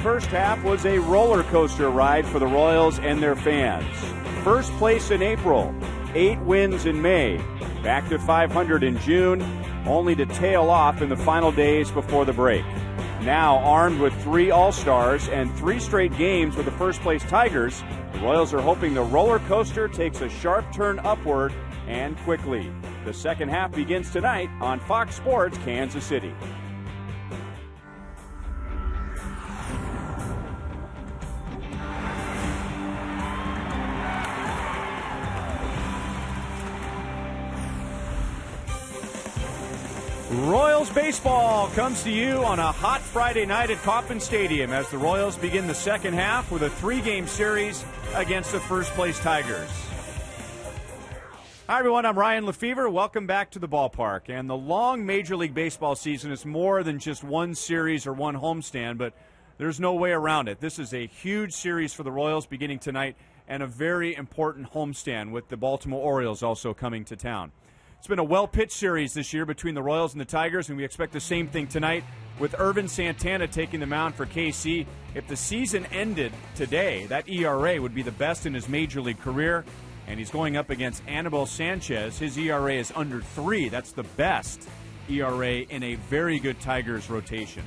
first half was a roller coaster ride for the Royals and their fans. First place in April, 8 wins in May, back to 500 in June, only to tail off in the final days before the break. Now armed with 3 All-Stars and 3 straight games with the first-place Tigers, the Royals are hoping the roller coaster takes a sharp turn upward and quickly. The second half begins tonight on Fox Sports Kansas City. Royals baseball comes to you on a hot Friday night at Kauffman Stadium as the Royals begin the second half with a 3-game series against the first-place Tigers. Hi, everyone. I'm Ryan Lefevre. Welcome back to the ballpark. And the long Major League Baseball season is more than just one series or one homestand, but there's no way around it. This is a huge series for the Royals beginning tonight and a very important homestand with the Baltimore Orioles also coming to town. It's been a well-pitched series this year between the Royals and the Tigers, and we expect the same thing tonight with Irvin Santana taking the mound for KC. If the season ended today, that ERA would be the best in his Major League career, and he's going up against Anibal Sanchez. His ERA is under 3. That's the best ERA in a very good Tigers rotation.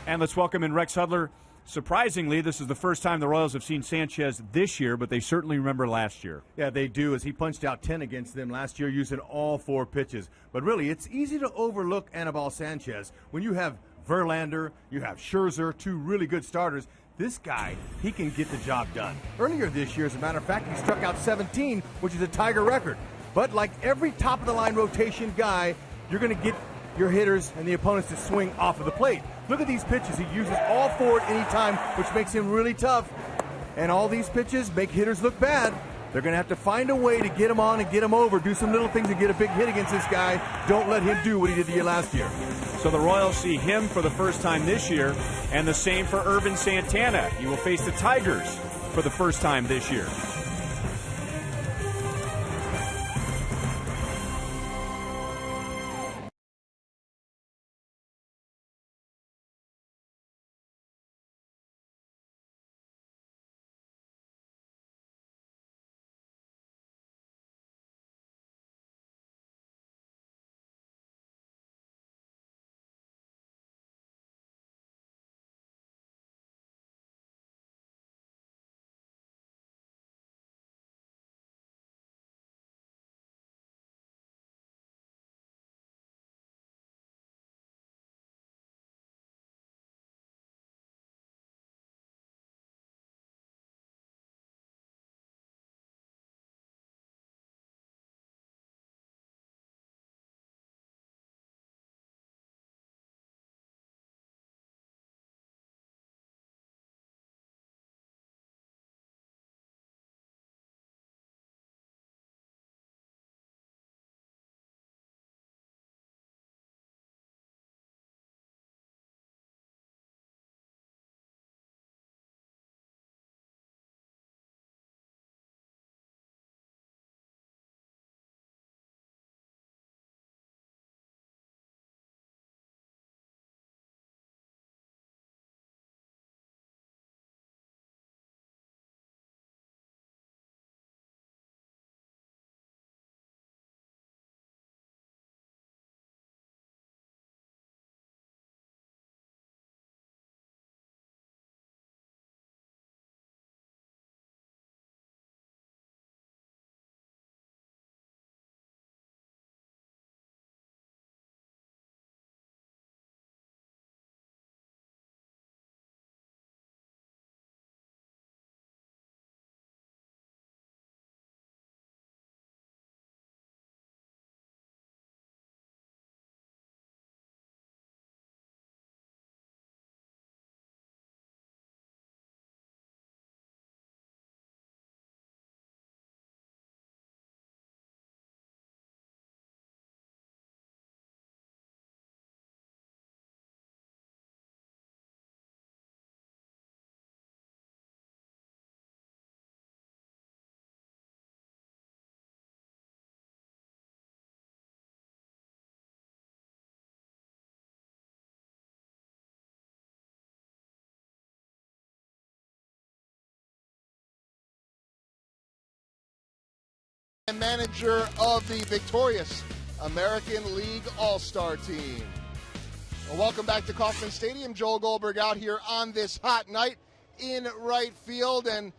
And let's welcome in Rex Hudler. Surprisingly, this is the first time the Royals have seen Sanchez this year, but they certainly remember last year. Yeah, they do, as he punched out 10 against them last year using all 4 pitches. But really, it's easy to overlook Anibal Sanchez. When you have Verlander, you have Scherzer, 2 really good starters, this guy, he can get the job done. Earlier this year, as a matter of fact, he struck out 17, which is a Tiger record. But like every top-of-the-line rotation guy, you're going to get your hitters and the opponents to swing off of the plate. Look at these pitches. He uses all 4 at any time, which makes him really tough. And all these pitches make hitters look bad. They're going to have to find a way to get him on and get him over, do some little things and get a big hit against this guy. Don't let him do what he did to you last year. So the Royals see him for the first time this year, and the same for Irvin Santana. He will face the Tigers for the first time this year. And manager of the victorious American League All-Star team. Well, welcome back to Kauffman Stadium. Joel Goldberg out here on this hot night in right field, and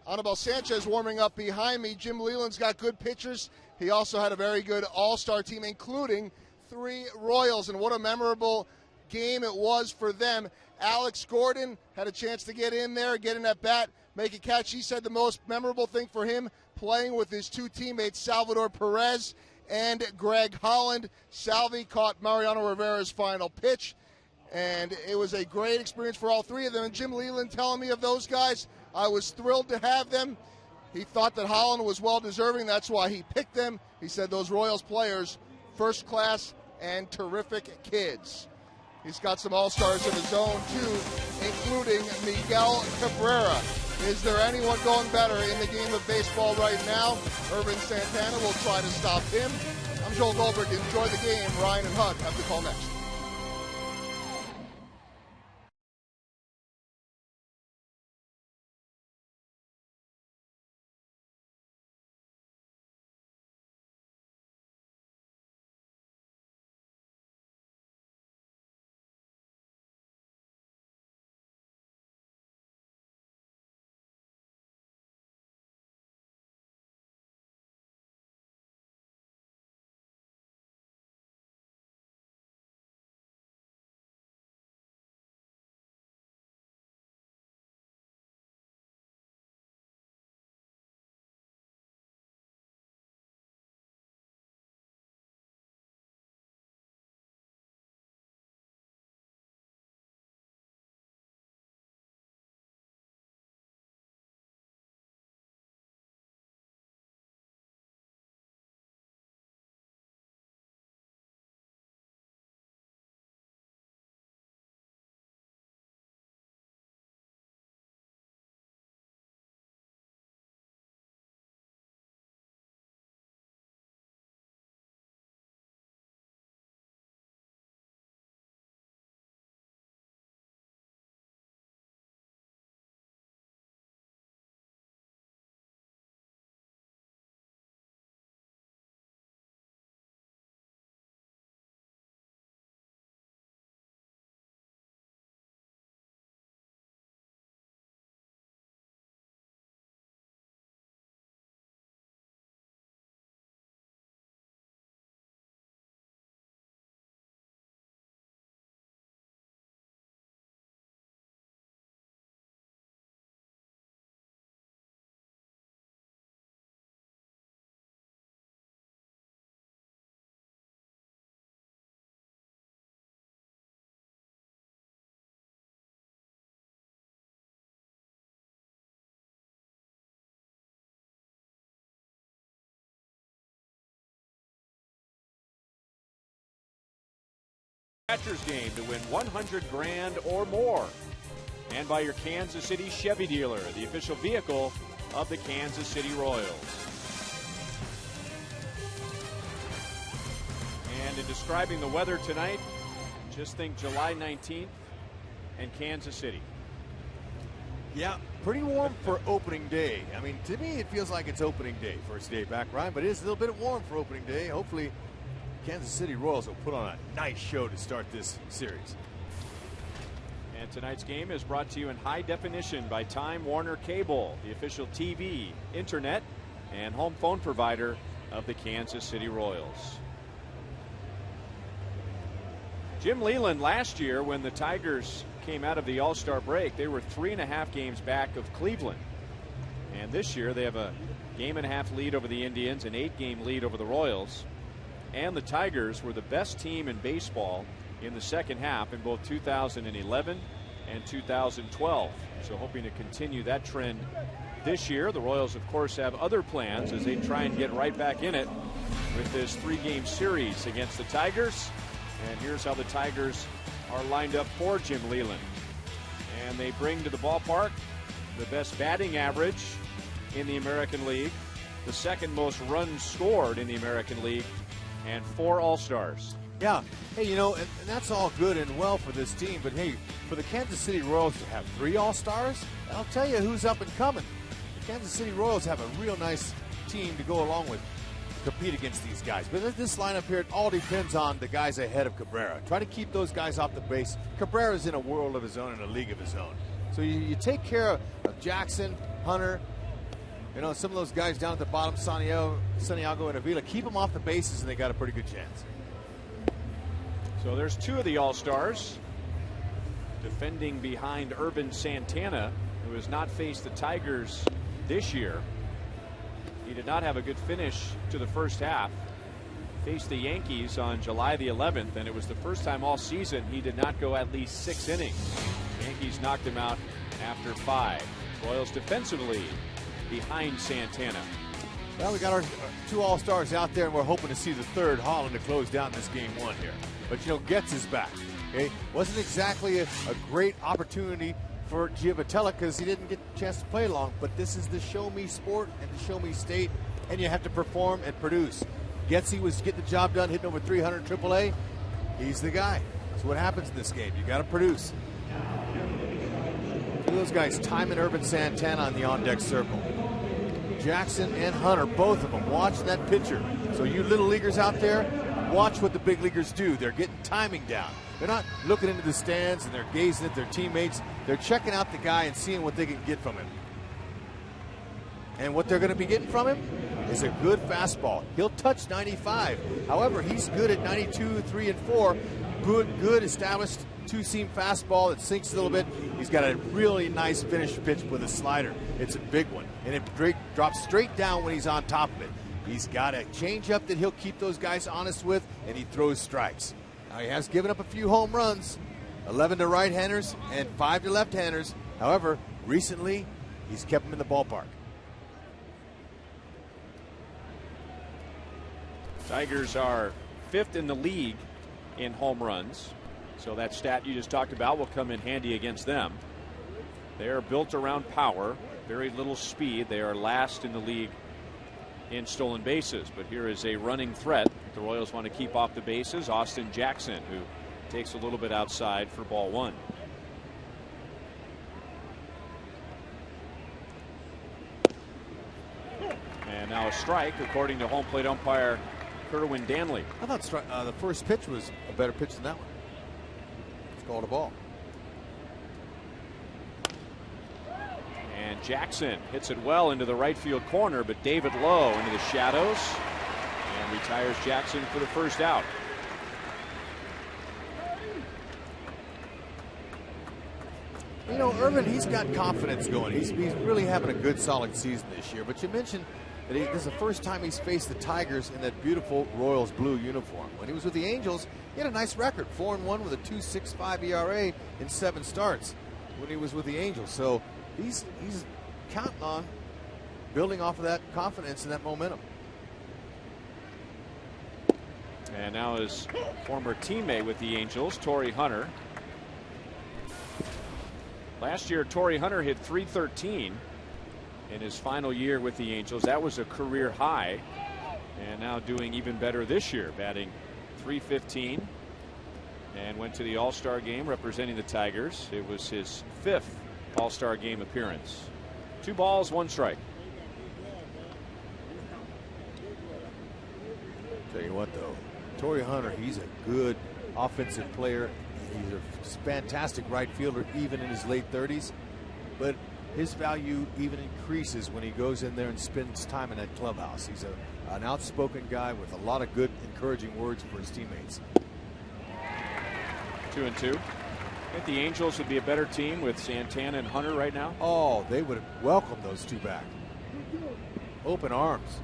Anibal Sanchez warming up behind me. Jim Leland's got good pitchers. He also had a very good all-star team, including 3 Royals, and what a memorable game it was for them. Alex Gordon had a chance to get in there, get in at bat, make a catch. He said the most memorable thing for him, playing with his 2 teammates, Salvador Perez and Greg Holland. Salvi caught Mariano Rivera's final pitch, and it was a great experience for all 3 of them. And Jim Leland telling me of those guys, I was thrilled to have them. He thought that Holland was well-deserving. That's why he picked them. He said those Royals players, first class and terrific kids. He's got some all-stars of his own, too, including Miguel Cabrera. Is there anyone going better in the game of baseball right now? Irvin Santana will try to stop him. I'm Joel Goldberg. Enjoy the game. Ryan and Hug have the call next. Catcher's game to win $100,000 or more. And by your Kansas City Chevy dealer, the official vehicle of the Kansas City Royals. And in describing the weather tonight, just think July 19th and Kansas City. Yeah, pretty warm for opening day. I mean, to me, it feels like it's opening day, first day back, Ryan, but it is a little bit warm for opening day. Hopefully, Kansas City Royals will put on a nice show to start this series. And tonight's game is brought to you in high definition by Time Warner Cable, the official TV, internet, and home phone provider of the Kansas City Royals. Jim Leland last year, when the Tigers came out of the All-Star break, they were 3.5 games back of Cleveland. And this year they have a 1.5 lead over the Indians, an 8-game lead over the Royals. And the Tigers were the best team in baseball in the second half in both 2011 and 2012. So hoping to continue that trend this year. The Royals, of course, have other plans as they try and get right back in it with this 3-game series against the Tigers. And here's how the Tigers are lined up for Jim Leland. And they bring to the ballpark the best batting average in the American League, the second most runs scored in the American League, and 4 All-Stars. Yeah, hey, you know, and that's all good and well for this team, but hey, for the Kansas City Royals to have 3 All-Stars, I'll tell you who's up and coming. The Kansas City Royals have a real nice team to go along with compete against these guys. But this lineup here, it all depends on the guys ahead of Cabrera. Try to keep those guys off the base. Cabrera's in a world of his own, in a league of his own. So you take care of Jackson, Hunter, some of those guys down at the bottom, Santiago and Avila, keep them off the bases, and they got a pretty good chance. So there's two of the All-Stars defending behind Urban Santana, who has not faced the Tigers this year. He did not have a good finish to the first half. Faced the Yankees on July the 11th, and it was the first time all season he did not go at least 6 innings. Yankees knocked him out after 5. Royals defensively behind Santana. Well, we got our 2 All-Stars out there, and we're hoping to see the third, Holland, to close down this game 1 here. But, Getz is back. Okay, wasn't exactly a great opportunity for Giovatelli because he didn't get a chance to play long. But this is the show me sport and the show me state, and you have to perform and produce. Getzy was getting the job done, hitting over 300 in AAA. He's the guy. That's what happens in this game. You got to produce. Look at those guys timing Urban Santana on the on-deck circle. Jackson and Hunter, both of them, watching that pitcher. So you little leaguers out there, watch what the big leaguers do. They're getting timing down. They're not looking into the stands and they're gazing at their teammates. They're checking out the guy and seeing what they can get from him. And what they're going to be getting from him is a good fastball. He'll touch 95. However, he's good at 92, 3, and 4. Good established two-seam fastball that sinks a little bit. He's got a really nice finished pitch with a slider. It's a big one. And it drops straight down when he's on top of it. He's got a changeup that he'll keep those guys honest with, and he throws strikes. Now, he has given up a few home runs, 11 to right-handers and 5 to left-handers. However, recently, he's kept them in the ballpark. Tigers are 5th in the league in home runs. So that stat you just talked about will come in handy against them. They are built around power, very little speed. They are last in the league in stolen bases. But here is a running threat. The Royals want to keep off the bases. Austin Jackson, who takes a little bit outside for ball 1. And now a strike, according to home plate umpire Kerwin Danley. I thought the first pitch was a better pitch than that one. It's called a ball. And Jackson hits it well into the right field corner, but David Lowe into the shadows and retires Jackson for the first out. Urban, he's got confidence going. He's really having a good, solid season this year. But you mentioned that this is the first time he's faced the Tigers in that beautiful Royals blue uniform. When he was with the Angels, he had a nice record, 4-1 with a 2.65 ERA in 7 starts when he was with the Angels. So he's counting on building off of that confidence and that momentum. And now his former teammate with the Angels, Torrey Hunter. Last year, Torrey Hunter hit .313 in his final year with the Angels. That was a career high. And now doing even better this year, batting .315, and went to the All-Star game representing the Tigers. It was his 5th All-Star game appearance. 2 balls, 1 strike. Tell you what, though, Torrey Hunter, he's a good offensive player. He's a fantastic right fielder even in his late 30s, but his value even increases when he goes in there and spends time in that clubhouse. He's an outspoken guy with a lot of good, encouraging words for his teammates. 2-2. I think the Angels would be a better team with Santana and Hunter right now. Oh, they would welcome those two back. Open arms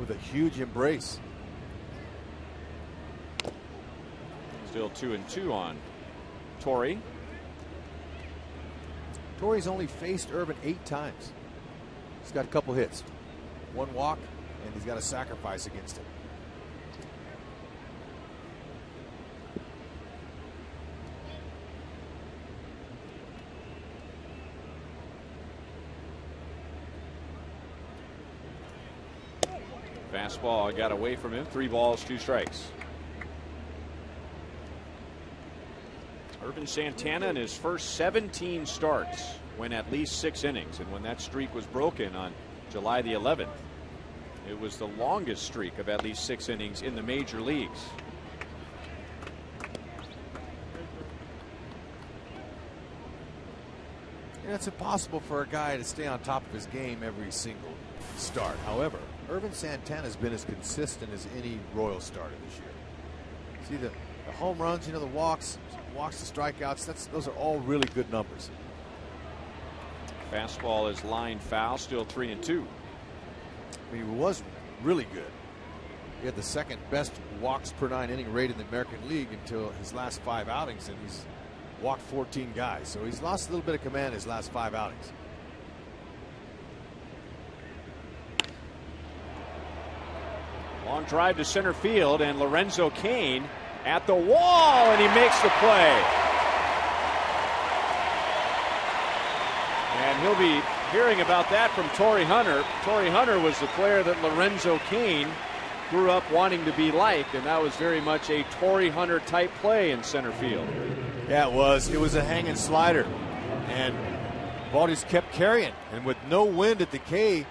with a huge embrace. Still 2-2 on Torrey. Torrey's only faced Urban 8 times. He's got a couple hits, 1 walk, and he's got a sacrifice against him. Fastball got away from him. 3 balls, 2 strikes. Urban Santana in his first 17 starts went at least 6 innings, and when that streak was broken on July the 11th, It was the longest streak of at least 6 innings in the major leagues. It's impossible for a guy to stay on top of his game every single start. However, Irvin Santana has been as consistent as any Royal starter this year. See the home runs, the walks to strikeouts. Those are all really good numbers. Fastball is lined foul, still 3-2. I mean, he was really good. He had the second best walks per 9 inning rate in the American League until his last 5 outings, and he's walked 14 guys. So he's lost a little bit of command his last 5 outings. Long drive to center field, and Lorenzo Cain at the wall, and he makes the play. And he'll be hearing about that from Torrey Hunter. Torrey Hunter was the player that Lorenzo Cain grew up wanting to be like, and that was very much a Torrey Hunter type play in center field. Yeah, it was. It was a hanging slider, and ball just kept carrying. And with no wind at the K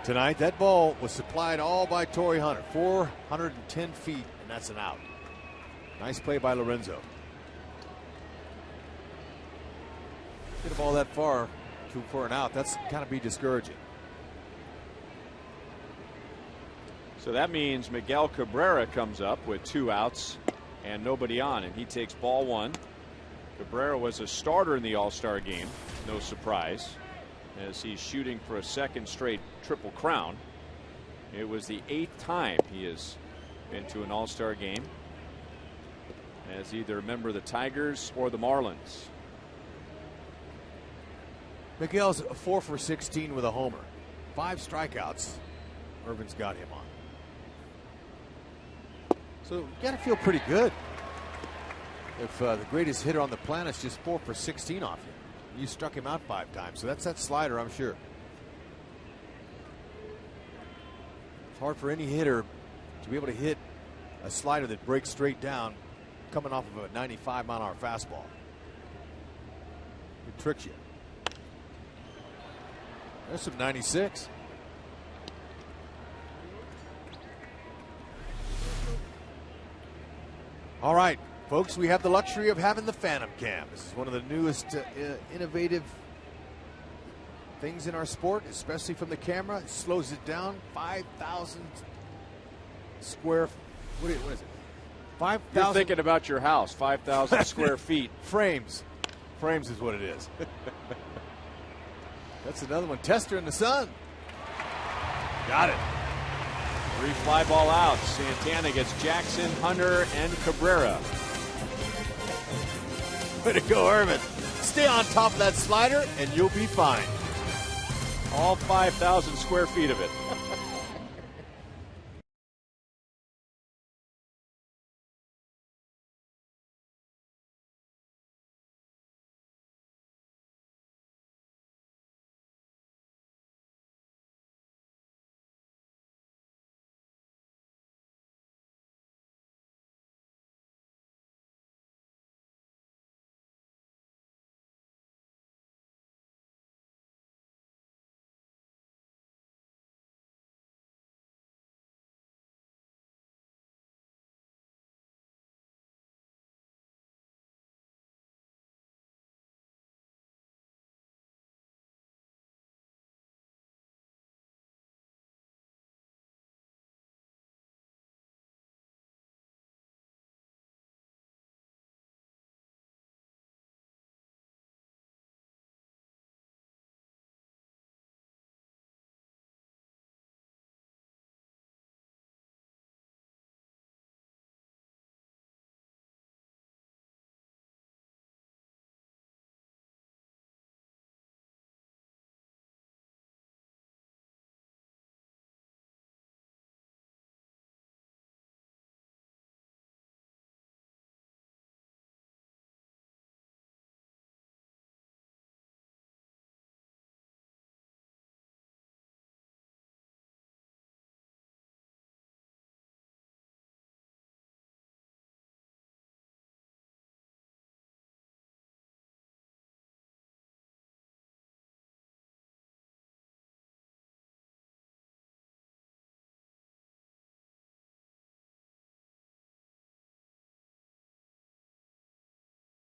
tonight, that ball was supplied all by Torrey Hunter. 410 feet, and that's an out. Nice play by Lorenzo. Get a ball that far for an out, that's kind of be discouraging. So that means Miguel Cabrera comes up with 2 outs and nobody on, and he takes ball 1. Cabrera was a starter in the All-Star game, no surprise, as he's shooting for a 2nd straight Triple Crown. It was the 8th time he has been to an All-Star game as either a member of the Tigers or the Marlins. Miguel's 4 for 16 with a homer. 5 strikeouts. Irvin's got him on. So you got to feel pretty good if the greatest hitter on the planet is just 4 for 16 off you. You struck him out 5 times. So that's that slider, I'm sure. It's hard for any hitter to be able to hit a slider that breaks straight down coming off of a 95-mile-an-hour fastball. It tricks you. There's some 96. All right, folks, we have the luxury of having the Phantom Cam. This is one of the newest innovative things in our sport, especially from the camera. It slows it down. 5,000 square. What is it? 5,000. You're thinking about your house. 5,000 square feet. Frames. Frames is what it is. That's another one. Tester in the sun. Got it. 3 fly ball outs. Santana gets Jackson, Hunter, and Cabrera. Way to go, Irvin. Stay on top of that slider, and you'll be fine. All 5,000 square feet of it.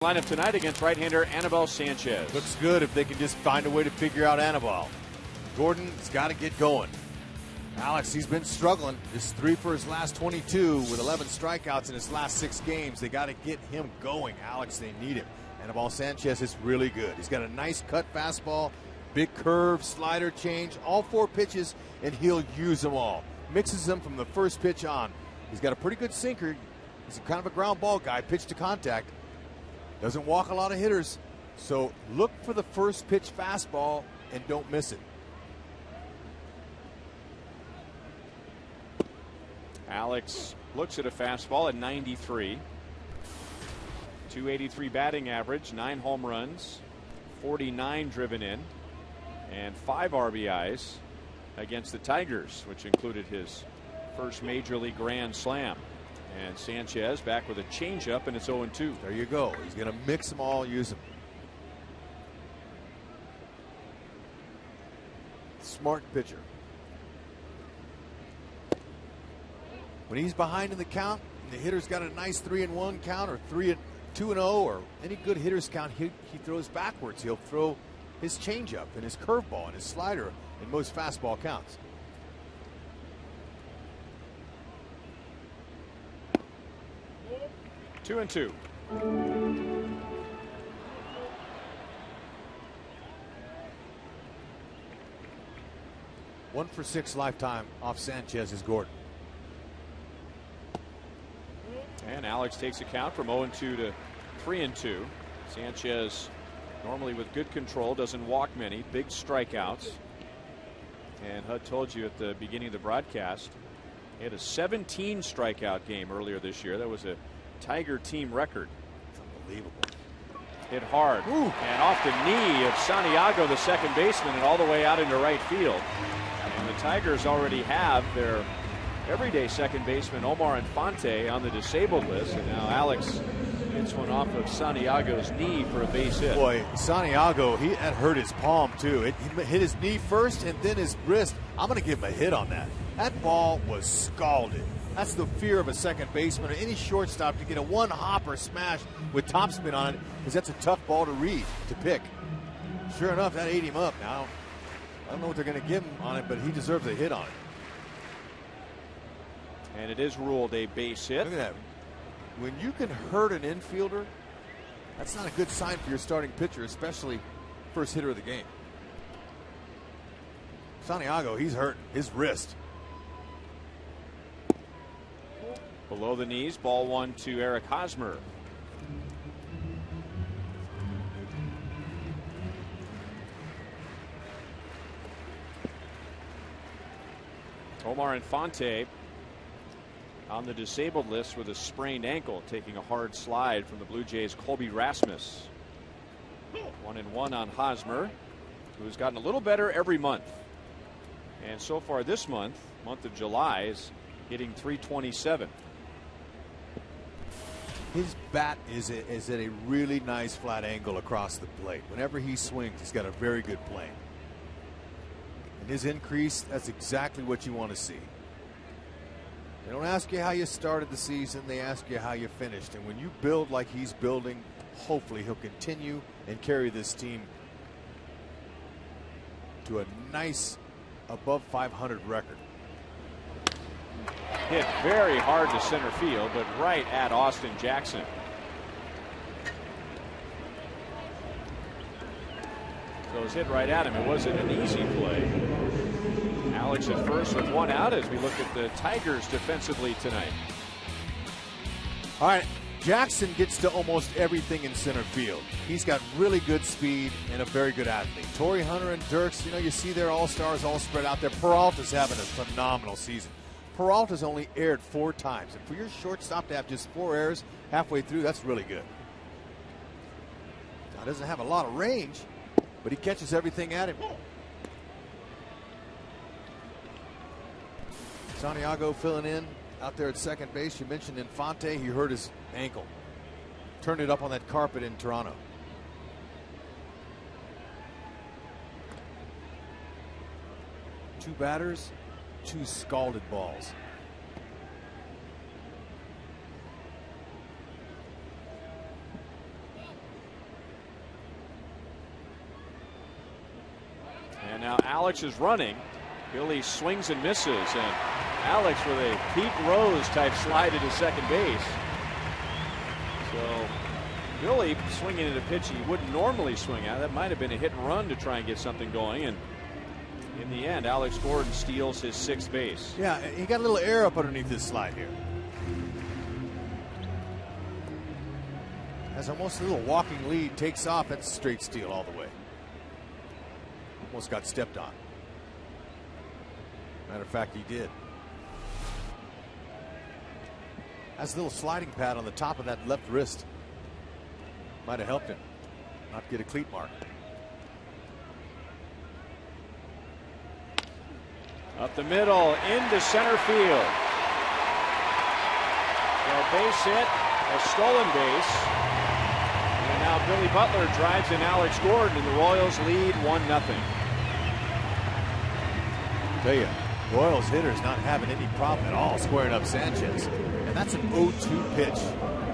Lineup tonight against right-hander Anibal Sanchez. Looks good if they can just find a way to figure out Anibal. Gordon's got to get going. Alex, he's been struggling. Just 3 for his last 22 with 11 strikeouts in his last 6 games. They got to get him going. Alex, they need him. Anibal Sanchez is really good. He's got a nice cut fastball, big curve, slider change, all 4 pitches, and he'll use them all. Mixes them from the first pitch on. He's got a pretty good sinker. He's kind of a ground ball guy, pitch to contact. Doesn't walk a lot of hitters. So look for the first pitch fastball and don't miss it. Alex looks at a fastball at 93. 283 batting average, 9 home runs, 49 driven in, and 5 RBIs against the Tigers, which included his first major league grand slam. And Sanchez back with a changeup, and it's 0-2. There you go. He's going to mix them all, use them. Smart pitcher. When he's behind in the count, and the hitter's got a nice 3-1 count or 2-0 or any good hitter's count, he throws backwards. He'll throw his changeup and his curveball and his slider in most fastball counts. Two and two. 1 for 6 lifetime off Sanchez is Gordon. And Alex takes a count from 0-2 to 3-2. Sanchez, normally with good control, doesn't walk many, big strikeouts. And Hud told you at the beginning of the broadcast, he had a 17 strikeout game earlier this year. That was a Tiger team record. It's unbelievable. Hit hard. Ooh. And off the knee of Santiago, the second baseman, and all the way out into right field. And the Tigers already have their everyday second baseman Omar Infante on the disabled list. And now Alex hits one off of Santiago's knee for a base hit. Boy, Santiago, that hurt his palm too. He hit his knee first and then his wrist. I'm going to give him a hit on that. That ball was scalded. That's the fear of a second baseman or any shortstop, to get a one-hopper smash with topspin on it, because that's a tough ball to read, to pick. Sure enough, that ate him up. Now, I don't know what they're going to give him on it, but he deserves a hit on it. And it is ruled a base hit. Look at that. When you can hurt an infielder, that's not a good sign for your starting pitcher, especially first hitter of the game. Santiago, he's hurt his wrist. Below the knees, ball 1 to Eric Hosmer. Omar Infante on the disabled list with a sprained ankle, taking a hard slide from the Blue Jays' Colby Rasmus. 1-1 on Hosmer, who has gotten a little better every month. And so far this month of July, is hitting .327. His bat is at a really nice flat angle across the plate. Whenever he swings, he's got a very good plane. And his increase, that's exactly what you want to see. They don't ask you how you started the season, they ask you how you finished. And when you build like he's building, hopefully he'll continue and carry this team to a nice above 500 record. Hit very hard to center field, but right at Austin Jackson. So it was hit right at him. It wasn't an easy play. Alex at first with 1 out as we look at the Tigers defensively tonight. All right, Jackson gets to almost everything in center field. He's got really good speed and a very good athlete. Torrey Hunter and Dirks, you see their all-stars all spread out there. Peralta's having a phenomenal season. Peralta's only aired 4 times. And for your shortstop to have just 4 errors halfway through, that's really good. Now, doesn't have a lot of range, but he catches everything at him. Santiago filling in out there at second base. You mentioned Infante. He hurt his ankle. Turned it up on that carpet in Toronto. Two batters, 2 scalded balls. Alex is running. Billy swings and misses, and Alex with a Pete Rose type slide into second base. So Billy swinging at a pitch he wouldn't normally swing at. That might have been a hit and run to try and get something going, and in the end, Alex Gordon steals his 6th base. Yeah, he got a little air up underneath this slide here. Has almost a little walking lead, takes off. That's a straight steal all the way. Almost got stepped on. Matter of fact, he did. Has a little sliding pad on the top of that left wrist. Might have helped him not get a cleat mark. Up the middle, into center field. So a base hit, a stolen base. And now Billy Butler drives in Alex Gordon, and the Royals lead 1-0. Tell you, Royals hitters not having any problem at all squaring up Sanchez. And that's an 0-2 pitch.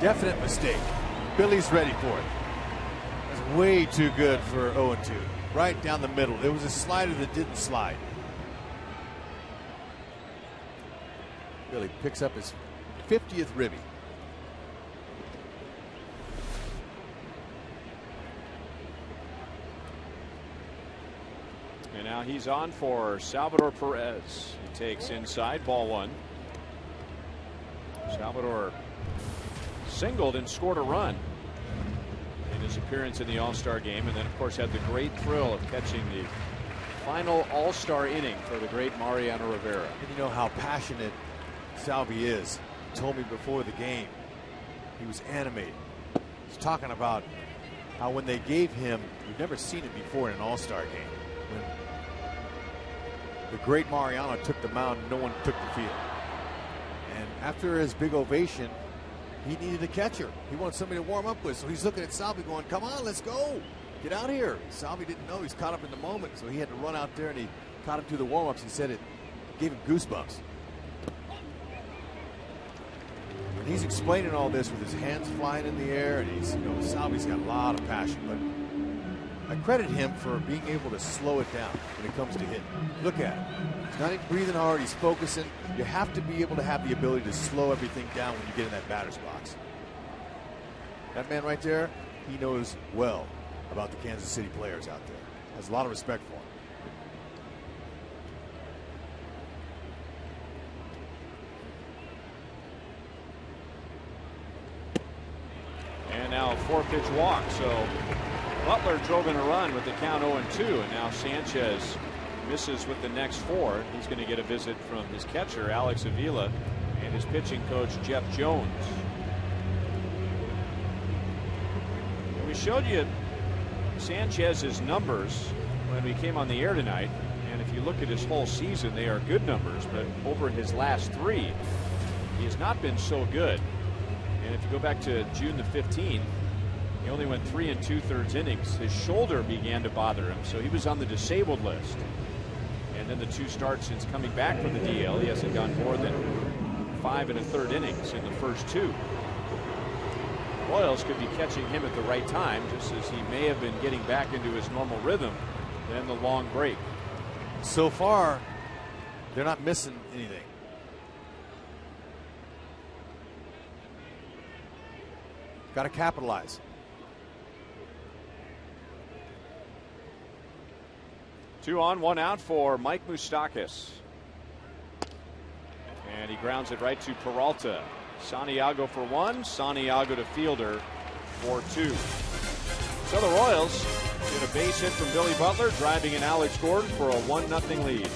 Definite mistake. Billy's ready for it. That's way too good for 0-2. Right down the middle. It was a slider that didn't slide. Billy picks up his 50th ribby. And now he's on for Salvador Perez. He takes inside, ball 1. Salvador singled and scored a run in his appearance in the All-Star game, and then of course had the great thrill of catching the final All-Star inning for the great Mariano Rivera. And you know how passionate Salvi is. He told me before the game he was animated. He's talking about how when they gave him, we've never seen it before in an All-Star game, when the great Mariano took the mound, no one took the field. And after his big ovation, he needed a catcher. He wanted somebody to warm up with. So he's looking at Salvi going, come on, let's go. Get out here. Salvi didn't know. He's caught up in the moment. So he had to run out there, and he caught him through the warm-ups. He said it gave him goosebumps. And he's explaining all this with his hands flying in the air. And he's, Salvi's got a lot of passion. But I credit him for being able to slow it down when it comes to hitting. Look at him. He's not even breathing hard. He's focusing. You have to be able to have the ability to slow everything down when you get in that batter's box. That man right there, he knows well about the Kansas City players out there. Has a lot of respect for them. And now a 4-pitch walk. So Butler drove in a run with the count 0-2, and now Sanchez misses with the next 4. He's going to get a visit from his catcher, Alex Avila, and his pitching coach, Jeff Jones. And we showed you Sanchez's numbers when we came on the air tonight, and if you look at his whole season, they are good numbers, but over his last 3, he has not been so good. And if you go back to June the 15th, he only went 3 2/3 innings. His shoulder began to bother him, so he was on the disabled list. And then the 2 starts since coming back from the DL, he hasn't gone more than 5 1/3 innings in the first 2. Royals could be catching him at the right time, just as he may have been getting back into his normal rhythm. Then the long break. So far, they're not missing anything. Got to capitalize. Two on, 1 out for Mike Moustakas. And he grounds it right to Peralta. Santiago for 1, Santiago to Fielder for 2. So the Royals get a base hit from Billy Butler, driving in Alex Gordon for a 1-0 lead.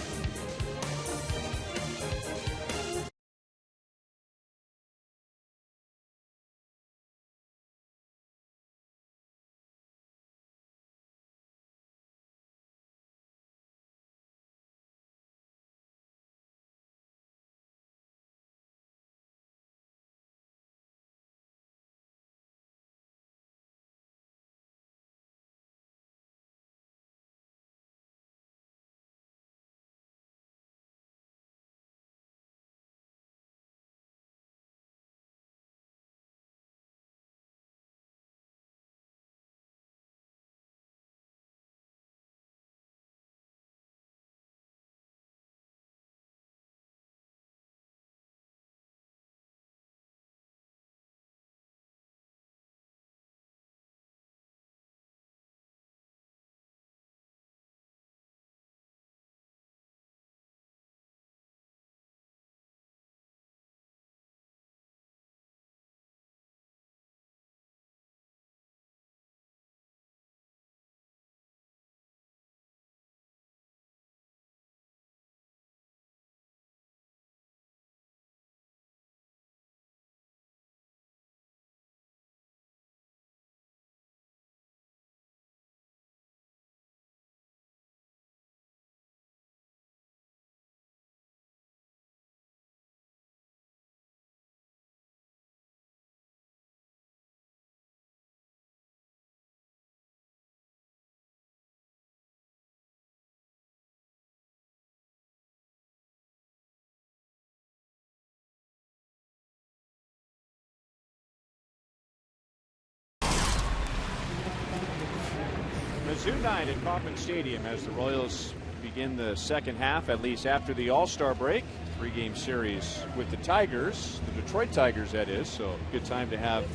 Tonight at Kauffman Stadium as the Royals begin the second half, at least after the All-Star break. 3-game series with the Tigers, the Detroit Tigers that is, so good time to have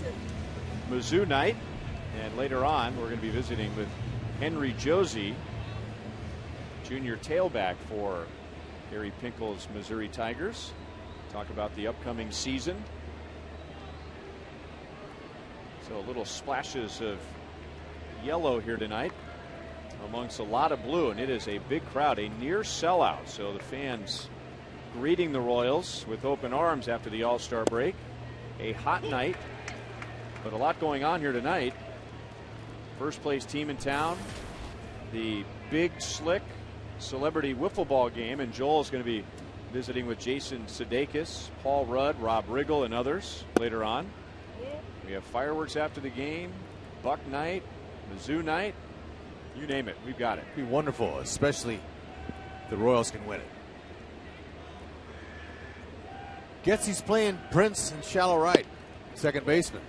Mizzou night. And later on we're going to be visiting with Henry Josie, junior tailback for Gary Pinkel's Missouri Tigers. Talk about the upcoming season. So little splashes of yellow here tonight amongst a lot of blue, and it is a big crowd, a near sellout. So the fans greeting the Royals with open arms after the All-Star break. A hot night, but a lot going on here tonight. First place team in town, the Big Slick Celebrity Wiffle Ball game, and Joel is going to be visiting with Jason Sudeikis, Paul Rudd, Rob Riggle, and others later on. We have fireworks after the game, Buck night, Mizzou night, you name it, we've got it. It'd be wonderful, especially if the Royals can win it. Getsy's playing Prince in shallow right, second baseman.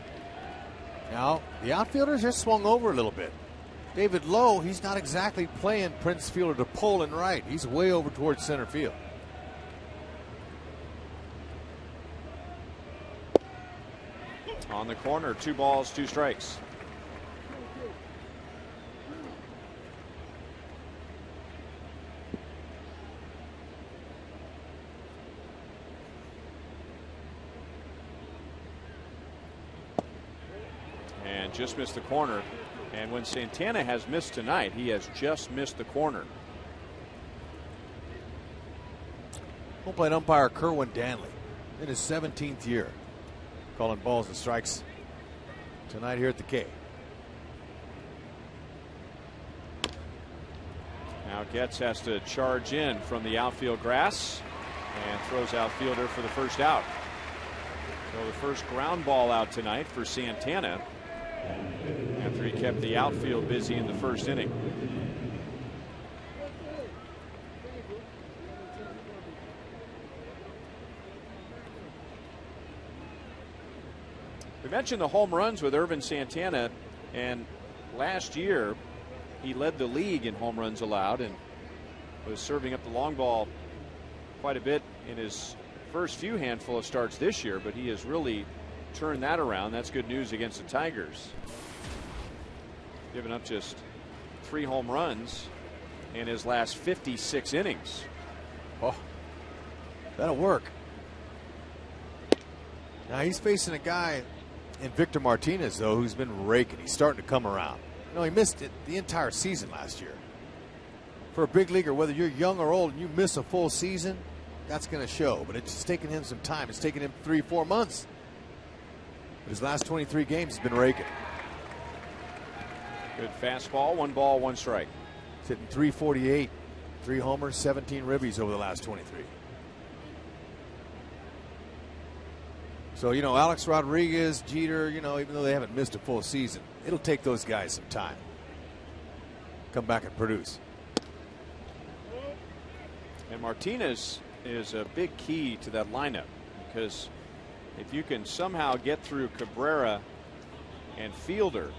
Now, the outfielders just swung over a little bit. David Lowe, he's not exactly playing Prince fielder to pull and right. He's way over towards center field. On the corner, 2 balls, 2 strikes. And just missed the corner. And when Santana has missed tonight, he has just missed the corner. Home plate umpire Kerwin Danley in his 17th year, calling balls and strikes tonight here at the K. Now Getz has to charge in from the outfield grass and throws outfielder for the first out. So the first ground ball out tonight for Santana after he kept the outfield busy in the first inning. We mentioned the home runs with Irvin Santana, and last year he led the league in home runs allowed and was serving up the long ball quite a bit in his first few handful of starts this year, but he has really turned that around. That's good news against the Tigers. Giving up just 3 home runs in his last 56 innings. Oh, that'll work. Now he's facing a guy in Victor Martinez, though, who's been raking. He's starting to come around. You know, he missed it the entire season last year. For a big leaguer, whether you're young or old and you miss a full season, that's going to show. But it's taken him some time. It's taken him 3-4 months. But his last 23 games, he's been raking. Good fastball, 1 ball, 1 strike. He's hitting .348, 3 homers, 17 ribbies over the last 23. So, you know, Alex Rodriguez, Jeter, you know, even though they haven't missed a full season, it'll take those guys some time. Come back and produce. And Martinez is a big key to that lineup, because if you can somehow get through Cabrera and Fielder,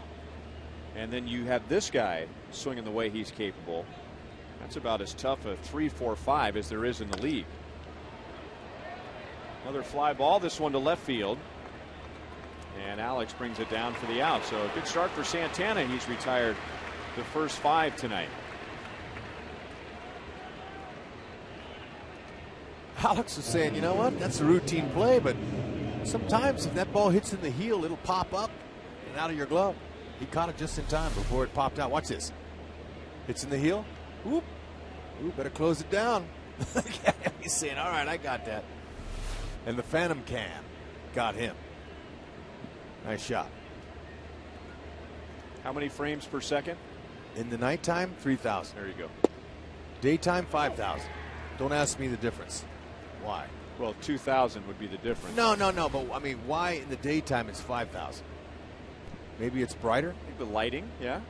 and then you have this guy swinging the way he's capable, that's about as tough a 3-4-5 as there is in the league. Another fly ball, this one to left field. And Alex brings it down for the out. So a good start for Santana. He's retired the first 5 tonight. Alex was saying, you know what, that's a routine play, but sometimes if that ball hits in the heel, it'll pop up and out of your glove. He caught it just in time before it popped out. Watch this. Hits in the heel. Whoop. Ooh, better close it down. He's saying, all right, I got that. And the Phantom Cam got him. Nice shot. How many frames per second? In the nighttime, 3,000. There you go. Daytime, 5,000. Don't ask me the difference. Why? Well, 2,000 would be the difference. No. But I mean, why in the daytime it's 5,000? Maybe it's brighter? I think the lighting, yeah.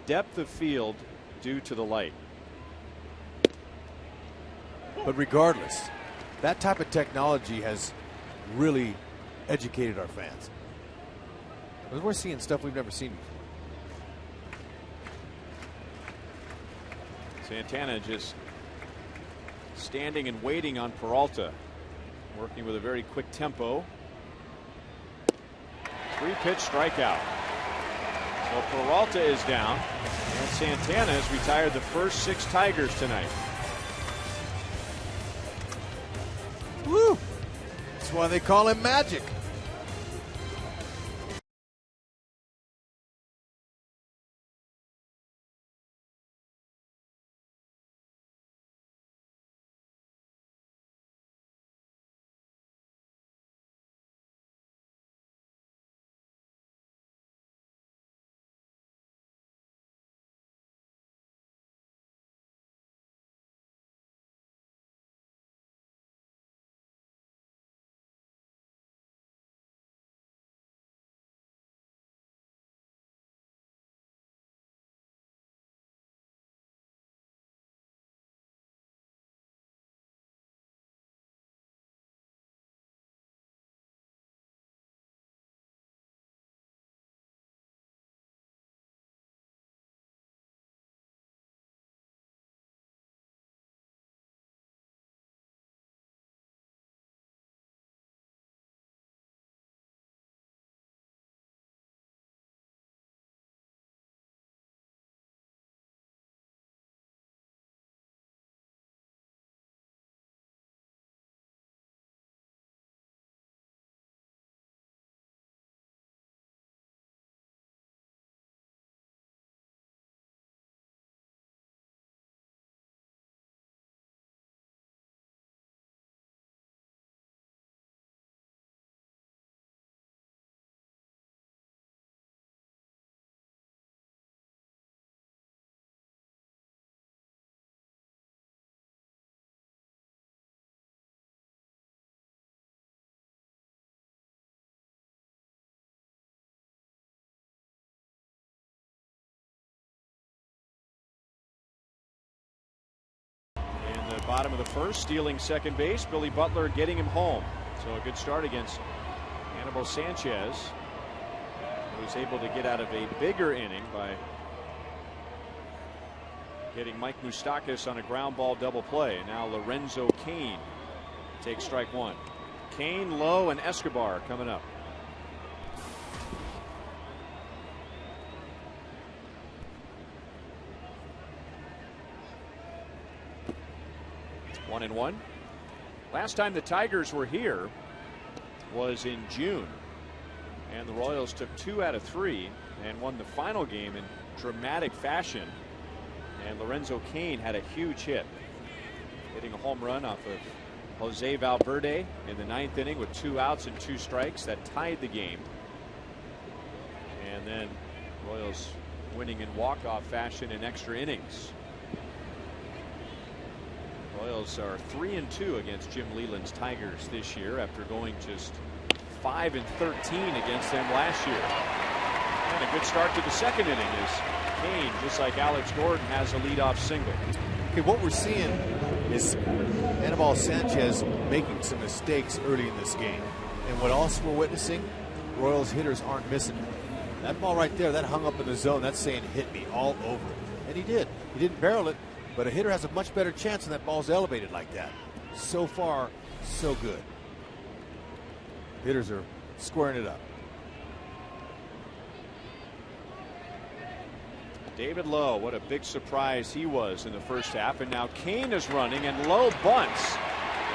Depth of field due to the light. But regardless, that type of technology has really educated our fans. We're seeing stuff we've never seen before. Santana just standing and waiting on Peralta, working with a very quick tempo. 3-pitch strikeout. So Peralta is down, and Santana has retired the first 6 Tigers tonight. Woo! That's why they call him Magic. Bottom of the first, stealing second base. Billy Butler getting him home. So a good start against Anibal Sanchez, who was able to get out of a bigger inning by getting Mike Moustakas on a ground ball double play. And now Lorenzo Cain takes strike 1. Cain, Lowe, and Escobar coming up. One and one. Last time the Tigers were here was in June, and the Royals took 2 out of 3 and won the final game in dramatic fashion. And Lorenzo Cain had a huge hit, hitting a home run off of Jose Valverde in the 9th inning with 2 outs and 2 strikes that tied the game. And then Royals winning in walk-off fashion in extra innings. Royals are 3-2 against Jim Leyland's Tigers this year after going just 5-13 against them last year. And a good start to the second inning as Cain, just like Alex Gordon, has a leadoff single. Okay, what we're seeing is Anibal Sanchez making some mistakes early in this game. And what else we're witnessing, Royals hitters aren't missing it. That ball right there, that hung up in the zone, that's saying hit me all over. And he did. He didn't barrel it. But a hitter has a much better chance when that ball's elevated like that. So far, so good. Hitters are squaring it up. David Lowe, what a big surprise he was in the first half. And now Cain is running, and Lowe bunts.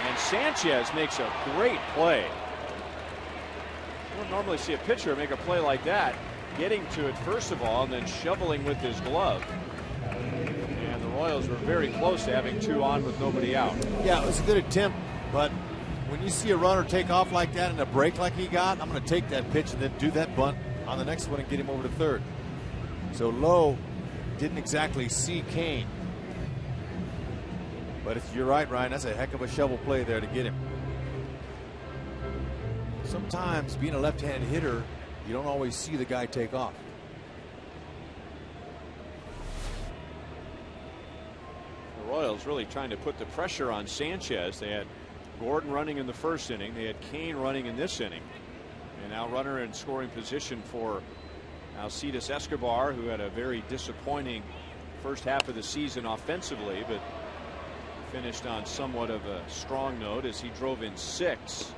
And Sanchez makes a great play. You don't normally see a pitcher make a play like that. Getting to it first of all, and then shoveling with his glove. Royals were very close to having 2 on with nobody out. Yeah, it was a good attempt, but when you see a runner take off like that and a break like he got, I'm going to take that pitch and then do that bunt on the next one and get him over to third. So Lowe didn't exactly see Cain. But if you're right, Ryan, that's a heck of a shovel play there to get him. Sometimes being a left-handed hitter, you don't always see the guy take off. Royals really trying to put the pressure on Sanchez. They had Gordon running in the first inning. They had Cain running in this inning. And now runner in scoring position for Alcides Escobar, who had a very disappointing first half of the season offensively, but finished on somewhat of a strong note as he drove in 6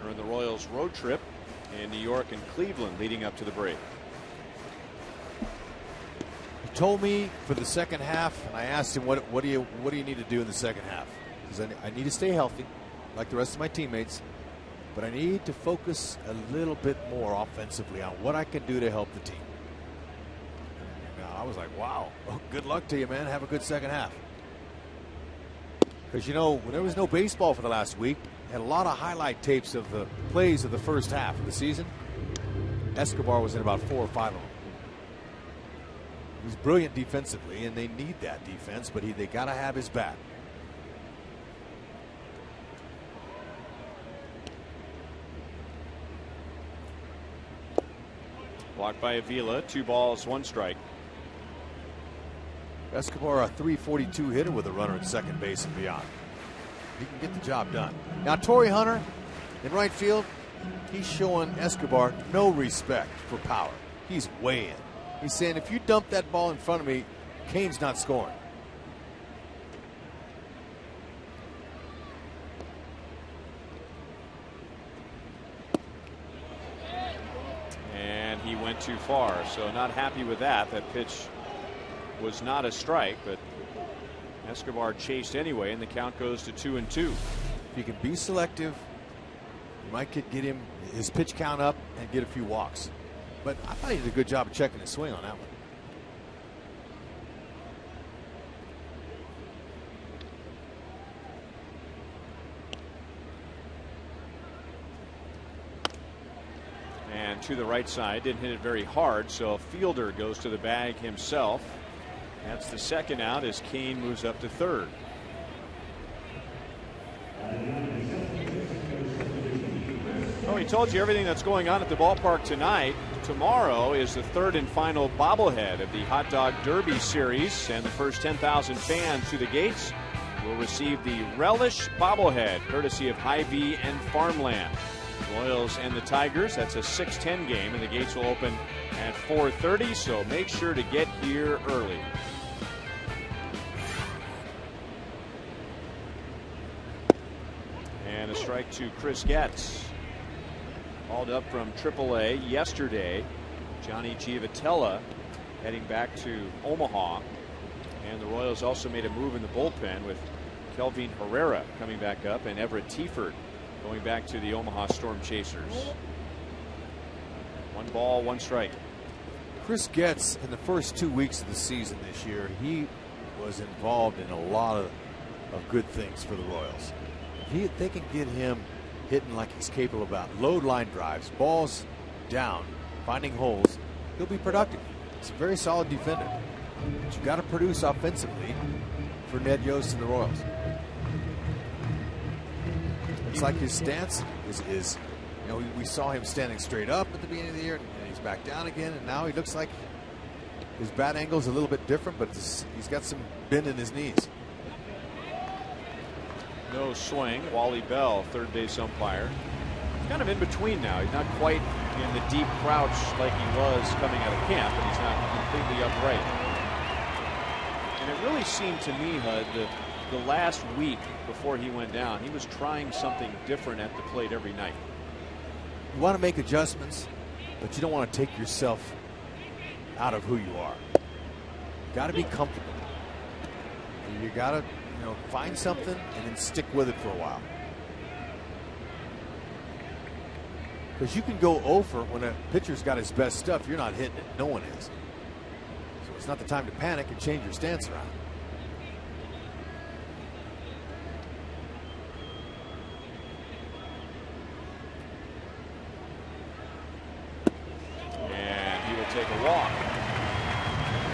during the Royals road trip in New York and Cleveland leading up to the break. He told me for the second half, and I asked him, what do you need to do in the second half? Because I need to stay healthy like the rest of my teammates, but I need to focus a little bit more offensively on what I can do to help the team. Now, I was like, wow, well, good luck to you, man. Have a good second half. Because, you know, when there was no baseball for the last week, had a lot of highlight tapes of the plays of the first half of the season. Escobar was in about 4 or 5 of them. He's brilliant defensively, and they need that defense, but they got to have his bat. Blocked by Avila. 2 balls, 1 strike. Escobar, a .342 hitter with a runner at second base and beyond. He can get the job done. Now, Torrey Hunter in right field, he's showing Escobar no respect for power. He's way in. He's saying, if you dump that ball in front of me, Kane's not scoring. And he went too far, so not happy with that. That pitch was not a strike, but Escobar chased anyway, and the count goes to 2-2. If you can be selective, you might get him his pitch count up and get a few walks. But I thought he did a good job of checking his swing on that one. And to the right side, didn't hit it very hard, so Fielder goes to the bag himself. That's the second out as Kane moves up to third. Oh, he told you everything that's going on at the ballpark tonight. Tomorrow is the third and final bobblehead of the Hot Dog Derby Series, and the first 10,000 fans through the gates will receive the Relish bobblehead, courtesy of Hy-Vee and Farmland. Royals and the Tigers, that's a 6:10 game, and the gates will open at 4:30, so make sure to get here early. And a strike to Chris Getz. Called up from AAA yesterday. Johnny Giavotella heading back to Omaha. And the Royals also made a move in the bullpen with Kelvin Herrera coming back up and Everett Teaford going back to the Omaha Storm Chasers. 1 ball, 1 strike. Chris Getz, in the first 2 weeks of the season this year, he was involved in a lot of good things for the Royals. If they can get him hitting like he's capable about, load line drives, balls down, finding holes, he'll be productive. He's a very solid defender. But you got to produce offensively for Ned Yost and the Royals. It's like his stance is you know, we saw him standing straight up at the beginning of the year, and he's back down again, and now he looks like his bat angle is a little bit different, but he's got some bend in his knees. No swing. Wally Bell, third base umpire. He's kind of in between now. He's not quite in the deep crouch like he was coming out of camp, but he's not completely upright. And it really seemed to me, Hud, that the last week before he went down, he was trying something different at the plate every night. You want to make adjustments, but you don't want to take yourself out of who you are. You got to be comfortable. You got to, find something and then stick with it for a while. Because you can go over when a pitcher's got his best stuff. You're not hitting it. No one is. So it's not the time to panic and change your stance around. And he will take a walk.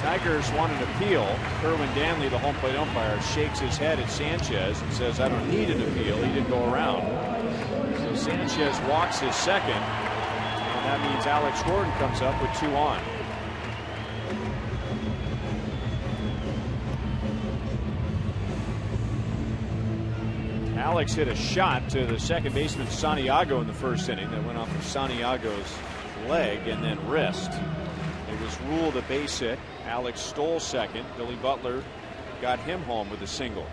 Tigers want an appeal. Kerwin Danley, the home plate umpire, shakes his head at Sanchez and says, I don't need an appeal. He didn't go around. So Sanchez walks his second, and that means Alex Gordon comes up with 2 on. Alex hit a shot to the second baseman Santiago in the first inning that went off of Santiago's leg and then wrist. They It was ruled a base hit. Alex stole second. Billy Butler got him home with a single.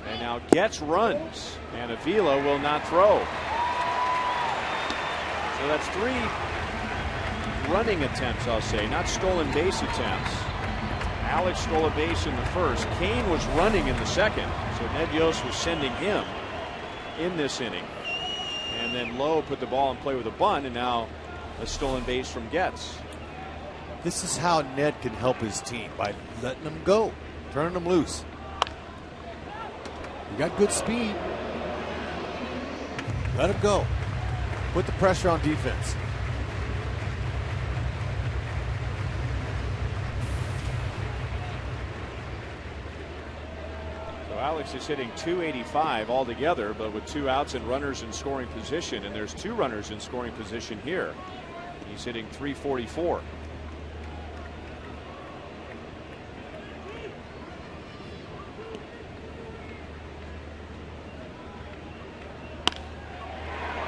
And now Getz runs, and Avila will not throw. So that's 3 running attempts, I'll say, not stolen base attempts. Alex stole a base in the first. Kane was running in the second, so Ned Yost was sending him in this inning. And then Lowe put the ball in play with a bunt, and now a stolen base from Getz. This is how Ned can help his team, by letting them go, turning them loose. You got good speed. Let him go. Put the pressure on defense. So Alex is hitting .285 altogether, but with 2 outs and runners in scoring position, and there's 2 runners in scoring position here. He's hitting .344.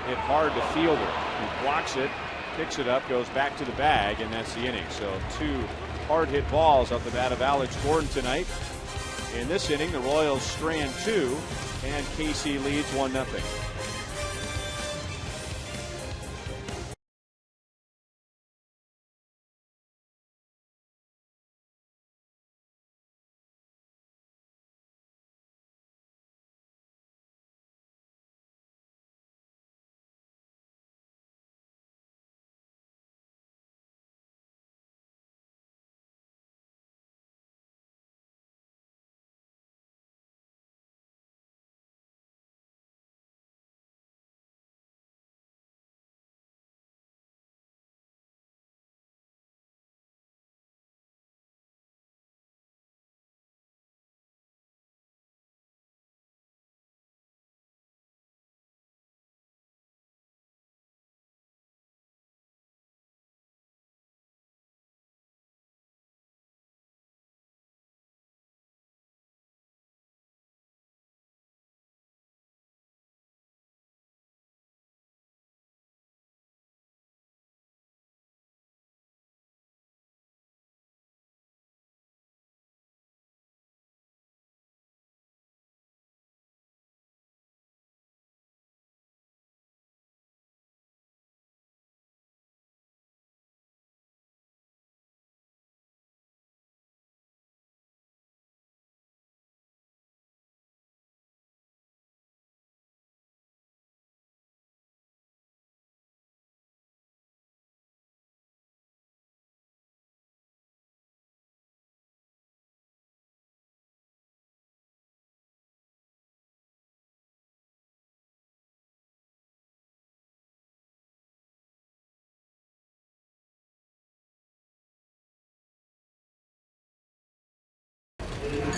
Hit hard to fielder. He blocks it, picks it up, goes back to the bag, and that's the inning. So 2 hard hit balls off the bat of Alex Gordon tonight. In this inning, the Royals strand 2, and KC leads 1-0.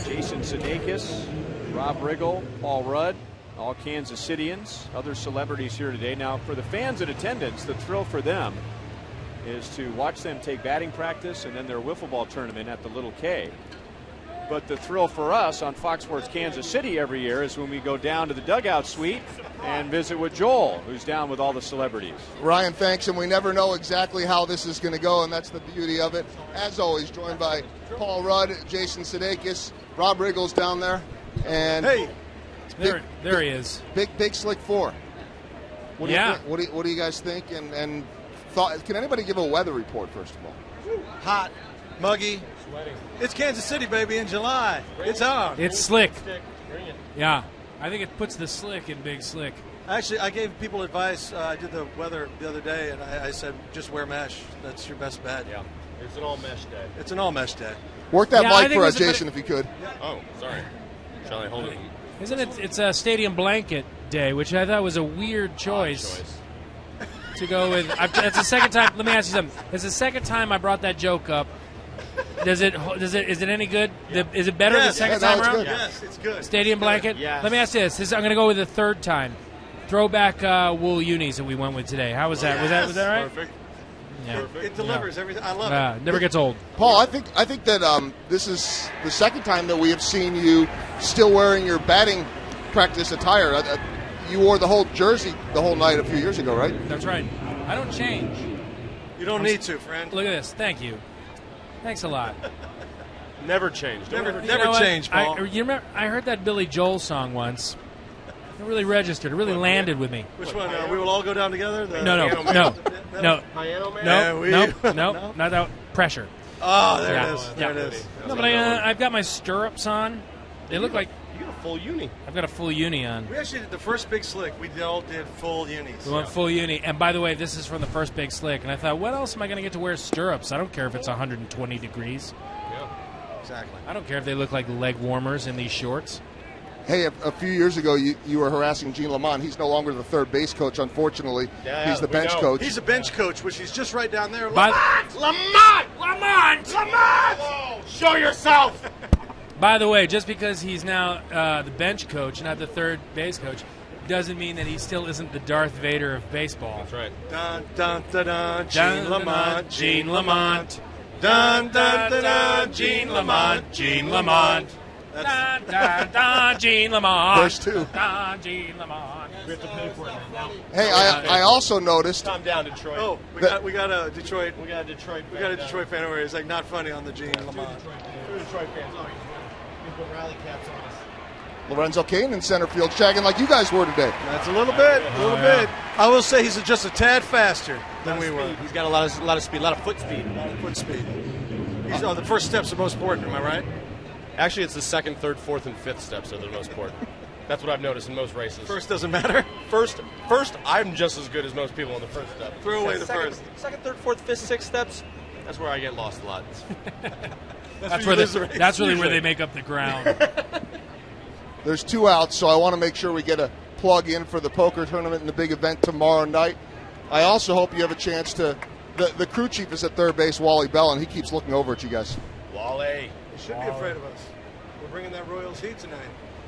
Jason Sudeikis, Rob Riggle, Paul Rudd, all Kansas Cityans, other celebrities here today. Now, for the fans in attendance, the thrill for them is to watch them take batting practice and then their wiffle ball tournament at the Little K. But the thrill for us on Fox Sports Kansas City every year is when we go down to the dugout suite and visit with Joel, who's down with all the celebrities. Ryan, thanks, and we never know exactly how this is going to go, and that's the beauty of it. As always, joined by Paul Rudd, Jason Sudeikis, Rob Riggle's down there, and hey, there he is. Big Slick 4. What do Yeah. you think? What do you guys think? And thought? Can anybody give a weather report first of all? Hot, muggy. Sweating. It's Kansas City, baby, in July. It's on. It's slick. Yeah, I think it puts the slick in Big Slick. Actually, I gave people advice. I did the weather the other day, and I said just wear mesh. That's your best bet. Yeah, it's an all mesh day. It's an all mesh day. Work that Yeah, I mic think for it's us, a- Jason, if you could. Oh, sorry. Shall I hold it? Isn't it? It's a stadium blanket day, which I thought was a weird choice to go with. It's the second time. Let me ask you something. It's the second time I brought that joke up. Is it any good? Is it better the second time it's around? good. Yes, it's good. Stadium blanket. Yes. Let me ask you this. I'm going to go with the third time. throwback wool unis that we went with today. How was that? Was that right? Perfect. Yeah. It delivers everything. I love it. Never gets old. Paul, I think that this is the second time that we have seen you still wearing your batting practice attire. You wore the whole jersey the whole night a few years ago, right? That's right. I don't change. You don't need to, friend. Look at this. Thank you. Thanks a lot. Never changed. Never You know what? change, Paul. You remember? I heard that Billy Joel song once. It really registered. It really landed with me. Which one? We will all go down together? No, Piano Man? not that pressure. Oh, there Yeah. it is. Yeah. There it is. No, but I've got my stirrups on. They look like You got a full uni. I've got a full uni on. We actually did the first big slick. We all did full unis. We went full uni. And by the way, this is from the first big slick. And I thought, what else am I going to get to wear stirrups? I don't care if it's 120 degrees. Exactly. I don't care if they look like leg warmers in these shorts. Hey, a few years ago, you were harassing Gene Lamont. He's no longer the third base coach, unfortunately. Yeah, He's the we bench know. coach. He's a bench coach, which he's just right down there. Lamont! Show yourself! By the way, just because he's now the bench coach, not the third base coach, doesn't mean that he still isn't the Darth Vader of baseball. That's right. Dun, dun, dun, dun, Dun, Gene Lamont. Gene Lamont. Dun, dun, dun, dun, Gene Lamont. Gene Lamont. That's- Gene Lamont. Verse 2. Gene Lamont. We have to pay for it now. Hey, I also noticed. Calm down, Detroit. Oh, we got a Detroit. We got a Detroit. We got a Detroit fan over here. He's like, not funny on the Gene Lamont. Two Detroit fans. Oh, you put rally caps on us. Lorenzo Cain in center field, shagging like you guys were today. That's a little bit. I will say he's just a tad faster than we were. He's got a lot of speed, a lot of foot speed. Foot speed. The first step's the most important. Am I right? Actually, it's the second, third, fourth, and fifth steps that are the most important. That's what I've noticed in most races. First doesn't matter. First, I'm just as good as most people on the first step. Throw away the Second- first. Second, third, fourth, fifth, sixth steps. That's where I get lost a lot. That's where where you lose the race, that's really where usually. they make up the ground. There's 2 outs, so I want to make sure we get a plug in for the poker tournament and the big event tomorrow night. I also hope you have a chance to. The crew chief is at third base, Wally Bell, and he keeps looking over at you guys. Wally. You should be afraid of us. We're bringing that Royals heat tonight.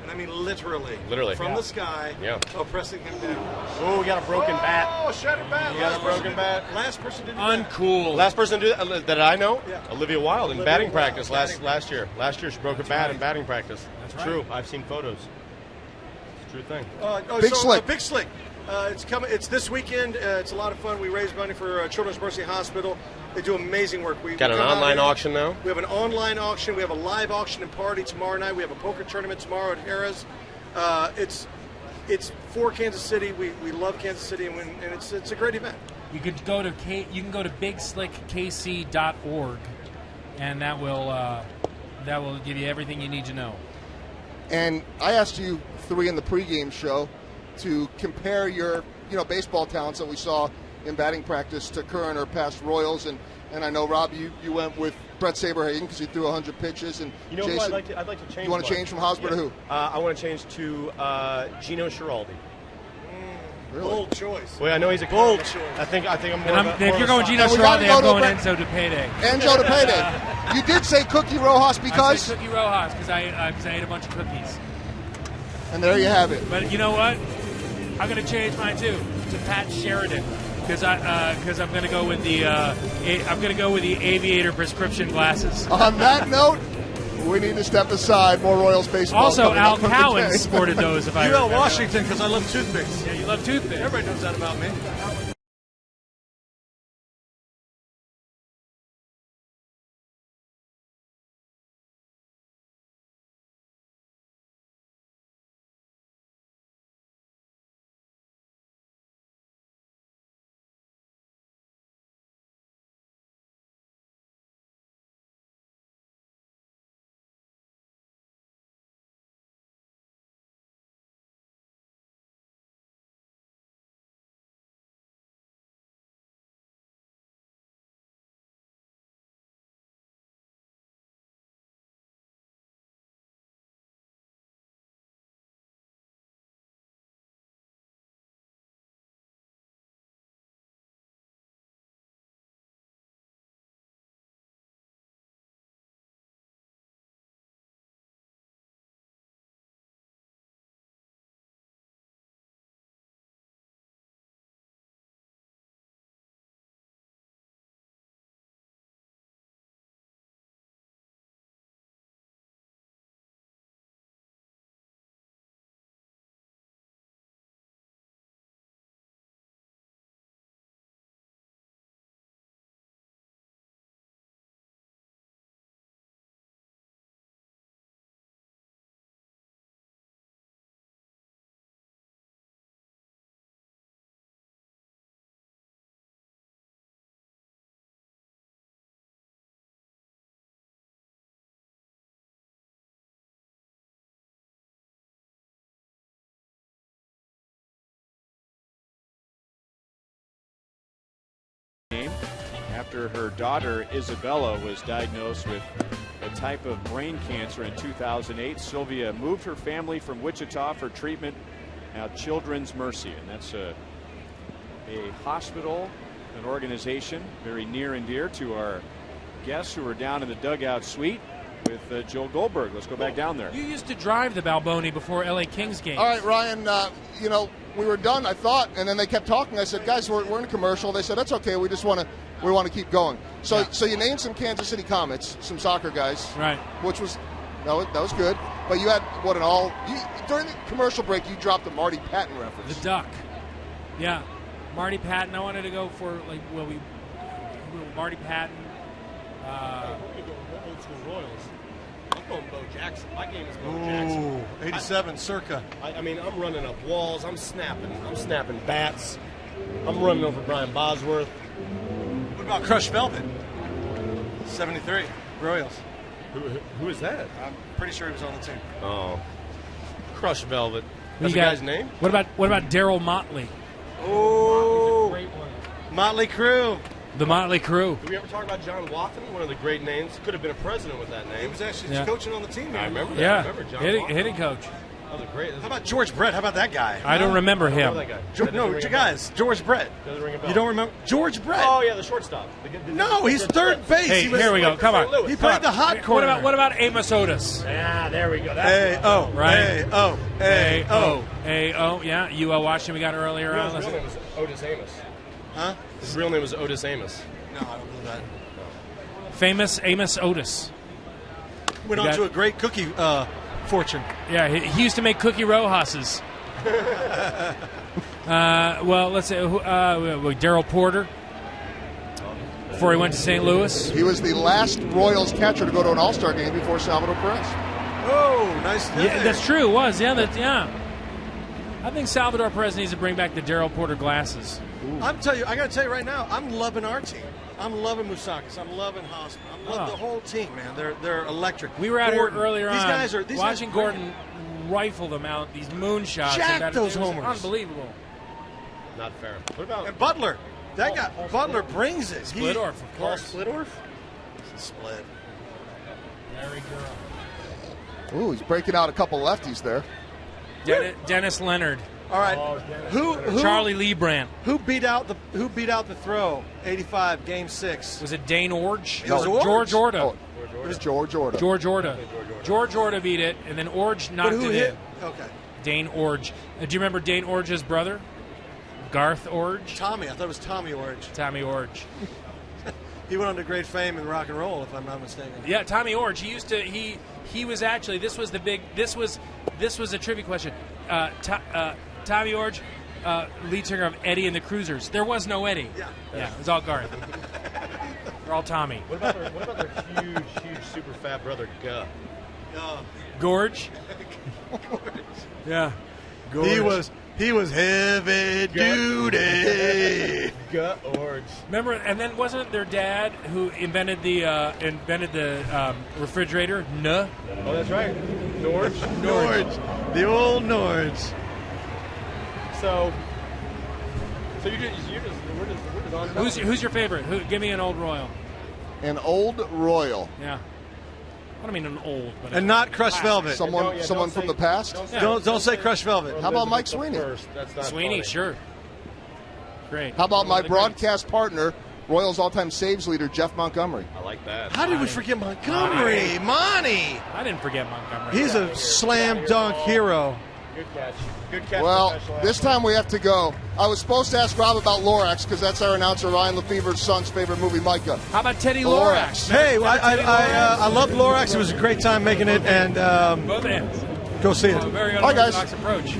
And I mean literally. Literally. From the sky, Yeah. oppressing him down. Oh, we got a broken bat. Oh, shattered bat. You got a broken bat. Last person to do that. Uncool. Last person to do that I know, Yeah. Olivia Wilde in Olivia batting Wilde, practice batting last year. Last year she broke a bat in batting practice. That's It's right. true. I've seen photos. It's a true thing. Big Slick. Big Slick. It's coming. It's this weekend. It's a lot of fun. We raise money for Children's Mercy Hospital. They do amazing work. We Got an come out online here. auction now. We have an online auction. We have a live auction and party tomorrow night. We have a poker tournament tomorrow at Harrah's. It's for Kansas City. We love Kansas City, and it's a great event. You could go to bigslickkc.org, and that will give you everything you need to know. And I asked you 3 in the pregame show to compare your baseball talents that we saw in batting practice to current or past Royals. And I know, Rob, you went with Brett Saberhagen because he threw 100 pitches. And You know Jason, who I'd like to change? you want to one. change from Hosmer to who? I want to change to Gino Schiraldi. Really? Bold choice. Well, I know he's a Bold coach. choice. I think I'm more. And of a, if more you're of a going soft- Gino And we gotta Schiraldi, go I'm to going Brett- Enzo DePayday. Enzo to payday. You did say Cookie Rojas I because, said Cookie Rojas because I ate a bunch of cookies. and there you have it. But you know what? I'm going to change mine too to Pat Sheridan because I'm going to go with the aviator prescription glasses. On that note, we need to step aside. More Royals baseball. Also, coming Al up for the Cowan day. sported those. If I UL remember. Washington, because I love toothpicks. Yeah, you love toothpicks. Everybody knows that about me. after her daughter Isabella was diagnosed with a type of brain cancer in 2008. Sylvia moved her family from Wichita for treatment at Children's Mercy, and that's a hospital, an organization very near and dear to our guests who are down in the dugout suite with Joel Goldberg. Let's go back down there. You used to drive the Balboni before LA Kings games. All right, Ryan, we were done, I thought, and then they kept talking. I said, guys, we're in a commercial. They said, that's okay. We just want to keep going. So you named some Kansas City Comets, some soccer guys. Right. Which was, that was good. But you had, during the commercial break, you dropped the Marty Patton reference. The Duck. Yeah. Marty Patton. I wanted to go for, Marty Patton. Old school Royals. I'm going Bo Jackson. My game is Bo Jackson. 87 circa. I mean, I'm running up walls. I'm snapping bats. I'm running over Brian Bosworth. What about Crush Velvet? 73 Royals. Who is that? I'm pretty sure he was on the team. Oh, Crush Velvet. Who That's you the got? guy's name? What about Daryl Motley? Oh, Great one. Motley Crue. The Motley Crue. Did we ever talk about John Wathen? One of the great names. Could have been a president with that He name. was actually Yeah. coaching on the team. I remember that. Yeah. I remember John Wathen. Hitting coach. That was a great. How about George Brett? How about that guy? I don't remember I him. remember that guy. That doesn't No, ring a guys, George Brett. bell. Doesn't ring a bell. You don't remember George Brett? Oh yeah, the shortstop. No, he's third base. Hey, He was- here we go. Come on. He Come played on. the hot Hey, corner. What about Amos Otis? Ah, there we go. That's Hey, oh, Right. hey, oh, hey, oh. A-O. Yeah, UL Washington we got earlier on. His real name was Otis Amos. Huh? His real name was Otis Amos. No, I don't know that. Famous Amos Otis. Went You on got- to a great cookie fortune. Yeah, he used to make Cookie Rojas's. Well, let's say Daryl Porter before he went to St. Louis. He was the last Royals catcher to go to an All-Star game before Salvador Perez. Oh, nice. Yeah, that's true. It was. Yeah. I think Salvador Perez needs to bring back the Daryl Porter glasses. I got to tell you right now, I'm loving our team. I'm loving Mousakis. I'm loving Hosmer. I'm loving the whole team, man. They're electric. We were out Gordon. here earlier These on guys are watching guys are Gordon rifle them out, these moonshots. Jack those it was homers. Unbelievable. Not fair. What about And Butler. That guy, Butler brings it. Splittorf, of course. Splittorf? Split. Larry Girl. Ooh, he's breaking out a couple lefties there. Dennis Leonard. All right. Who Charlie Leibrandt. Who beat out the throw? 85, Game 6. Was it Dane Orge? It was No. George Orta. Oh, it was George Orta. George Orta. George Orta beat it, and then Orge knocked But who it hit? in. Okay. Dane Orge. Do you remember Dane Orge's brother? Garth Orge? Tommy. I thought it was Tommy Orange. Tommy Orge. He went on to great fame in rock and roll, if I'm not mistaken. Yeah, Tommy Orge. He was actually, this was a trivia question. Tommy Orge, lead singer of Eddie and the Cruisers. There was no Eddie. Yeah, it was all Garth. They're all Tommy. What about their huge, super fat brother, Guh? Gorge? Yeah. He was heavy duty. Guh Orge. Remember, and then wasn't it their dad who invented the refrigerator? Nuh. Oh, that's right. Norge. Norge. The old Norge. So we're just on. Who's your favorite? Give me an old Royal. An old Royal. Yeah. I don't mean an old, but And not Crush Velvet. Someone don't from say- the past? Don't say Crush Velvet. How about Mike Sweeney? That's not Sweeney, funny. sure. Great. How about my One of the greats. broadcast partner, Royals all-time saves leader, Jeff Montgomery? I like that. How did we forget Montgomery? Monty. I didn't forget Montgomery. He's a slam dunk hero. Good catch. Good catch. Well, professional this time we have to go. I was supposed to ask Rob about Lorax because that's our announcer Ryan Lefevre's son's favorite movie, Micah. How about Teddy Lorax. Lorax? Hey, I loved Lorax. It was a great time making it, and Both ends. go see it. Very Bye, guys. unorthodox approach.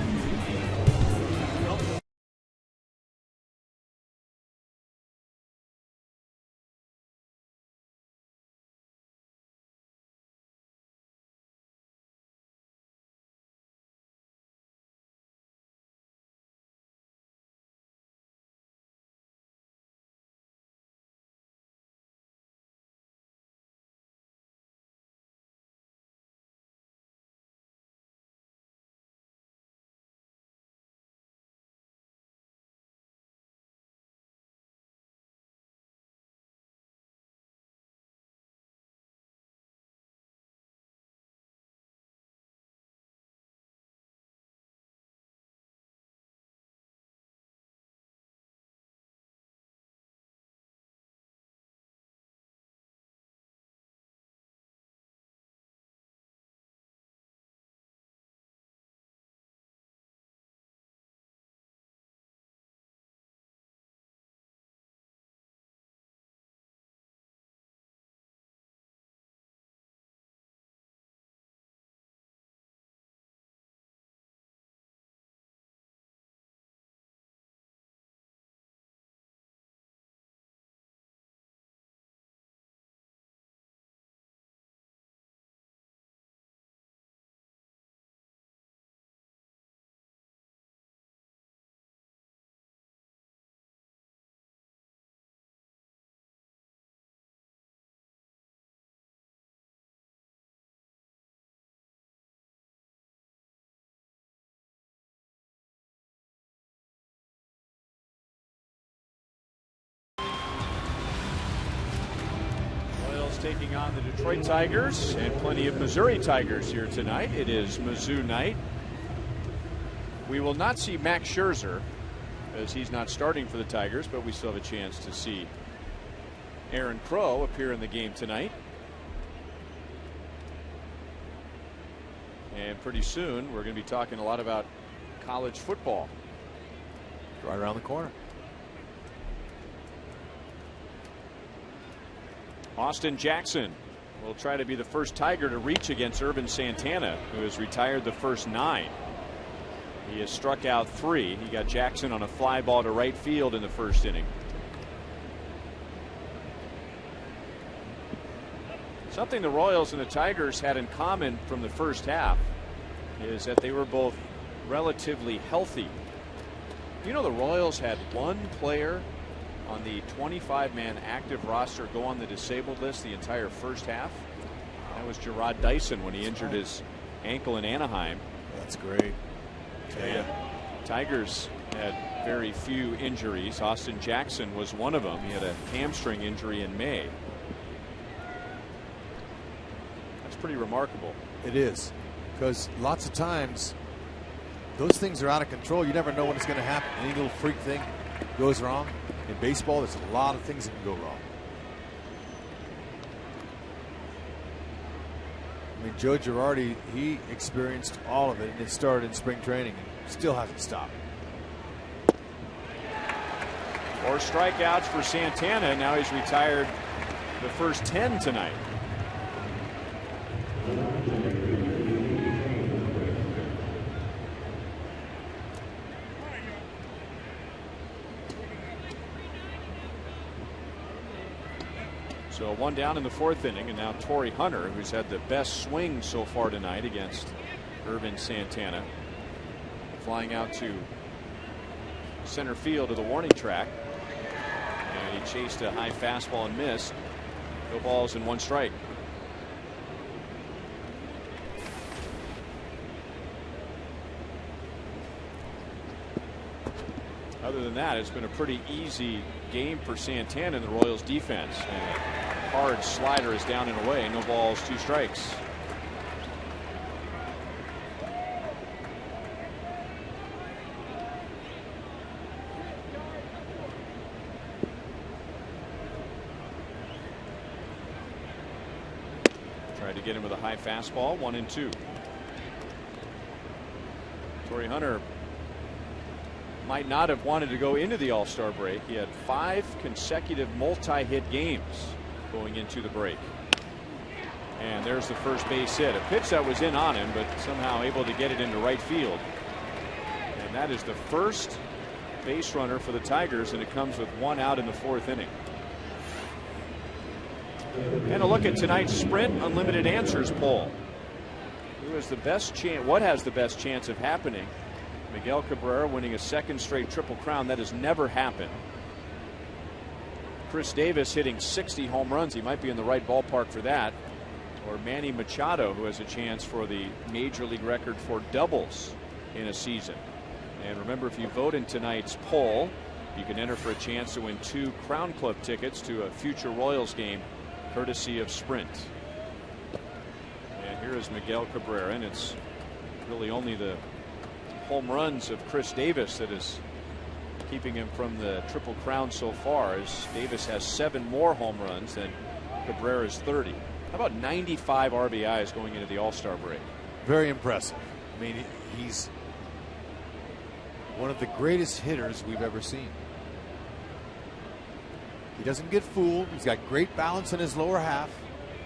on the Detroit Tigers and plenty of Missouri Tigers here tonight. It is Mizzou night. We will not see Max Scherzer as he's not starting for the Tigers, but we still have a chance to see Aaron Crow appear in the game tonight. And pretty soon we're going to be talking a lot about college football. Right around the corner. Austin Jackson will try to be the first Tiger to reach against Urban Santana, who has retired the first 9. He has struck out 3. He got Jackson on a fly ball to right field in the first inning. Something the Royals and the Tigers had in common from the first half is that they were both relatively healthy. You know, the Royals had one player on the 25-man active roster go on the disabled list the entire first half. That was Gerard Dyson when he injured his ankle in Anaheim. That's great. And Tigers had very few injuries. Austin Jackson was one of them. He had a hamstring injury in May. That's pretty remarkable. It is, because lots of times those things are out of control. You never know when it's going to happen. Any little freak thing goes wrong. In baseball, there's a lot of things that can go wrong. I mean, Joe Girardi, he experienced all of it, and it started in spring training and still hasn't stopped. 4 strikeouts for Santana. Now he's retired the first 10 tonight. So 1 down in the 4th inning, and now Torrey Hunter, who's had the best swing so far tonight against Urban Santana, flying out to center field of the warning track, and he chased a high fastball and missed. No balls and 1 strike. Other than that, it's been a pretty easy game for Santana and the Royals defense. And a hard slider is down and away. No balls, 2 strikes. Tried to get him with a high fastball. 1-2. Torrey Hunter might not have wanted to go into the All-Star break. He had 5 consecutive multi-hit games going into the break. And there's the first base hit. A pitch that was in on him, but somehow able to get it into right field. And that is the first base runner for the Tigers, and it comes with 1 out in the 4th inning. And a look at tonight's Sprint Unlimited Answers poll. Who has the best chance? What has the best chance of happening? Miguel Cabrera winning a 2nd straight Triple Crown. That has never happened. Chris Davis hitting 60 home runs. He might be in the right ballpark for that. Or Manny Machado, who has a chance for the major league record for doubles in a season. And remember, if you vote in tonight's poll, you can enter for a chance to win 2 Crown Club tickets to a future Royals game, courtesy of Sprint. And here is Miguel Cabrera, and it's really only the home runs of Chris Davis that is keeping him from the Triple Crown so far, as Davis has 7 more home runs than Cabrera's 30. How about 95 RBIs going into the All-Star break? Very impressive. I mean, he's one of the greatest hitters we've ever seen. He doesn't get fooled. He's got great balance in his lower half,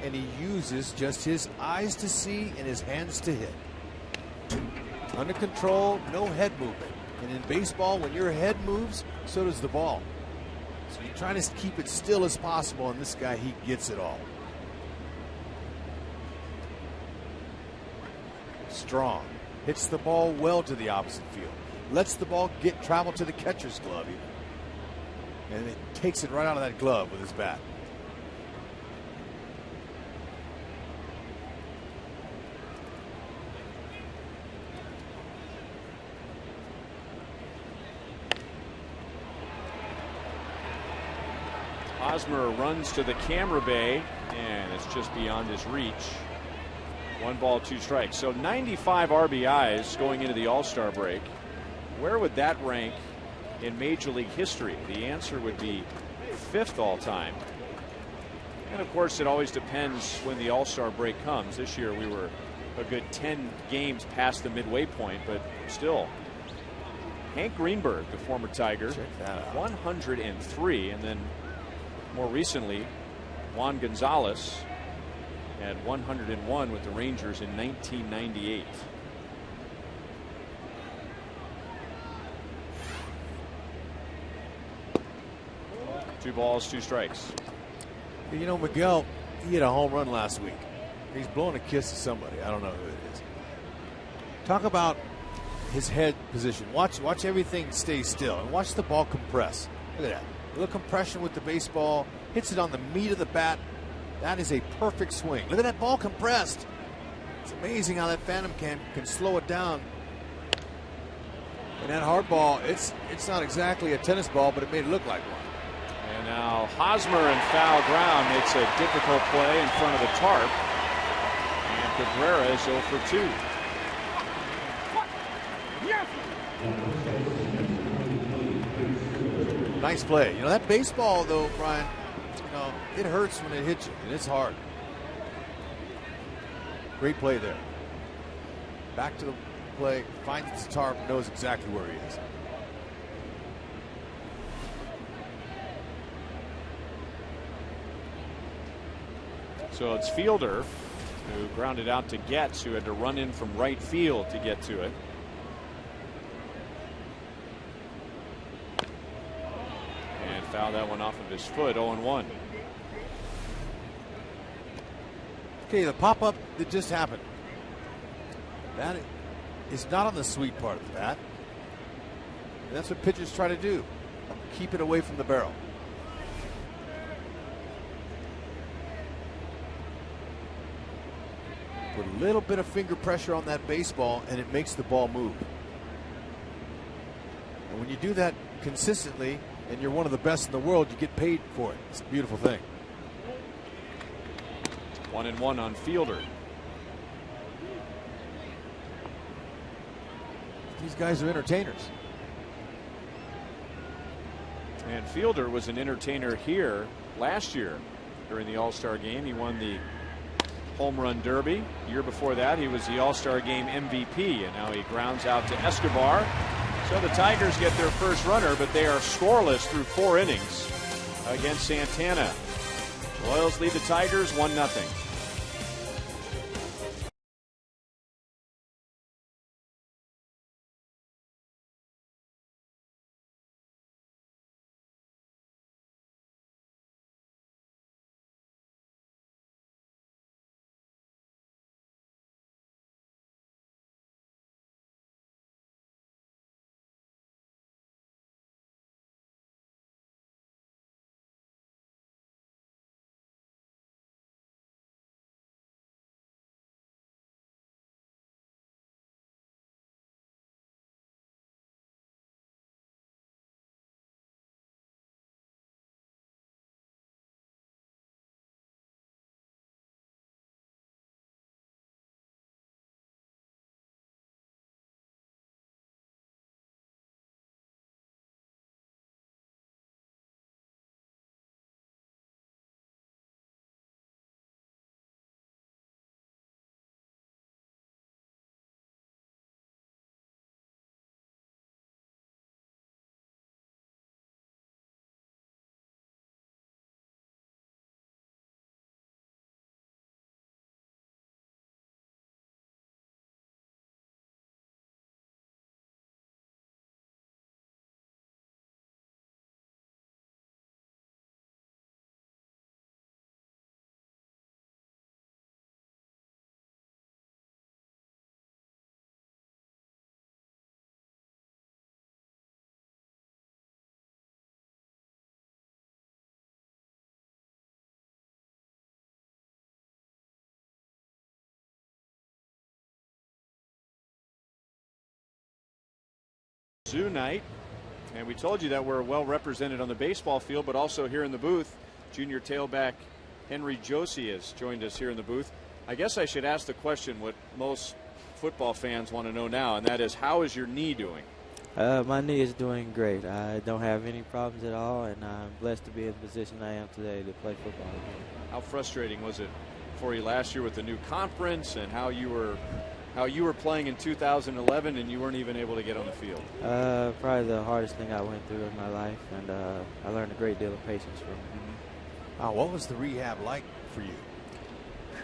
and he uses just his eyes to see and his hands to hit. Under control, no head movement. And in baseball, when your head moves, so does the ball. So you're trying to keep it still as possible, and this guy, he gets it all. Strong. Hits the ball well to the opposite field. Lets the ball travel to the catcher's glove even. And it takes it right out of that glove with his bat. Hosmer runs to the camera bay And it's just beyond his reach. 1 ball, 2 strikes. So 95 RBIs going into the All-Star break. Where would that rank in Major League history? The answer would be 5th all time. And of course, it always depends when the All-Star break comes. This year we were a good 10 games past the midway point, but still. Hank Greenberg, the former Tiger, 103, and then more recently, Juan Gonzalez had 101 with the Rangers in 1998. Two balls, 2 strikes. You know, Miguel, he hit a home run last week. He's blowing a kiss to somebody. I don't know who it is. Talk about his head position. Watch everything stay still and watch the ball compress. Look at that. A little compression with the baseball. Hits it on the meat of the bat. That is a perfect swing. Look at that ball compressed. It's amazing how that Phantom can slow it down. And that hard ball, it's not exactly a tennis ball, but it made it look like one. And now Hosmer in foul ground makes a difficult play in front of the tarp. And Cabrera is 0 for 2. Nice play. You know, that baseball, though, Brian, you know, it hurts when it hits you, and it's hard. Great play there. Back to the play, finds the tarp, knows exactly where he is. So it's Fielder who grounded out to Getz, who had to run in from right field to get to it. And fouled that one off of his foot. 0-1. Okay, the pop-up that just happened. That is not on the sweet part of the bat. And that's what pitchers try to do. Keep it away from the barrel. Put a little bit of finger pressure on that baseball and it makes the ball move. And when you do that consistently and you're one of the best in the world, you get paid for it. It's a beautiful thing. 1-1 on Fielder. These guys are entertainers. And Fielder was an entertainer here last year during the All-Star game. He won the Home Run Derby. Year before that, he was the All-Star Game MVP, and now he grounds out to Escobar. So the Tigers get their first runner, but they are scoreless through 4 innings against Santana. Royals lead the Tigers 1-0. Zoo night, and we told you that we're well represented on the baseball field, but also here in the booth. Junior tailback Henry Josie has joined us here in the booth. I guess I should ask the question what most football fans want to know now, and that is, how is your knee doing? My knee is doing great. I don't have any problems at all, and I'm blessed to be in the position I am today to play football again. How frustrating was it for you last year with the new conference, and how you were playing in 2011 and you weren't even able to get on the field? Probably the hardest thing I went through in my life, and I learned a great deal of patience from it. What was the rehab like for you?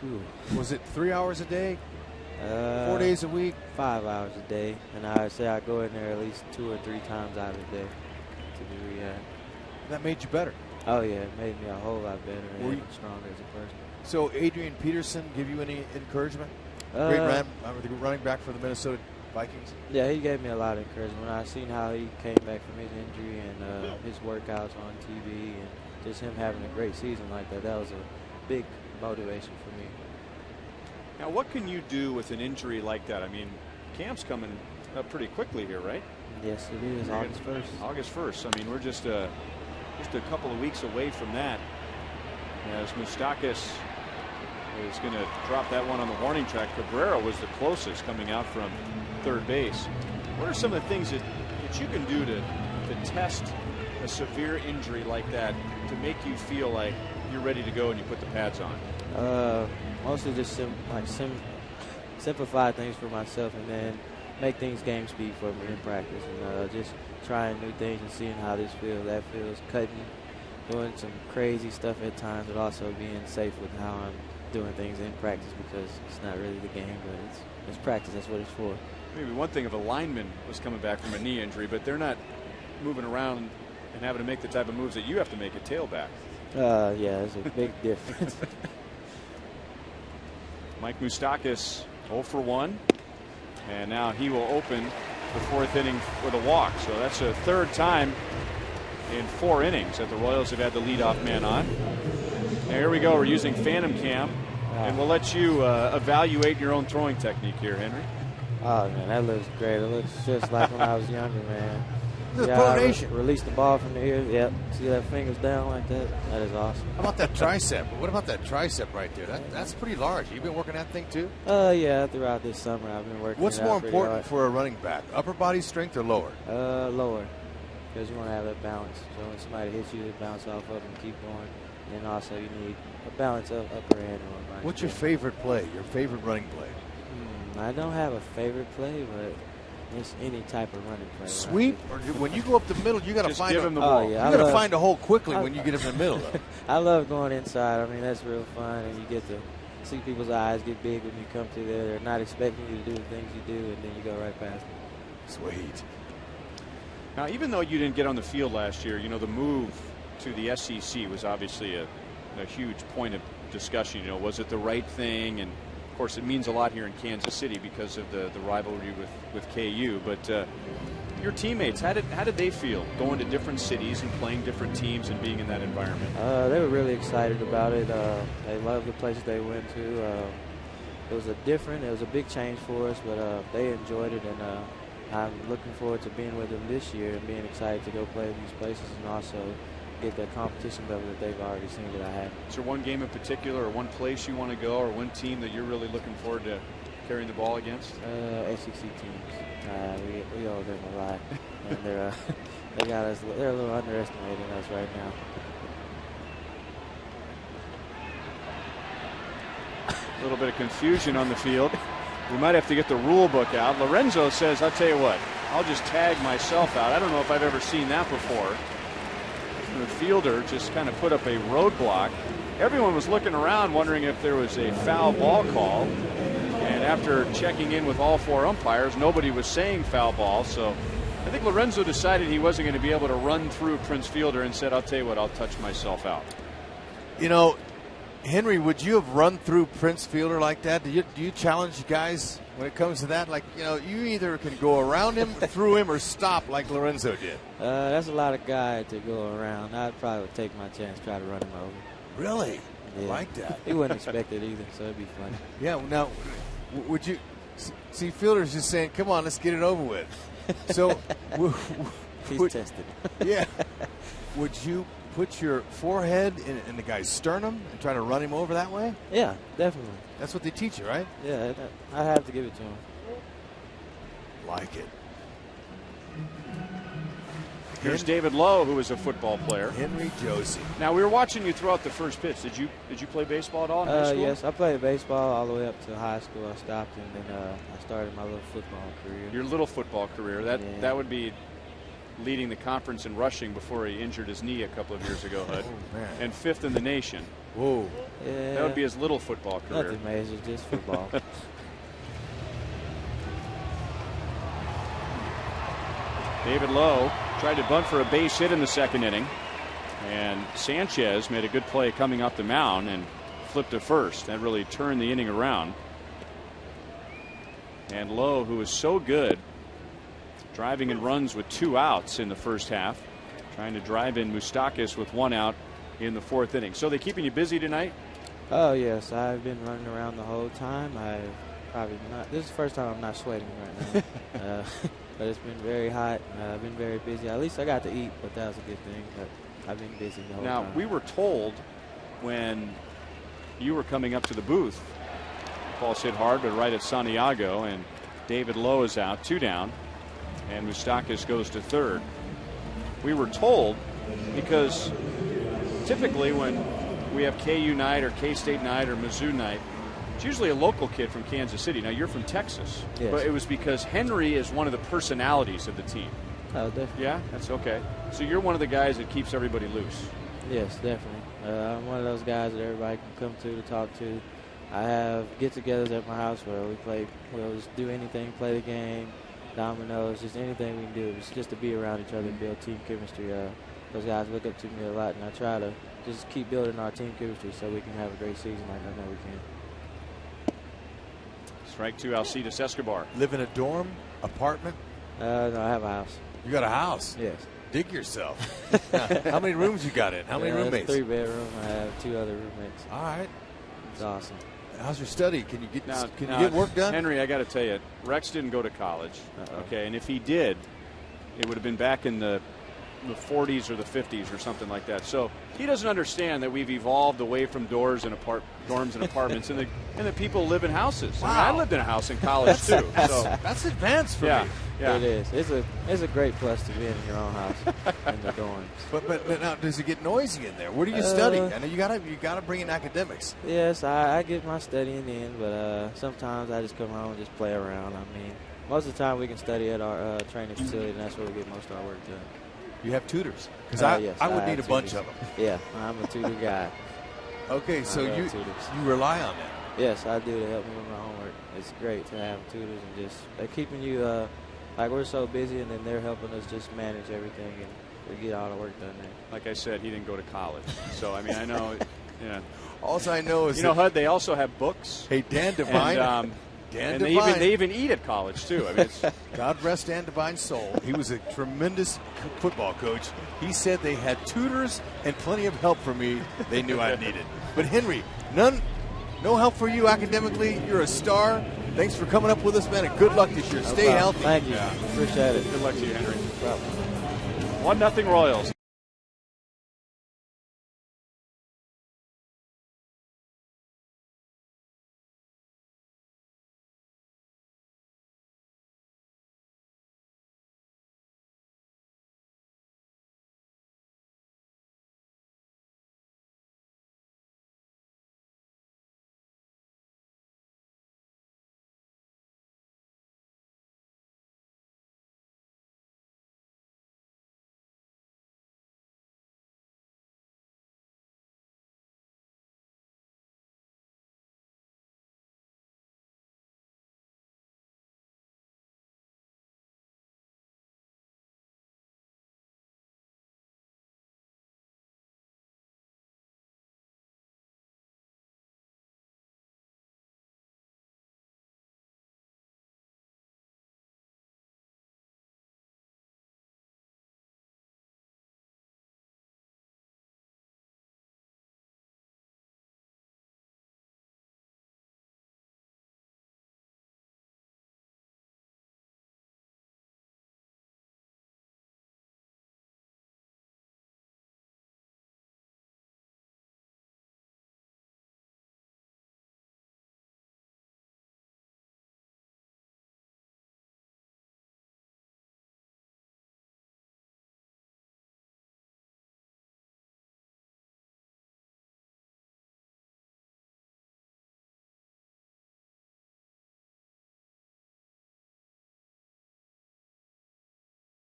Whew. Was it 3 hours a day? 4 days a week? 5 hours a day, and I would say I go in there at least 2 or 3 times out of the day to do rehab. That made you better. Oh yeah, it made me a whole lot better and stronger as a person. So Adrian Peterson give you any encouragement? Great running back for the Minnesota Vikings. Yeah, he gave me a lot of encouragement. When I seen how he came back from his injury and his workouts on TV and just him having a great season like that, that was a big motivation for me. Now, what can you do with an injury like that? I mean, camp's coming up pretty quickly here, right? Yes, it is. August 1st. August 1st. I mean, we're just a couple of weeks away from that. As Moustakis is going to drop that one on the warning track. Cabrera was the closest coming out from third base. What are some of the things that you can do to test a severe injury like that to make you feel like you're ready to go and you put the pads on? Mostly just simplify things for myself and then make things game speed for me in practice. And just trying new things and seeing how this feels, that feels, cutting, doing some crazy stuff at times, but also being safe with how I'm doing things in practice, because it's not really the game, but it's practice. That's what it's for. Maybe one thing if a lineman was coming back from a knee injury, but they're not moving around and having to make the type of moves that you have to make at tailback. Yeah, it's a big difference. Mike Moustakis 0 for 1, and now he will open the 4th inning with a walk. So that's a 3rd time in 4 innings that the Royals have had the leadoff man on. Now here we go. We're using Phantom Cam, and we'll let you evaluate your own throwing technique here, Henry. Oh, man, that looks great. It looks just like when I was younger, man. The pronation. Release the ball from the ear. Yep. See that fingers down like that? That is awesome. How about that tricep? What about that tricep right there? That's pretty large. You've been working that thing too? Yeah, throughout this summer I've been working. What's more important for a running back, upper body strength or lower? Lower, because you want to have that balance. So when somebody hits you, to bounce off of and keep going. And also you need a balance of upper and lower body. What's your favorite play? Your favorite running play? I don't have a favorite play, but it's any type of running play. Sweep, or when you go up the middle, you got to find him the ball. Yeah, you got to find a hole quickly when you get in the middle. I love going inside. I mean, that's real fun, and you get to see people's eyes get big when you come to there. They're not expecting you to do the things you do, and then you go right past them. Sweet. Now, even though you didn't get on the field last year, the move to the SEC was obviously a huge point of discussion. Was it the right thing? And of course, it means a lot here in Kansas City because of the rivalry with KU. But your teammates, how did they feel going to different cities and playing different teams and being in that environment? They were really excited about it. They loved the places they went to. It was a big change for us, but they enjoyed it, and I'm looking forward to being with them this year and being excited to go play in these places and also get that competition level that they've already seen that I have. Is there one game in particular or one place you want to go or one team that you're really looking forward to carrying the ball against? SEC teams. We owe them a lot. And they're a little underestimating us right now. A little bit of confusion on the field. We might have to get the rule book out. Lorenzo says, I'll tell you what, I'll just tag myself out. I don't know if I've ever seen that before. The fielder just kind of put up a roadblock. Everyone was looking around wondering if there was a foul ball call. And after checking in with all 4 umpires, nobody was saying foul ball. So I think Lorenzo decided he wasn't going to be able to run through Prince Fielder and said, I'll tell you what, I'll touch myself out. Henry, would you have run through Prince Fielder like that? Do you challenge guys when it comes to that? Like, you either can go around him, through him, or stop like Lorenzo did. That's a lot of guy to go around. I'd probably take my chance, try to run him over. Really? Yeah. I like that. He wouldn't expect it either, so it'd be funny. Yeah, now, would you see Fielder's just saying, come on, let's get it over with. So, he's tested. Yeah. Would you put your forehead in the guy's sternum and try to run him over that way? Yeah, definitely. That's what they teach you, right? Yeah, I have to give it to him. Like it. Here's David Lowe, who is a football player. Henry Josie. Now, we were watching you throw out the first pitch. Did you play baseball at all in high school? Yes, I played baseball all the way up to high school. I stopped, and then I started my little football career. Your little football career. That would be leading the conference in rushing before he injured his knee a couple of years ago, Hud. Oh, man. And 5th in the nation. Whoa. Yeah, That would be his little football career. nothing major, just football. David Lowe tried to bunt for a base hit in the second inning. And Sanchez made a good play coming up the mound and flipped to first. That really turned the inning around. And Lowe, who was so good driving in runs with 2 outs in the first half, trying to drive in Moustakas with 1 out in the 4th inning. So they keeping you busy tonight? Oh, yes. I've been running around the whole time. This is the first time I'm not sweating right now. But it's been very hot. I've been very busy. At least I got to eat, but that was a good thing. But I've been busy the whole time. Now, we were told when you were coming up to the booth, ball's hit hard, but right at Santiago, and David Lowe is out, 2 down, and Moustakas goes to third. We were told because typically when we have KU night or K-State night or Mizzou night, it's usually a local kid from Kansas City. Now, you're from Texas. Yes. But it was because Henry is one of the personalities of the team. Oh, definitely. Yeah, that's okay. So you're one of the guys that keeps everybody loose. Yes, definitely. I'm one of those guys that everybody can come to talk to. I have get-togethers at my house where we'll just do anything, play the game, dominoes, just anything we can do. It's just to be around each other and build team chemistry. Those guys look up to me a lot, and I try to just keep building our team chemistry so we can have a great season like I know we can. Strike 2, Alcides Escobar. Live in a dorm, apartment? No, I have a house. You got a house? Yes. Dig yourself. How many rooms you got in? How many roommates? 3 bedroom. I have 2 other roommates. All right. It's awesome. How's your study? Can you get Now, get work done? Henry, I got to tell you, Rex didn't go to college. Okay, and if he did, it would have been back in the 40s or the 50s or something like that. So he doesn't understand that we've evolved away from dorms and apartments, and that people live in houses. Wow. I mean, I lived in a house in college too. So That's advanced for yeah, me. yeah. It is. It's a great plus to be in your own house in the dorms. But now, does it get noisy in there? Where do you study? I know you gotta bring in academics. Yes, I get my studying in, but sometimes I just come home and just play around. I mean, most of the time we can study at our training facility, and that's where we get most of our work done. You have tutors? Because Yes, I would have need a bunch tutors. of them. Yeah, I'm a tutor guy. Okay, so love you tutors. rely on them. Yes, I do to help me with my homework. It's great to have tutors and just they're keeping you like we're so busy, and then they're helping us just manage everything and we get all the work done there. Like I said, he didn't go to college. So I mean, I know. Yeah. All I know is Hud, they also have books. Hey, Dan Devine. And Devine. they even eat at college too. I mean, it's, God rest Dan Devine's soul. He was a tremendous football coach. He said they had tutors and plenty of help for me they knew I needed. But Henry, no help for you academically. You're a star. Thanks for coming up with us, man, and good luck this year. Stay healthy. Thank you. Appreciate it. good luck to you, Henry. Well, 1-0 Royals.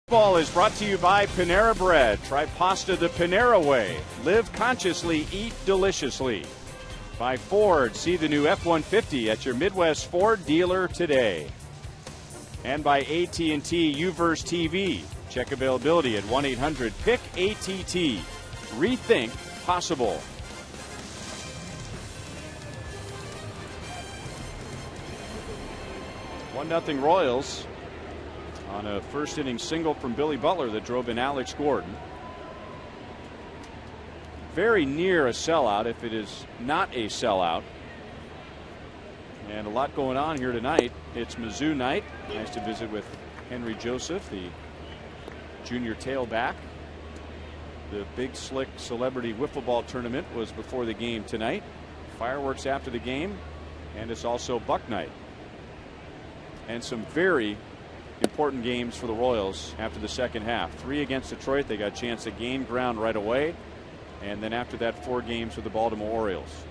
Ball is brought to you by Panera Bread. Try pasta the Panera way. Live consciously, eat deliciously. By Ford, see the new F-150 at your Midwest Ford dealer today. And by AT&T UVerse TV. Check availability at 1-800-PIC-ATT. Rethink possible. 1-0 Royals on a first inning single from Billy Butler that drove in Alex Gordon. Very near a sellout, if it is not a sellout. And a lot going on here tonight. It's Mizzou night. Nice to visit with Henry Joseph, the junior tailback. The Big Slick Celebrity Wiffle Ball Tournament was before the game tonight. Fireworks after the game. And it's also Buck night. And some very important games for the Royals after the second half. 3 against Detroit. They got a chance to gain ground right away. And then after that, 4 games with the Baltimore Orioles.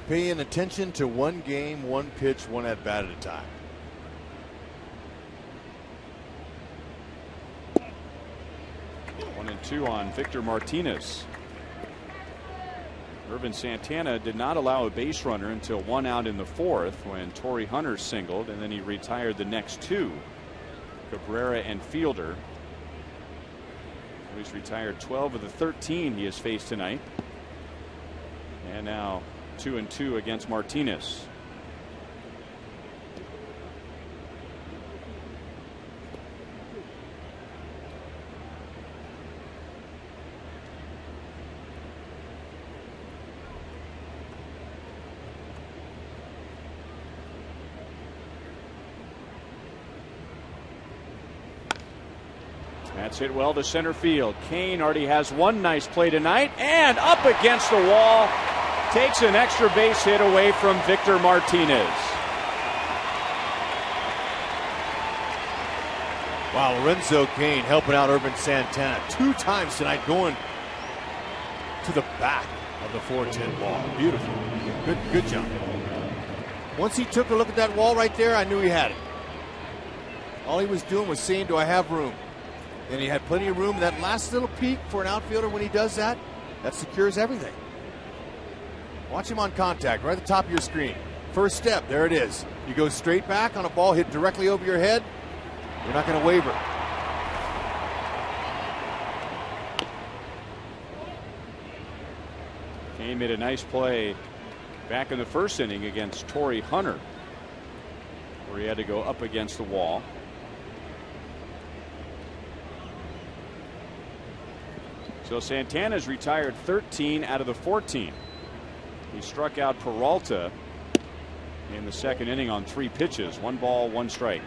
Paying attention to one game, one pitch, one at bat at a time. One and two on Victor Martinez. Urban Santana did not allow a base runner until 1 out in the 4th when Torrey Hunter singled, and then he retired the next 2. Cabrera and Fielder. He's retired 12 of the 13 he has faced tonight. And now 2-2 against Martinez. That's hit well to center field. Kane already has one nice play tonight, and up against the wall. Takes an extra base hit away from Victor Martinez. Wow, Lorenzo Kane helping out Urban Santana 2 times tonight, going to the back of the 410 wall. Beautiful. Good job. Once he took a look at that wall right there, I knew he had it. All he was doing was saying, do I have room? And he had plenty of room. That last little peek for an outfielder when he does that, that secures everything. Watch him on contact right at the top of your screen. First step, there it is. You go straight back on a ball hit directly over your head. You're not going to waver. Kane made a nice play back in the first inning against Torrey Hunter, where he had to go up against the wall. So Santana's retired 13 out of the 14. He struck out Peralta in the second inning on 3 pitches. 1 ball, 1 strike.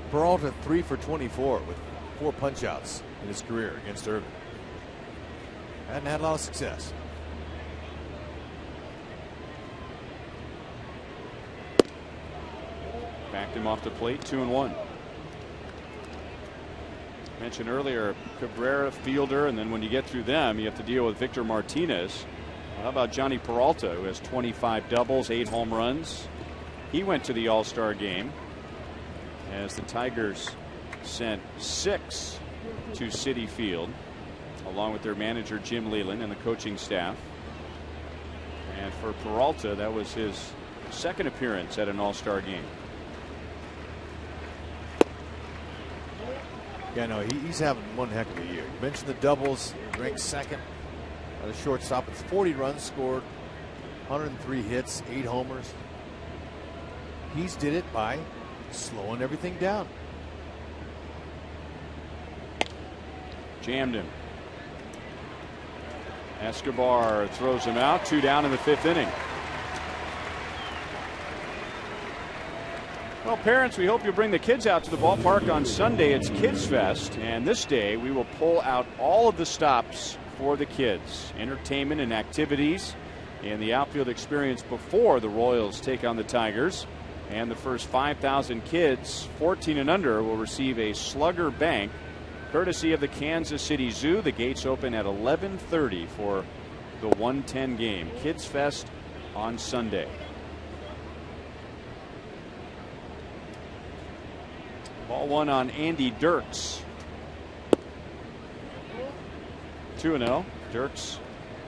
Peralta 3 for 24 with 4 punchouts in his career against Irvin. Hadn't had a lot of success. Backed him off the plate, 2-1. Mentioned earlier, Cabrera, Fielder, and then when you get through them, you have to deal with Victor Martinez. How about Johnny Peralta, who has 25 doubles, 8 home runs? He went to the All-Star game as the Tigers sent 6 to Citi Field, along with their manager Jim Leland and the coaching staff. And for Peralta, that was his second appearance at an All-Star game. Yeah, no, he's having one heck of a year. You mentioned the doubles, ranked second at a shortstop with 40 runs scored, 103 hits, 8 homers. He's did it by slowing everything down. Jammed him. Escobar throws him out. 2 down in the 5th inning. Well, parents, we hope you'll bring the kids out to the ballpark on Sunday. It's Kids Fest, and this day we will pull out all of the stops for the kids. Entertainment and activities and the outfield experience before the Royals take on the Tigers. And the first 5,000 kids, 14 and under, will receive a Slugger Bank, courtesy of the Kansas City Zoo. The gates open at 11:30 for the 1:10 game. Kids Fest on Sunday. Ball one on Andy Dirks. 2-0. Dirks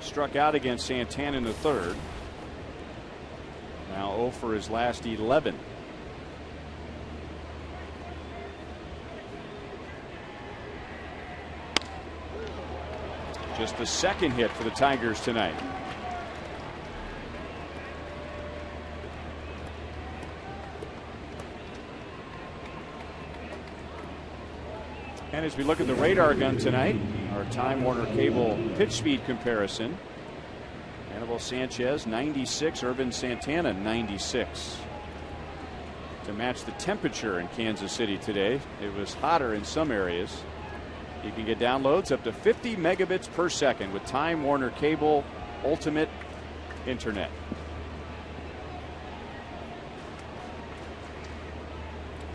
struck out against Santana in the third. Now 0 for his last 11. Just the second hit for the Tigers tonight. And as we look at the radar gun tonight, our Time Warner Cable pitch speed comparison. Anibal Sanchez 96, Urban Santana 96. To match the temperature in Kansas City today, it was hotter in some areas. You can get downloads up to 50 megabits per second with Time Warner Cable Ultimate Internet.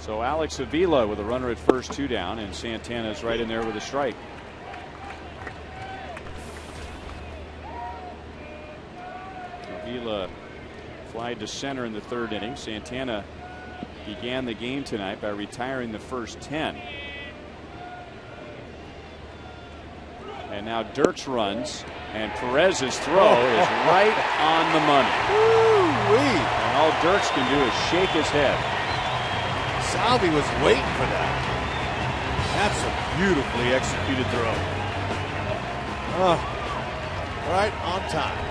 So Alex Avila with a runner at first, 2 down, and Santana's right in there with a strike. Avila flied to center in the third inning. Santana began the game tonight by retiring the first 10. And now Dirks runs, and Perez's throw is right on the money. Woo-wee. And all Dirks can do is shake his head. Salvi was waiting for that. That's a beautifully executed throw. Right on time.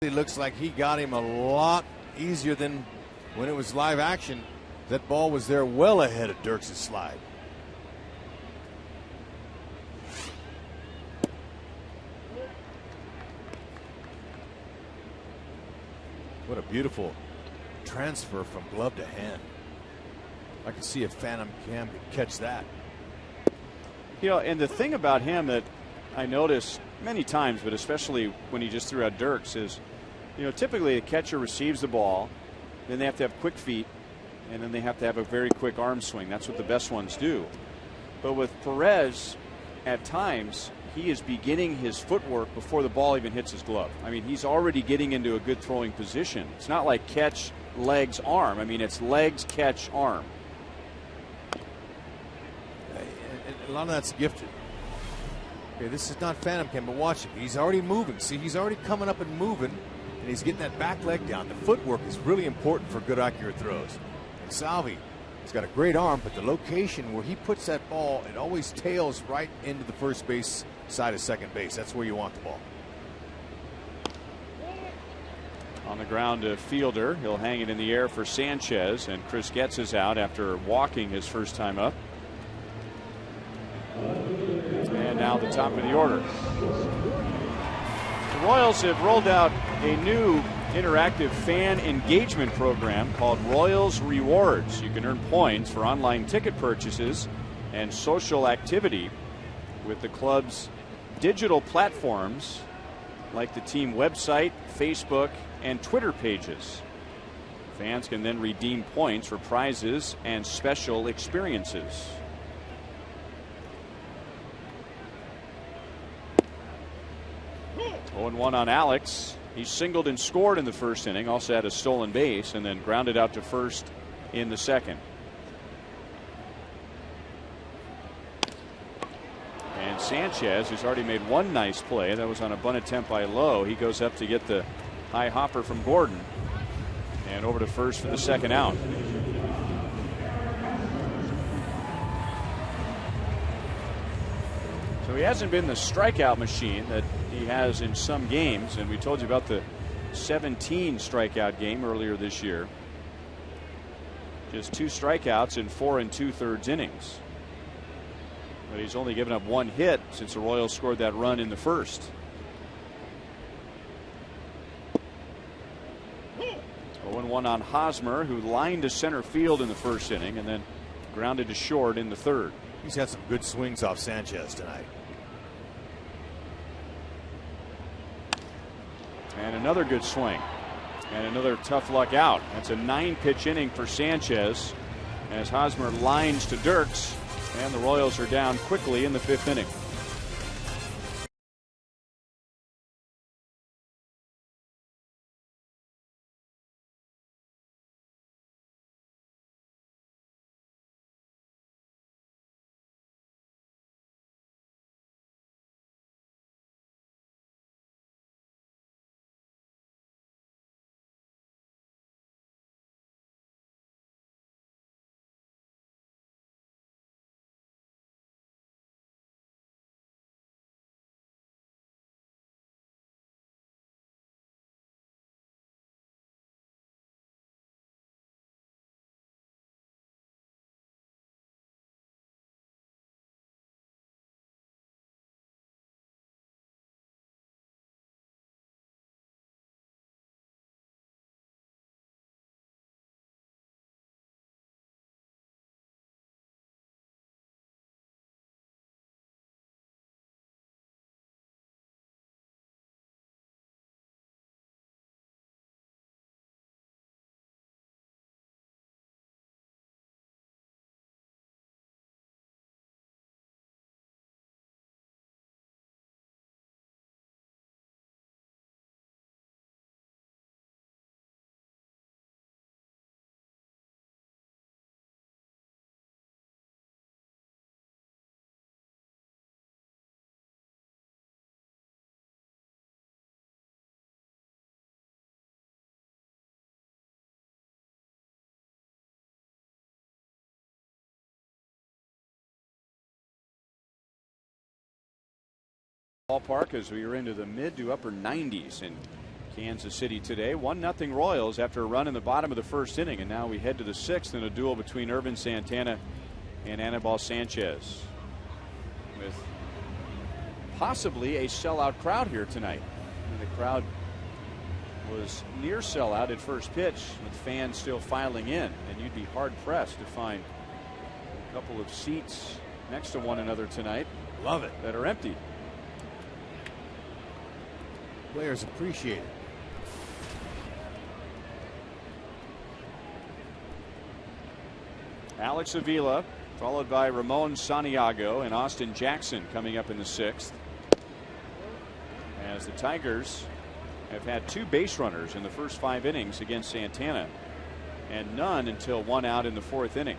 It looks like he got him a lot easier than when it was live action. That ball was there well ahead of Dirks' slide. What a beautiful transfer from glove to hand. I can see if Phantom Cam could catch that. You know, and the thing about him that I noticed many times, but especially when he just threw out Dirks, is, you know, typically the catcher receives the ball, then they have to have quick feet, and then they have to have a very quick arm swing. That's what the best ones do. But with Perez, at times, he is beginning his footwork before the ball even hits his glove. I mean, he's already getting into a good throwing position. It's not like catch, legs, arm. I mean, it's legs, catch, arm. A lot of that's gifted. Okay, this is not Phantom Cam, but watch him. He's already moving. See, he's already coming up and moving, and he's getting that back leg down. The footwork is really important for good, accurate throws. And Salvi, he's got a great arm, but the location where he puts that ball, it always tails right into the first base side of second base. That's where you want the ball. On the ground to Fielder. He'll hang it in the air for Sanchez, and Chris Getz is out after walking his first time up. now the top of the order. The Royals have rolled out a new interactive fan engagement program called Royals Rewards. You can earn points for online ticket purchases and social activity with the club's digital platforms like the team website, Facebook, and Twitter pages. Fans can then redeem points for prizes and special experiences. Oh, 0-1 on Alex. He singled and scored in the first inning, also had a stolen base, and then grounded out to first in the second. And Sanchez, who's already made one nice play, that was on a bunt attempt by Lowe. He goes up to get the high hopper from Gordon, and over to first for the second out. So he hasn't been the strikeout machine that he has in some games, and we told you about the 17 strikeout game earlier this year. Just 2 strikeouts in 4 2/3 innings. But he's only given up 1 hit since the Royals scored that run in the first. 0-1 on Hosmer, who lined to center field in the first inning and then grounded to short in the third. He's had some good swings off Sanchez tonight. And another good swing. And another tough luck out. That's a 9-pitch inning for Sanchez as Hosmer lines to Dirks, and the Royals are down quickly in the 5th inning. Ballpark as we are into the mid to upper 90s in Kansas City today. 1-0 Royals after a run in the bottom of the first inning, and now we head to the 6th in a duel between Irvin Santana and Anibal Sanchez, with possibly a sellout crowd here tonight. And the crowd was near sellout at first pitch, with fans still filing in, and you'd be hard pressed to find a couple of seats next to one another tonight. Love it. That are empty. Players appreciate it. Alex Avila, followed by Ramon Santiago and Austin Jackson coming up in the 6th. As the Tigers have had 2 base runners in the first 5 innings against Santana, and none until 1 out in the 4th inning.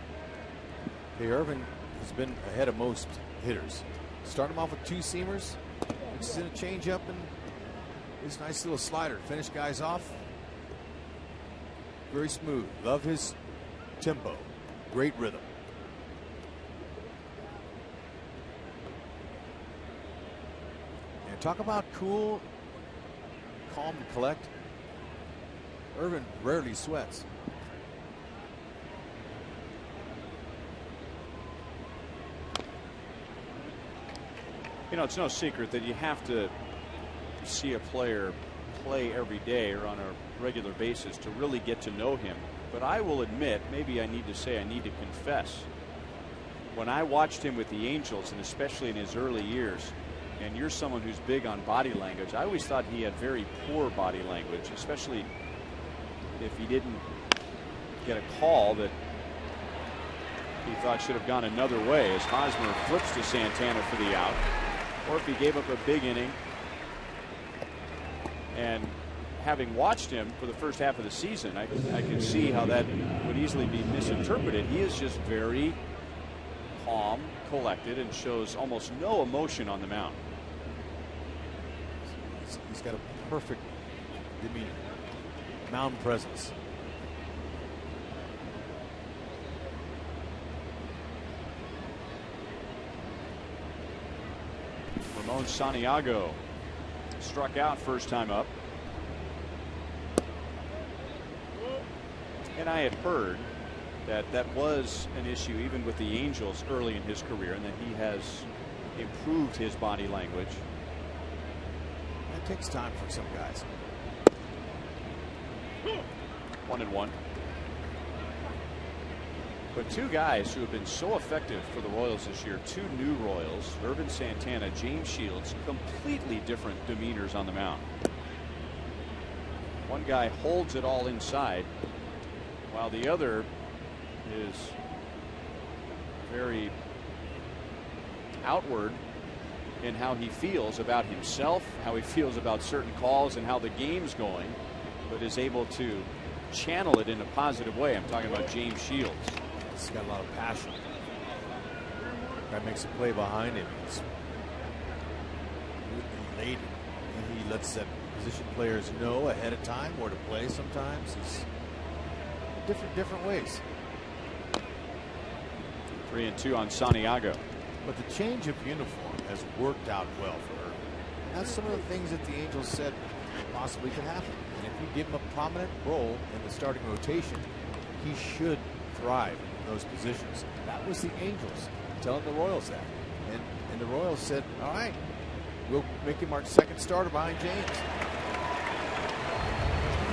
Hey, Irvin has been ahead of most hitters. Start him off with 2 seamers, mixes in a changeup and his nice little slider. Finish guys off. Very smooth. Love his tempo. Great rhythm. And talk about cool, calm, and collect. Irvin rarely sweats. You know, it's no secret that you have to see a player play every day or on a regular basis to really get to know him. But I will admit, maybe I need to confess, when I watched him with the Angels, and especially in his early years, and you're someone who's big on body language, I always thought he had very poor body language, especially if he didn't get a call that he thought should have gone another way as Hosmer flips to Santana for the out, or if he gave up a big inning. And having watched him for the first half of the season, I can see how that would easily be misinterpreted. He is just very calm, collected, and shows almost no emotion on the mound. He's got a perfect demeanor, mound presence. Ramon Santiago struck out first time up. And I had heard that that was an issue even with the Angels early in his career, and that he has improved his body language. That takes time for some guys. 1-1. But two guys who have been so effective for the Royals this year, two new Royals, Urban Santana, James Shields, completely different demeanors on the mound. One guy holds it all inside, while the other is very outward in how he feels about himself, how he feels about certain calls, and how the game's going, but is able to channel it in a positive way. I'm talking about James Shields. He's got a lot of passion. Guy makes a play behind him. He's elated, and he lets that position players know ahead of time where to play. Sometimes he's different ways. 3-2 on Santiago. But the change of uniform has worked out well for Irvin. And that's some of the things that the Angels said possibly could happen. And if you give him a prominent role in the starting rotation, he should thrive in those positions. That was the Angels telling the Royals that. And the Royals said, all right, we'll make him our second starter behind James.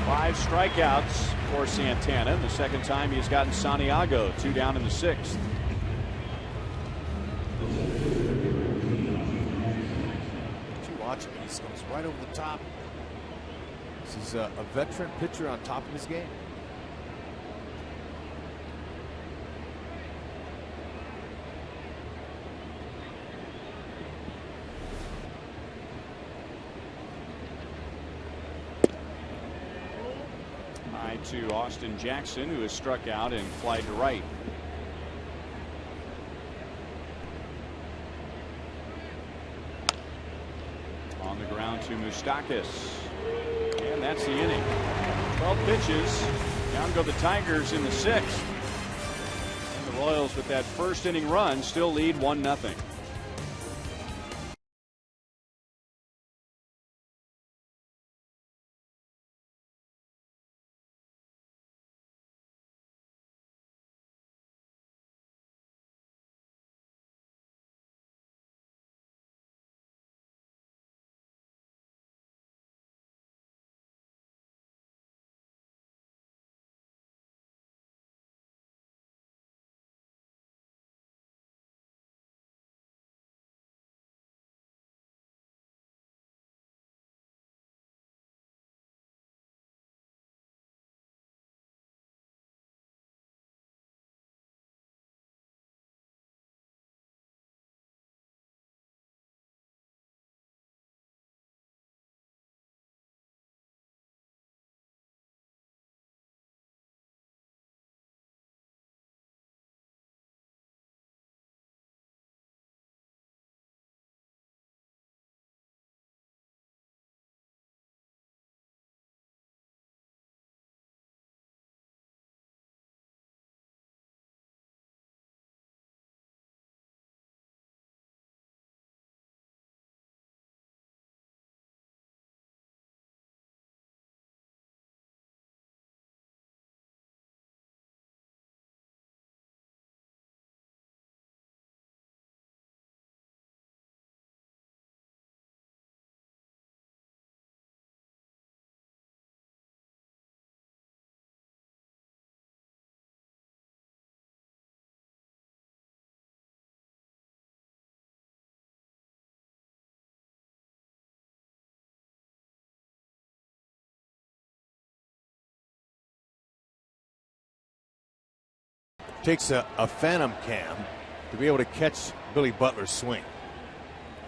5 strikeouts for Santana. The second time he's gotten Santiago, 2 down in the 6th. You watch him, he comes right over the top. This is a veteran pitcher on top of his game. To Austin Jackson, who has struck out and flied to right. On the ground to Moustakas, and that's the inning. 12 pitches. Down go the Tigers in the 6th. And the Royals, with that first inning run, still lead 1-0. Takes a phantom cam to be able to catch Billy Butler's swing.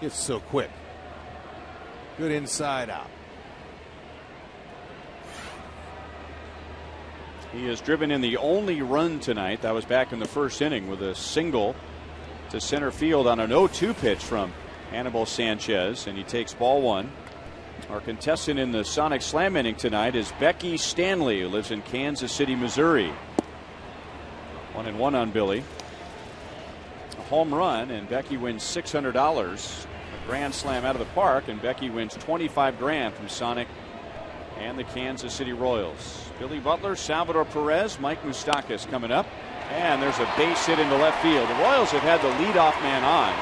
It's so quick. Good inside out. He has driven in the only run tonight. That was back in the first inning with a single to center field on an 0-2 pitch from Anibal Sanchez, and he takes ball one. Our contestant in the Sonic Slam inning tonight is Becky Stanley, who lives in Kansas City, Missouri. 1-1 on Billy. A home run, and Becky wins $600. A grand slam out of the park, and Becky wins $25,000 from Sonic and the Kansas City Royals. Billy Butler, Salvador Perez, Mike Moustakas coming up, and there's a base hit into left field. The Royals have had the leadoff man on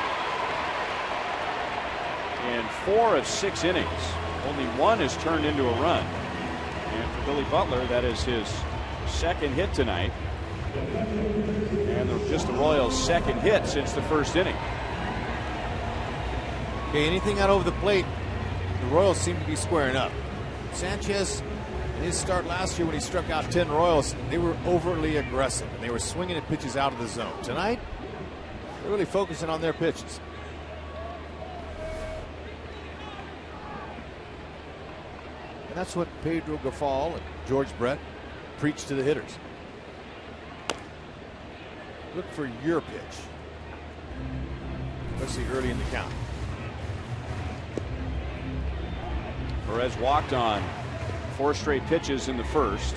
in 4 of 6 innings. Only one has turned into a run. And for Billy Butler, that is his second hit tonight. And just the Royals' second hit since the first inning. Okay, anything out over the plate, the Royals seem to be squaring up. Sanchez, in his start last year when he struck out 10 Royals, they were overtly aggressive and they were swinging at pitches out of the zone. Tonight, they're really focusing on their pitches. And that's what Pedro Gaffal and George Brett preach to the hitters. Look for your pitch, especially early in the count. Perez walked on 4 straight pitches in the first.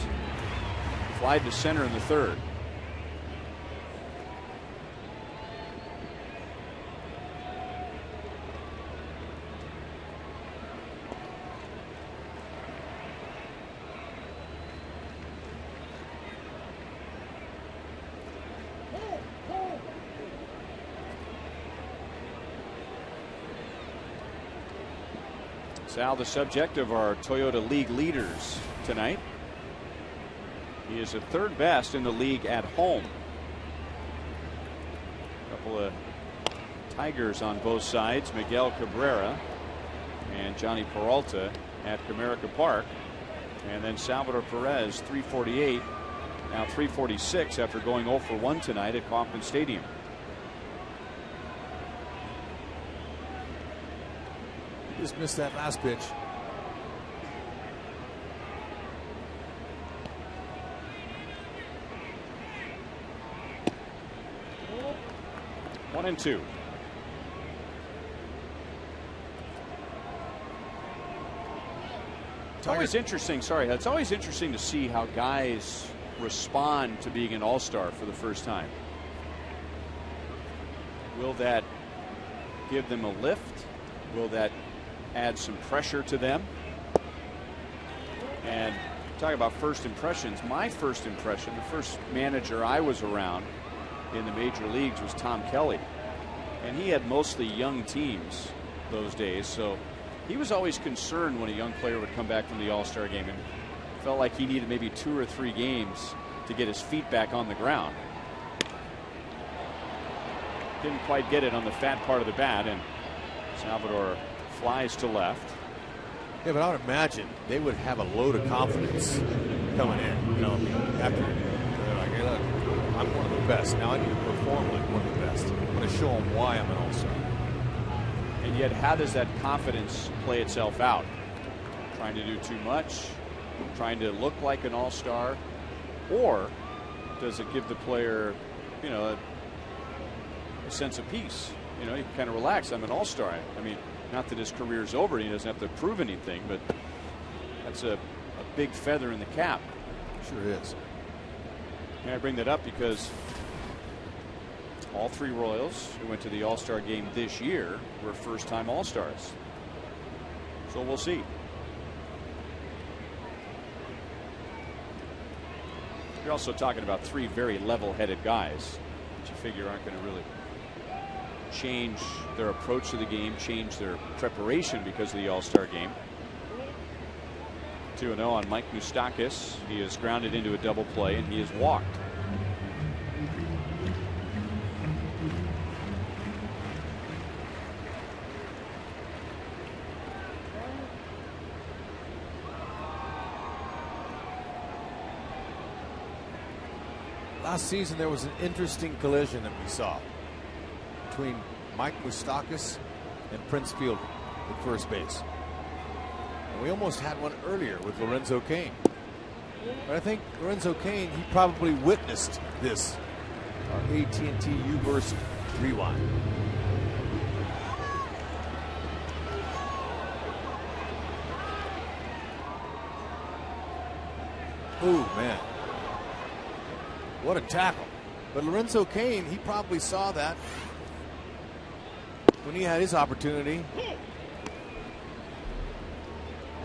Flied to center in the third. Sal, the subject of our Toyota League leaders tonight. He is at third best in the league at home. A couple of Tigers on both sides, Miguel Cabrera and Johnny Peralta at Comerica Park. And then Salvador Perez, 348, now 346 after going 0 for 1 tonight at Kauffman Stadium. Just missed that last pitch. One and two. It's always interesting. Sorry, it's always interesting to see how guys respond to being an all-star for the first time. Will that give them a lift? Will that add some pressure to them? And talk about first impressions. My first impression, the first manager I was around in the major leagues was Tom Kelly, and he had mostly young teams those days, so he was always concerned when a young player would come back from the All-Star game and felt like he needed maybe 2 or 3 games to get his feet back on the ground. Didn't quite get it on the fat part of the bat, and Salvador flies to left. Yeah, but I would imagine they would have a load of confidence coming in. You know, after they're like, hey, look, I'm one of the best. Now I need to perform like one of the best. I'm going to show them why I'm an all-star. And yet, how does that confidence play itself out? Trying to do too much? Trying to look like an all-star? Or does it give the player, you know, a sense of peace? You know, you can kind of relax. I'm an all-star. I mean, not that his career's over. He doesn't have to prove anything, but that's a big feather in the cap. Sure is. And I bring that up because all 3 Royals who went to the All-Star game this year were first-time All-Stars. So we'll see. You're also talking about 3 very level-headed guys that you figure aren't going to really change their approach to the game, change their preparation because of the All-Star game. 2-0 on Mike Moustakas. He is grounded into a double play and he is walked. Last season, there was an interesting collision that we saw between Mike Moustakas and Prince Fielder at first base. And we almost had one earlier with Lorenzo Cain. But I think Lorenzo Cain, he probably witnessed this AT&T U-Burst rewind. Ooh, man. What a tackle. But Lorenzo Cain, he probably saw that when he had his opportunity,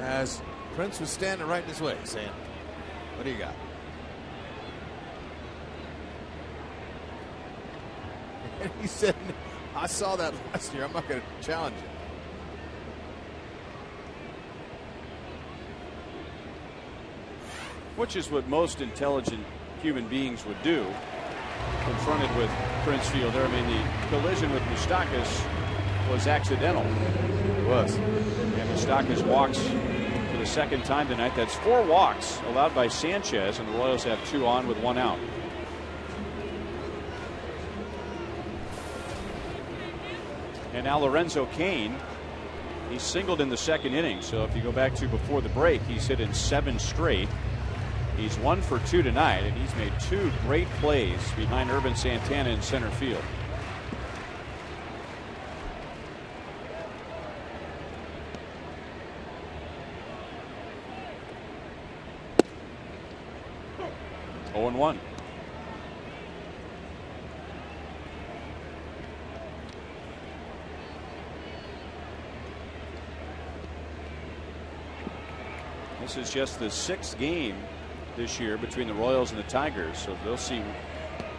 as Prince was standing right in his way saying, what do you got? And he said, I saw that last year. I'm not going to challenge it. Which is what most intelligent human beings would do confronted with Prince Fielder. I mean, the collision with Moustakas was accidental. It was. And Moustakas walks for the second time tonight. That's 4 walks allowed by Sanchez, and the Royals have 2 on with 1 out. And now Lorenzo Cain, he singled in the second inning. So if you go back to before the break, he's hit in 7 straight. He's 1 for 2 tonight, and he's made 2 great plays behind Urban Santana in center field. Oh, 0-1. This is just the 6th game this year between the Royals and the Tigers, so they'll see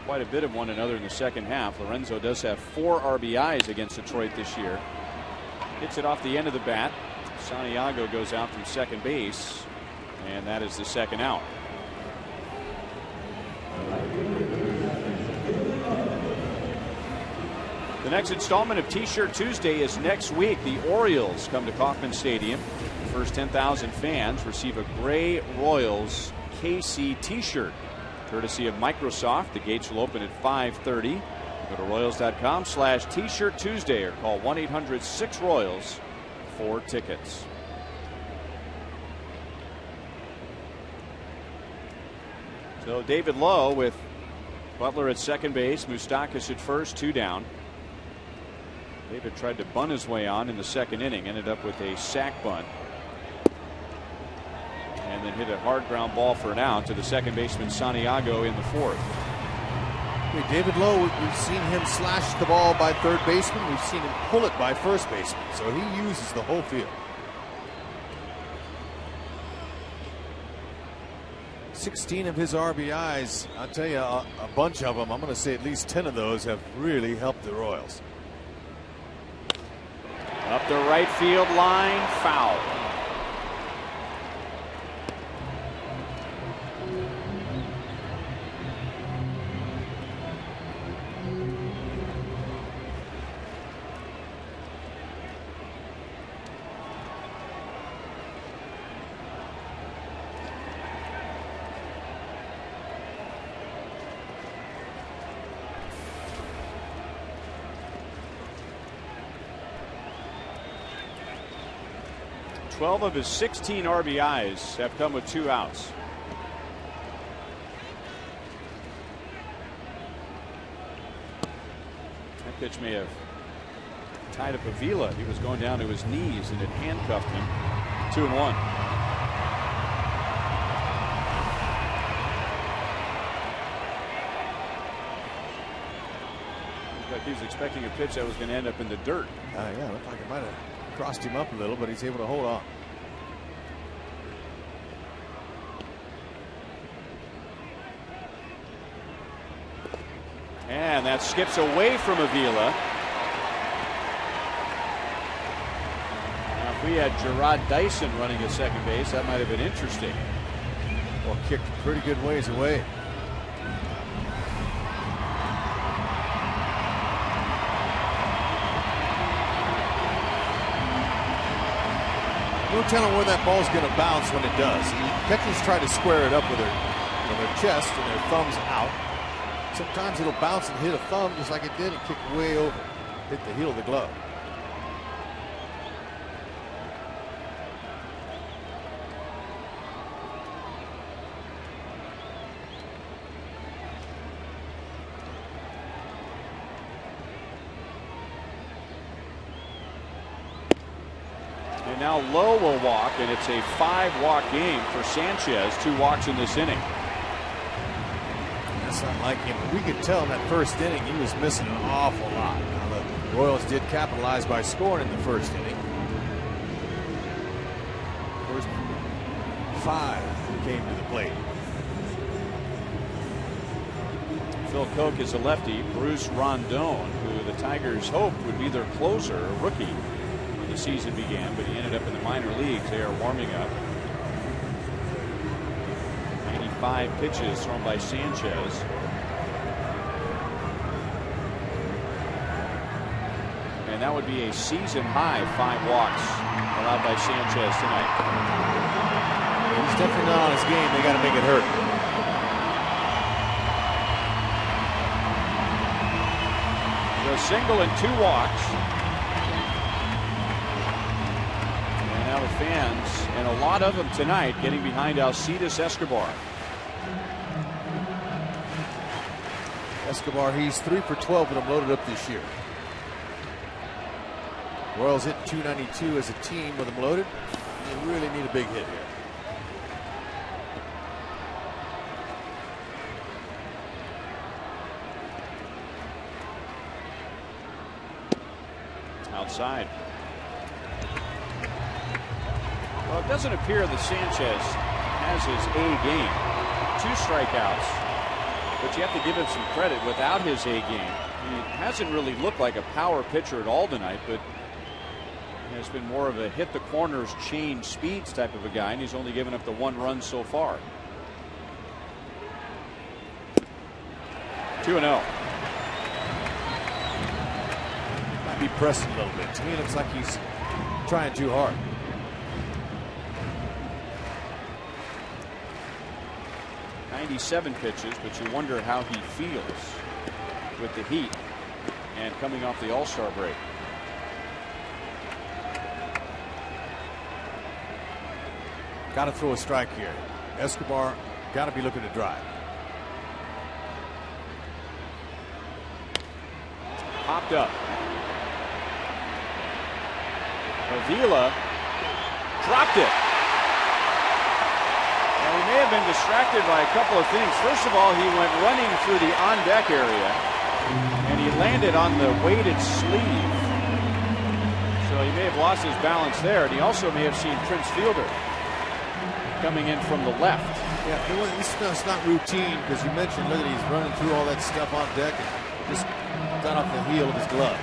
quite a bit of one another in the second half. Lorenzo does have 4 RBIs against Detroit this year. Hits it off the end of the bat. Santiago goes out from second base, and that is the second out. The next installment of T-Shirt Tuesday is next week. The Orioles come to Kauffman Stadium. The first 10,000 fans receive a gray Royals KC T-shirt, courtesy of Microsoft. The gates will open at 5:30. Go to Royals.com/T-Shirt Tuesday or call 1-800-6-ROYALS for tickets. So David Lowe with Butler at second base, Moustakas at first, 2 down. David tried to bunt his way on in the second inning, ended up with a sac bunt, and then hit a hard ground ball for an out to the second baseman Santiago in the 4th. Hey, David Lowe, we've seen him slash the ball by third baseman. We've seen him pull it by first baseman, so he uses the whole field. 16 of his RBIs, I'll tell you, a bunch of them, I'm going to say at least 10 of those have really helped the Royals. Up the right field line, foul. Twelve of his 16 RBIs have come with 2 outs. That pitch may have tied up Avila. He was going down to his knees and it handcuffed him. 2-1. Looked like he was expecting a pitch that was going to end up in the dirt. Yeah, looked like it might have crossed him up a little, but he's able to hold on. And that skips away from Avila. Now, if we had Gerard Dyson running at second base, that might have been interesting. Well, kicked pretty good ways away. No telling where that ball's going to bounce when it does. Catchers try to square it up with their chest and their thumbs out. Sometimes it'll bounce and hit a thumb just like it did and kick way over. Hit the heel of the glove. And now Lowe will walk, and it's a 5-walk game for Sanchez. 2 walks in this inning. That's not like him. We could tell in that first inning he was missing an awful lot. Now, the Royals did capitalize by scoring in the first inning. First 5 came to the plate. Phil Koch is a lefty. Bruce Rondon, who the Tigers hoped would be their closer, a rookie, when the season began, but he ended up in the minor leagues. They are warming up. 5 pitches thrown by Sanchez. And that would be a season high 5 walks allowed by Sanchez tonight. He's definitely not on his game. They got to make it hurt. So single and 2 walks. And now the fans, and a lot of them tonight, getting behind Alcides Escobar. Escobar, he's 3 for 12 with them loaded up this year. Royals hit 292 as a team with them loaded. They really need a big hit here. Outside. Well, it doesn't appear that Sanchez has his A game. 2 strikeouts. But you have to give him some credit. Without his A game, he hasn't really looked like a power pitcher at all tonight, but has been more of a hit the corners, change speeds type of a guy, and he's only given up the 1 run so far. 2-0. Might be pressing a little bit. To me, it looks like he's trying too hard. Pitches, but you wonder how he feels with the heat and coming off the All-Star break. Got to throw a strike here. Escobar got to be looking to drive. Popped up. Avila dropped it. He may have been distracted by a couple of things. First of all, he went running through the on-deck area, and he landed on the weighted sleeve. So he may have lost his balance there, and he also may have seen Prince Fielder coming in from the left. Yeah, this stuff's not routine because you mentioned, look at he's running through all that stuff on deck and just got off the heel of his glove.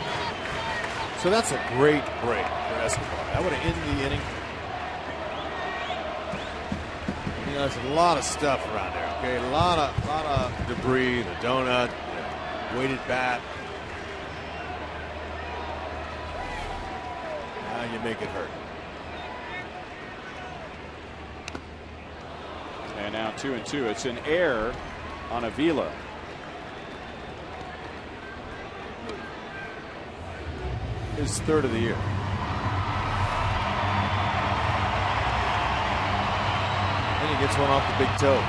So that's a great break for Escobar. That would have ended the inning. There's a lot of stuff around there. Okay, a lot of debris, the donut, the weighted bat. Now you make it hurt. And now 2-2. It's an error on Avila. His 3rd of the year. He gets one off the big toe.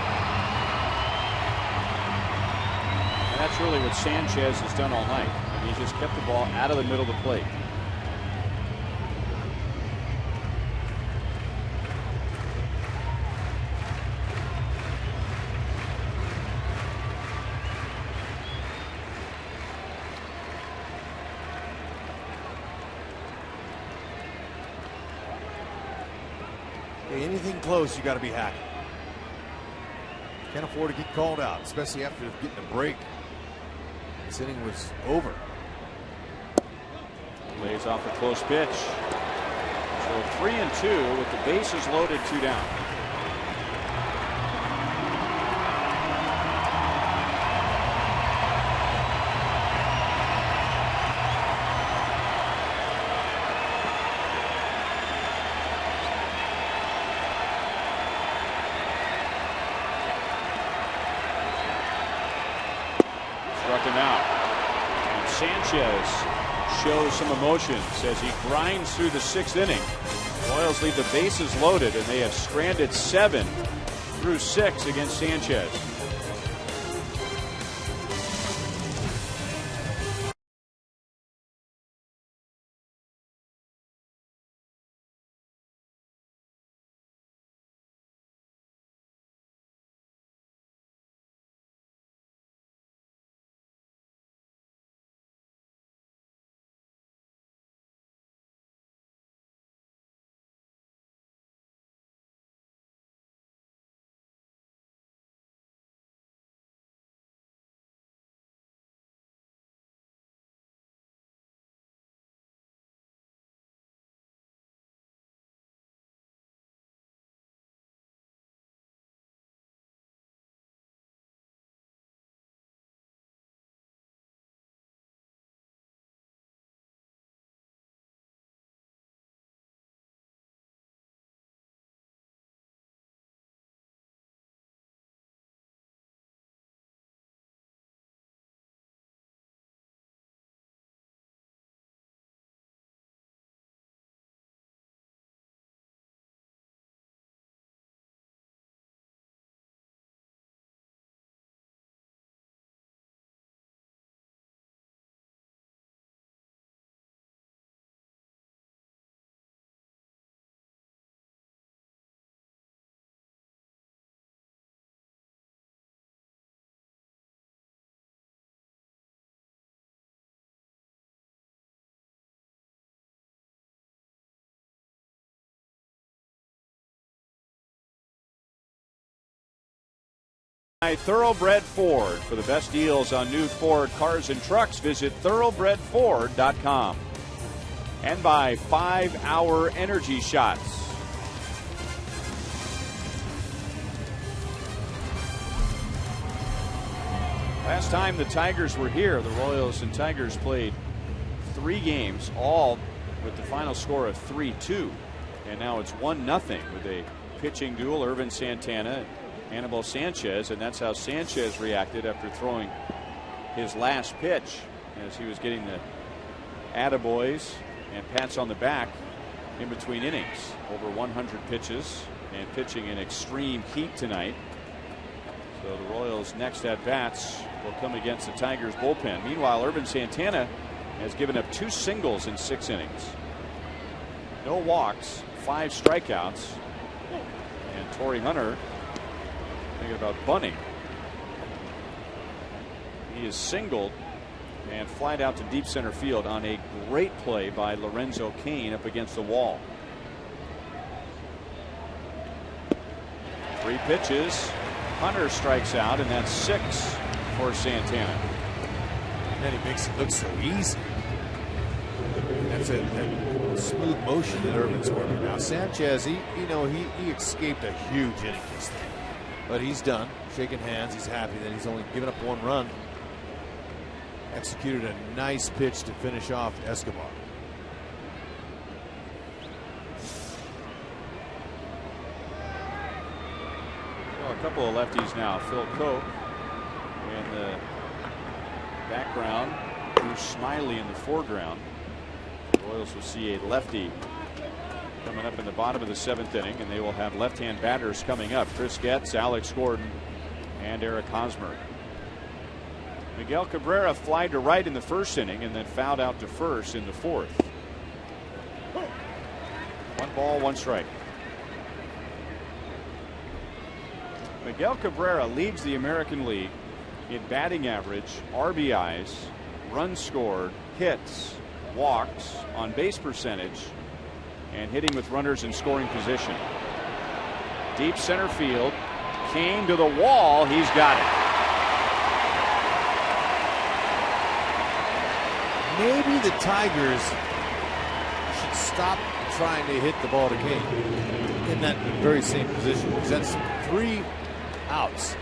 And that's really what Sanchez has done all night. He just kept the ball out of the middle of the plate. Anything close, you got to be happy. Can't afford to get called out, especially after getting a break. This inning was over. Lays off a close pitch. So 3-2 with the bases loaded, 2 down. struck him out. And Sanchez shows some emotions as he grinds through the 6th inning. The Royals leave the bases loaded, and they have stranded 7 through 6 against Sanchez. Thoroughbred Ford. For the best deals on new Ford cars and trucks, visit thoroughbredford.com. And by 5-Hour Energy Shots. Last time the Tigers were here, the Royals and Tigers played 3 games, all with the final score of 3-2. And now it's 1-0 with a pitching duel, Ervin Santana, Anibal Sanchez, and that's how Sanchez reacted after throwing his last pitch, as he was getting the attaboys and pats on the back in between innings. Over 100 pitches and pitching in extreme heat tonight. So the Royals' next at-bats will come against the Tigers bullpen. Meanwhile, Ervin Santana has given up 2 singles in 6 innings. No walks, 5 strikeouts, and Torrey Hunter thinking about bunting. He is singled and flied out to deep center field on a great play by Lorenzo Cain up against the wall. 3 pitches. Hunter strikes out, and that's 6 for Santana. And he makes it look so easy. That's a smooth motion that Ervin's working. Now Sanchez, he escaped a huge inning this thing. But he's done, shaking hands. He's happy that he's only given up 1 run. Executed a nice pitch to finish off Escobar. Well, a couple of lefties now. Phil Koch in the background, Bruce Smiley in the foreground. The Royals will see a lefty coming up in the bottom of the 7th inning, and they will have left-hand batters coming up. Chris Getz, Alex Gordon, and Eric Hosmer. Miguel Cabrera flied to right in the 1st inning and then fouled out to first in the 4th. 1 ball, 1 strike. Miguel Cabrera leads the American League in batting average, RBIs, runs scored, hits, walks, on base percentage, and hitting with runners in scoring position. Deep center field. Cain to the wall. He's got it. Maybe the Tigers should stop trying to hit the ball to Cain in that very same position, because that's 3 outs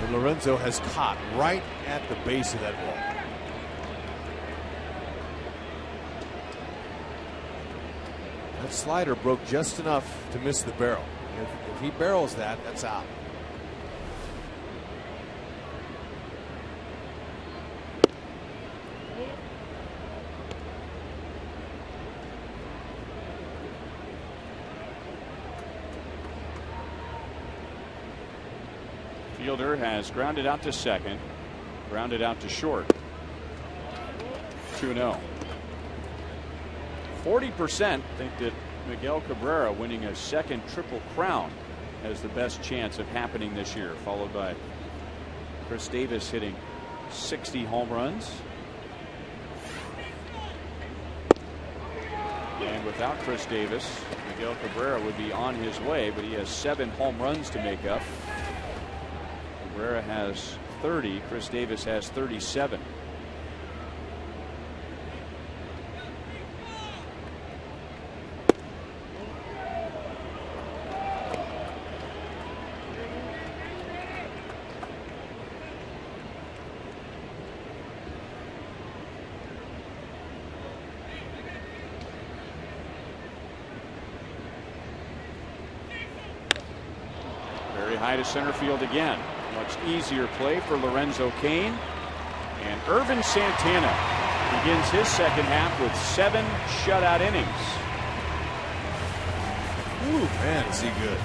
that Lorenzo has caught right at the base of that ball. That slider broke just enough to miss the barrel. If he barrels that, that's out. fielder has grounded out to second, grounded out to short. 2-0. 40% think that Miguel Cabrera winning a second Triple Crown has the best chance of happening this year, followed by Chris Davis hitting 60 home runs. And without Chris Davis, Miguel Cabrera would be on his way, but he has 7 home runs to make up. Cabrera has 30. Chris Davis has 37. High to center field again. Much easier play for Lorenzo Cain. And Irvin Santana begins his second half with 7 shutout innings. Ooh, man, is he good.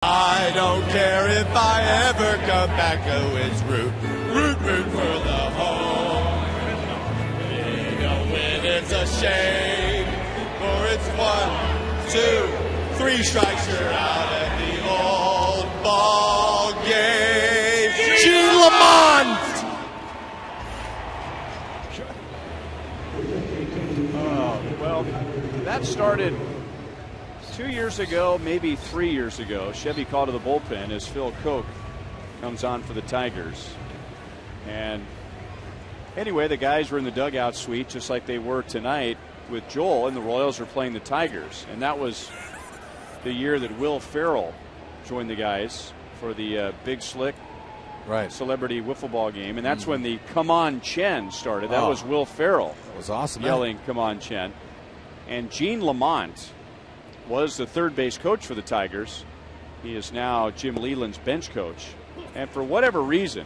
I don't care if I ever come back, oh, it's root for the home. Even when it's a shame, for it's 1, 2, 3 strikes, you're out at the old ball game. Gene Lamont! Well, that started 2 years ago, maybe 3 years ago. Chevy called to the bullpen as Phil Koch comes on for the Tigers. And anyway, the guys were in the dugout suite just like they were tonight with Joel, and the Royals were playing the Tigers. And that was the year that Will Ferrell joined the guys for the Big Slick celebrity wiffle ball game. And that's when the Come On Chen started. That was Will Ferrell. That was awesome. Yelling, Come On Chen. And Gene Lamont was the third base coach for the Tigers. He is now Jim Leland's bench coach. And for whatever reason,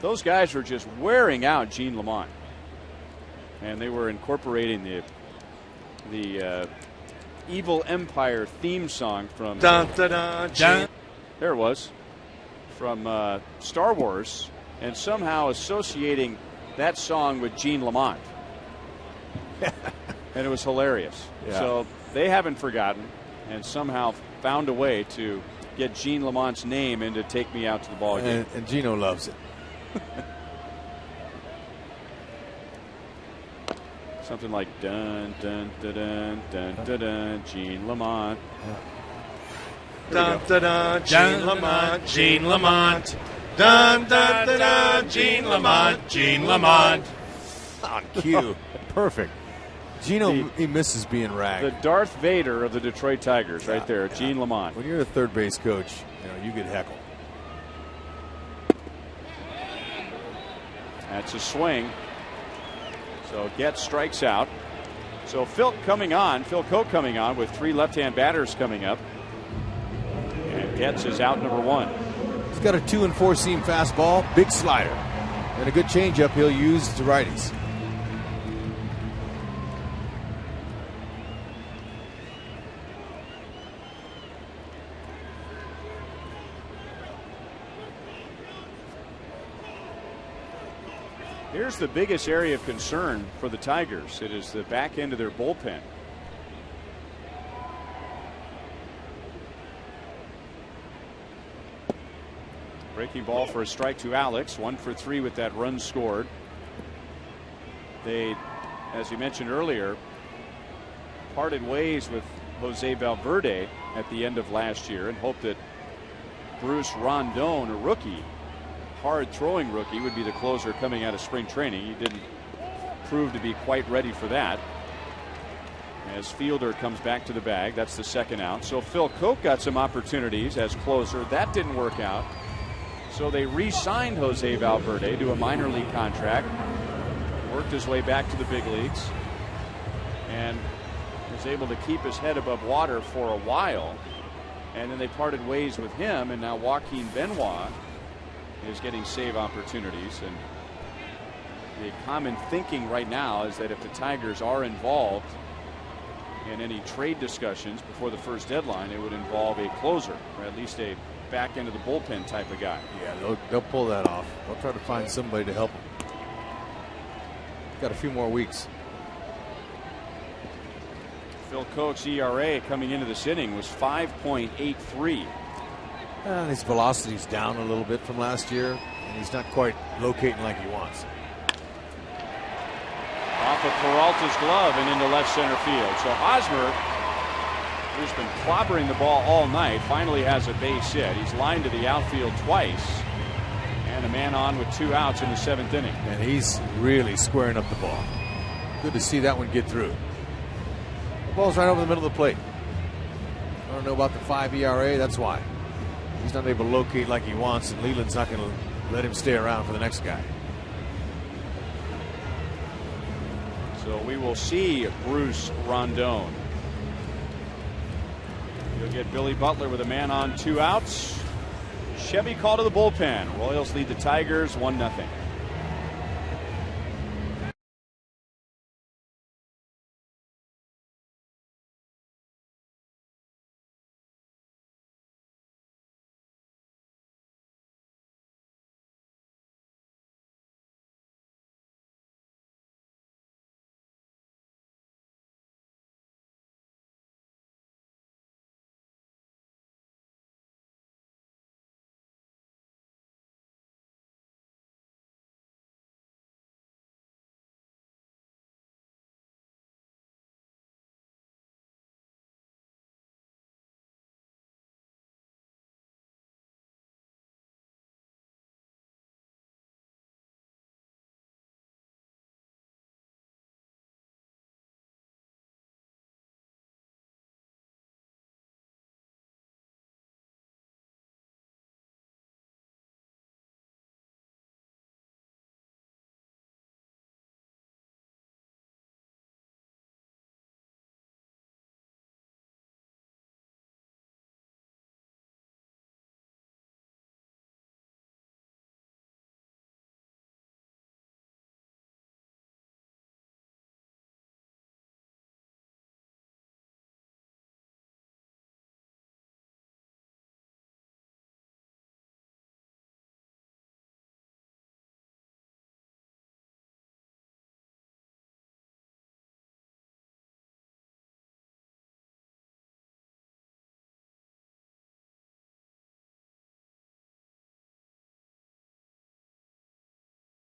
those guys were just wearing out Gene Lamont. And they were incorporating the Evil Empire theme song from Dun, dun, dun, dun. There it was, from Star Wars, and somehow associating that song with Gene Lamont. And it was hilarious. Yeah. So they haven't forgotten and somehow found a way to get Gene Lamont's name into Take Me Out to the Ball Game. And Gino loves it. Something like dun dun dun dun dun dun, dun Gene Lamont. Dun, dun, dun, Gene Lamont, Gene Lamont. Dun, dun, dun, dun, Gene Lamont, Gene Lamont. On cue. Perfect. Gino, he misses being ragged. The Darth Vader of the Detroit Tigers right there, Gene Lamont. When you're a third base coach, you get heckled. That's a swing. So Getz strikes out. So Phil Koch coming on with 3 left-hand batters coming up. And Getz is out number 1. He's got a 2 and 4 seam fastball, big slider, and a good changeup he'll use to righties. Here's the biggest area of concern for the Tigers. It is the back end of their bullpen. Breaking ball for a strike to Alex. 1 for 3 with that run scored. They, as you mentioned earlier, parted ways with Jose Valverde at the end of last year and hoped that Bruce Rondon, a rookie, hard-throwing rookie, would be the closer coming out of spring training. He didn't prove to be quite ready for that. As Fielder comes back to the bag, that's the second out. So Phil Koch got some opportunities as closer. That didn't work out. So they re-signed Jose Valverde to a minor league contract. Worked his way back to the big leagues. And was able to keep his head above water for a while. And then they parted ways with him, and now Joaquin Benoit is getting save opportunities. And the common thinking right now is that if the Tigers are involved in any trade discussions before the first deadline, it would involve a closer, or at least a back end of the bullpen type of guy. Yeah, they'll pull that off. They'll try to find somebody to help them. Got a few more weeks. Phil Koch's ERA coming into this inning was 5.83. And his velocity's down a little bit from last year, and he's not quite locating like he wants. Off of Peralta's glove and into left center field. So Hosmer, who's been clobbering the ball all night, finally has a base hit. He's lined to the outfield twice, and a man on with 2 outs in the 7th inning. And he's really squaring up the ball. Good to see that one get through. The ball's right over the middle of the plate. I don't know about the 5 ERA. That's why. He's not able to locate like he wants, and Leland's not going to let him stay around for the next guy. So we will see Bruce Rondon. You'll get Billy Butler with a man on, 2 outs. Chevy call to the bullpen. Royals lead the Tigers 1-0.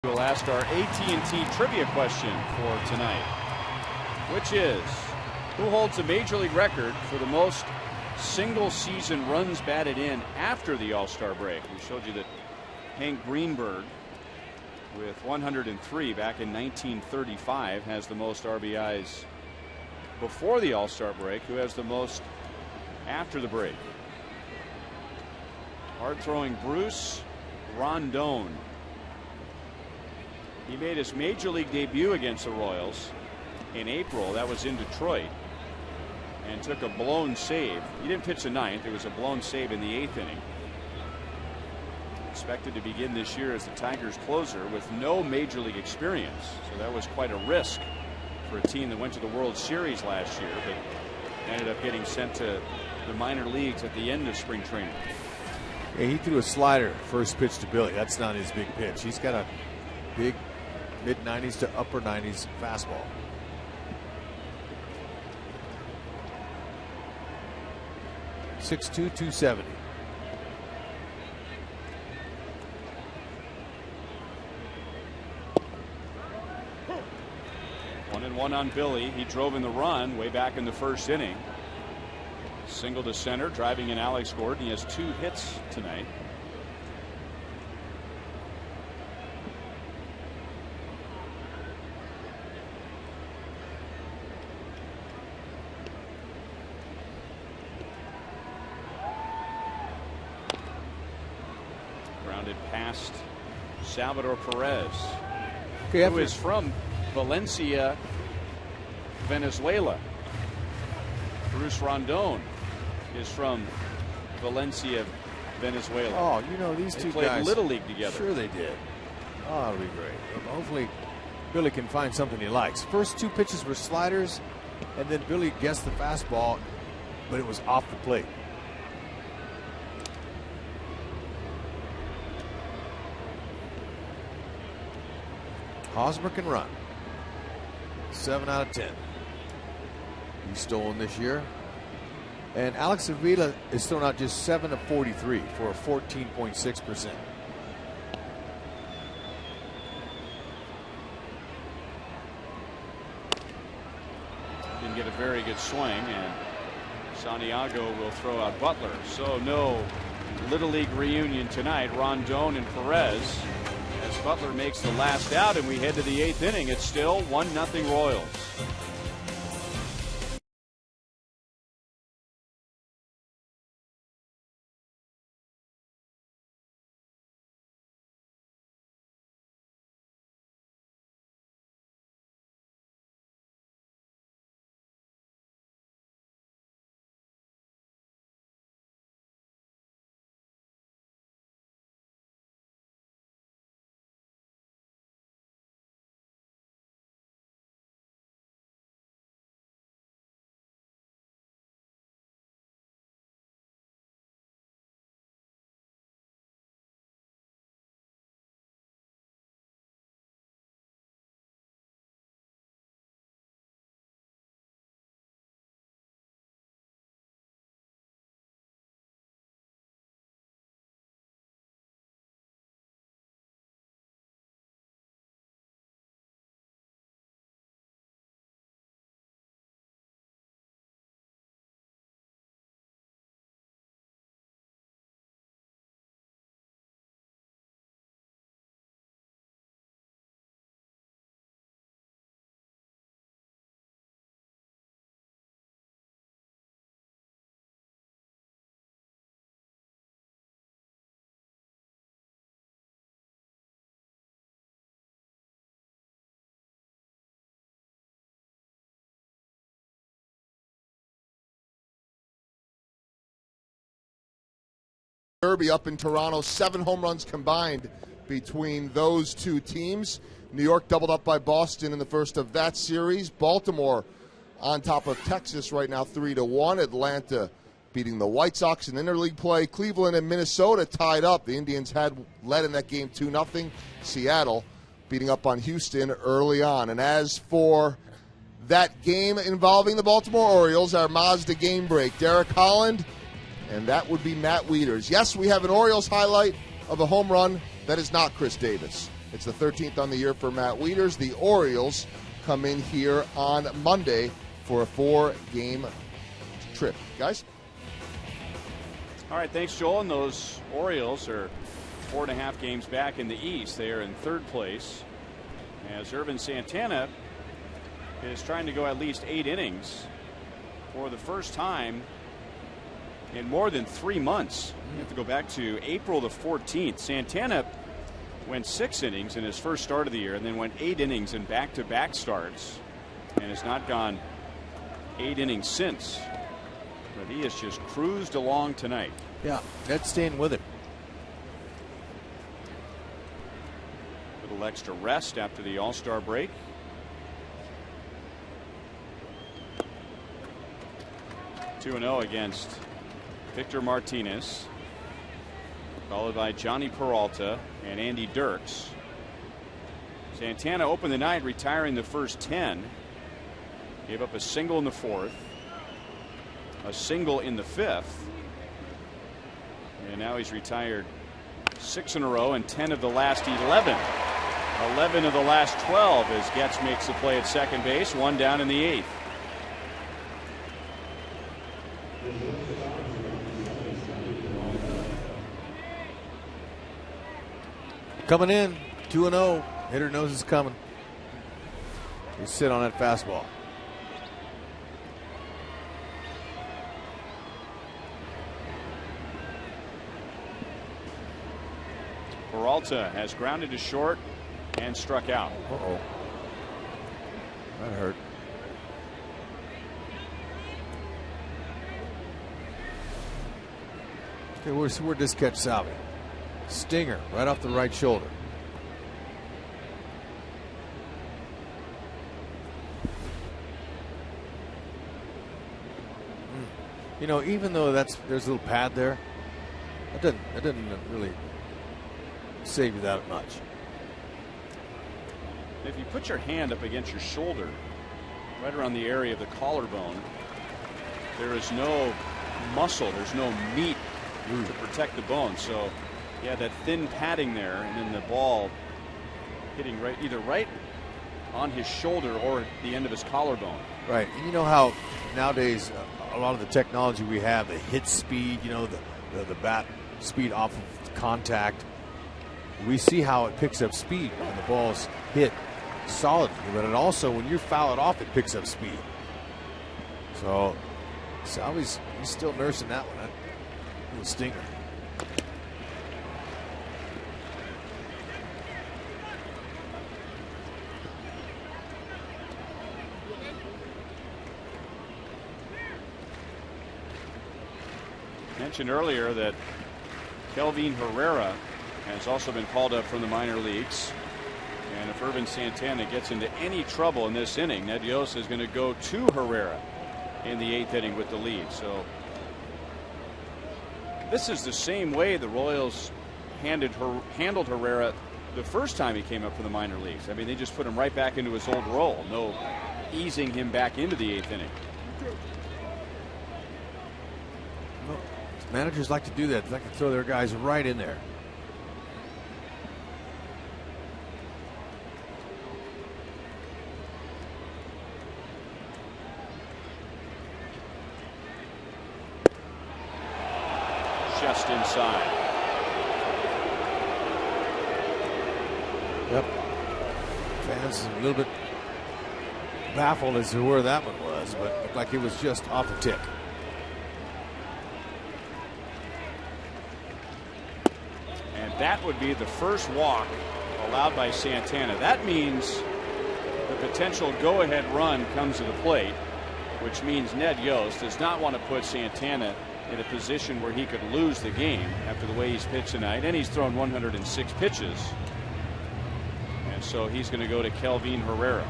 We'll ask our AT&T trivia question for tonight, which is, who holds a major league record for the most single season runs batted in after the All-Star break? We showed you that Hank Greenberg with 103 back in 1935 has the most RBIs before the All-Star break. Who has the most after the break? Hard-throwing Bruce Rondon. He made his major league debut against the Royals in April. That was in Detroit, and took a blown save. He didn't pitch the ninth. It was a blown save in the 8th inning. Expected to begin this year as the Tigers closer with no major league experience. So that was quite a risk for a team that went to the World Series last year, but ended up getting sent to the minor leagues at the end of spring training. Yeah, he threw a slider first pitch to Billy. That's not his big pitch. He's got a big mid-90s to upper 90s fastball. .62", 270. One and one on Billy. He drove in the run way back in the first inning. Single to center, driving in Alex Gordon. He has 2 hits tonight. Grounded past Salvador Perez, who is from Valencia, Venezuela. Bruce Rondon is from Valencia, Venezuela. Oh, you know, these they two played guys. Little League together. Sure they did. Oh, that'll be great. Hopefully Billy can find something he likes. First 2 pitches were sliders, and then Billy guessed the fastball, but it was off the plate. Hosmer can run. 7 out of 10. He's stolen this year. And Alex Avila is thrown out just 7 of 43 for a 14.6%. Didn't get a very good swing, and Santiago will throw out Butler. So no Little League reunion tonight. Rondon and Perez, as Butler makes the last out, and we head to the 8th inning. It's still 1-0 Royals. Derby up in Toronto, 7 home runs combined between those 2 teams. New York doubled up by Boston in the first of that series. Baltimore on top of Texas right now 3-1. Atlanta beating the White Sox in interleague play. Cleveland and Minnesota tied up. The Indians had led in that game 2-0. Seattle beating up on Houston early on. And as for that game involving the Baltimore Orioles, our Mazda game break, Derek Holland, and that would be Matt Wieters. Yes, we have an Orioles highlight of a home run that is not Chris Davis. It's the 13th on the year for Matt Wieters. The Orioles come in here on Monday for a 4-game trip. Guys? All right, thanks, Joel. And those Orioles are 4.5 games back in the East. They are in third place, as Irvin Santana is trying to go at least 8 innings for the first time in more than 3 months. You have to go back to April the 14th. Santana went 6 innings in his first start of the year and then went 8 innings in back-to-back starts and has not gone 8 innings since. But he has just cruised along tonight. Yeah, Ned's staying with him. Little extra rest after the All-Star break. Two 2-0 against Victor Martinez, followed by Johnny Peralta and Andy Dirks. Santana opened the night retiring the first 10. Gave up a single in the 4th, a single in the 5th, and now he's retired 6 in a row and 10 of the last 11. 11 of the last 12 as Getz makes the play at second base, 1 down in the 8th. Coming in 2-0. Hitter knows it's coming. You sit on that fastball. Peralta has grounded to short and struck out. Uh-oh. That hurt. Okay, where'd this catch Salvi? Stinger right off the right shoulder. You know, even though there's a little pad there, that doesn't really save you that much. If you put your hand up against your shoulder, right around the area of the collarbone, there is no muscle, there's no meat to protect the bone. So, yeah, that thin padding there, and then the ball hitting either right on his shoulder or the end of his collarbone. Right, and you know how nowadays a lot of the technology we have, the hit speed, you know, the bat speed off of contact. We see how it picks up speed when the ball's hit solidly, but it also, when you foul it off, it picks up speed. So Salvi's he's still nursing that one. That little stinger. Mentioned earlier that Kelvin Herrera has also been called up from the minor leagues. And if Irvin Santana gets into any trouble in this inning, Ned Yost is going to go to Herrera in the 8th inning with the lead. So this is the same way the Royals handled Herrera the first time he came up from the minor leagues. I mean, they just put him right back into his old role. No easing him back into the 8th inning. Well, managers like to do that. They like to throw their guys right in there. Just inside. Yep. Fans a little bit baffled as to where that one was, but looked like it was just off the tick. And that would be the first walk allowed by Santana. That means the potential go-ahead run comes to the plate, which means Ned Yost does not want to put Santana in a position where he could lose the game after the way he's pitched tonight, and he's thrown 106 pitches. And so he's going to go to Kelvin Herrera.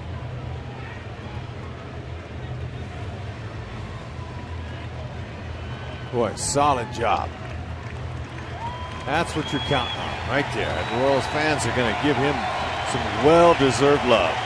Boy, solid job. That's what you're counting on right there. And the Royals fans are going to give him some well-deserved love.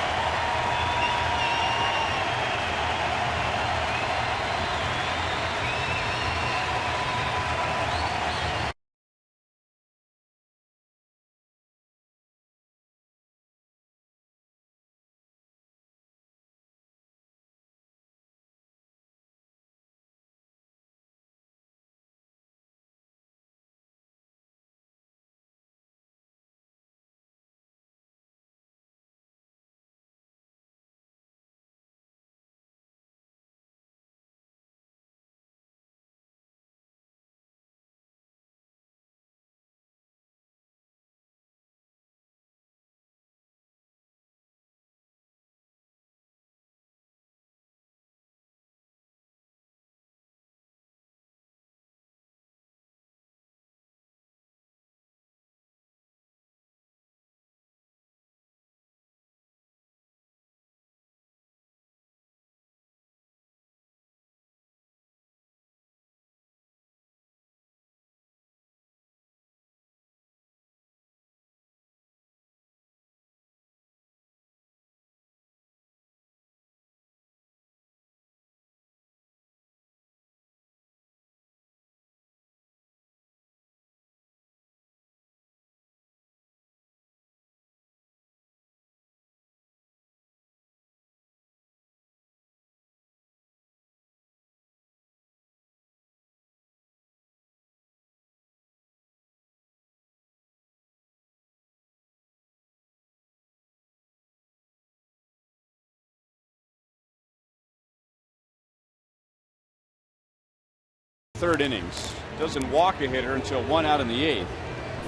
third innings. Doesn't walk a hitter until 1 out in the 8th.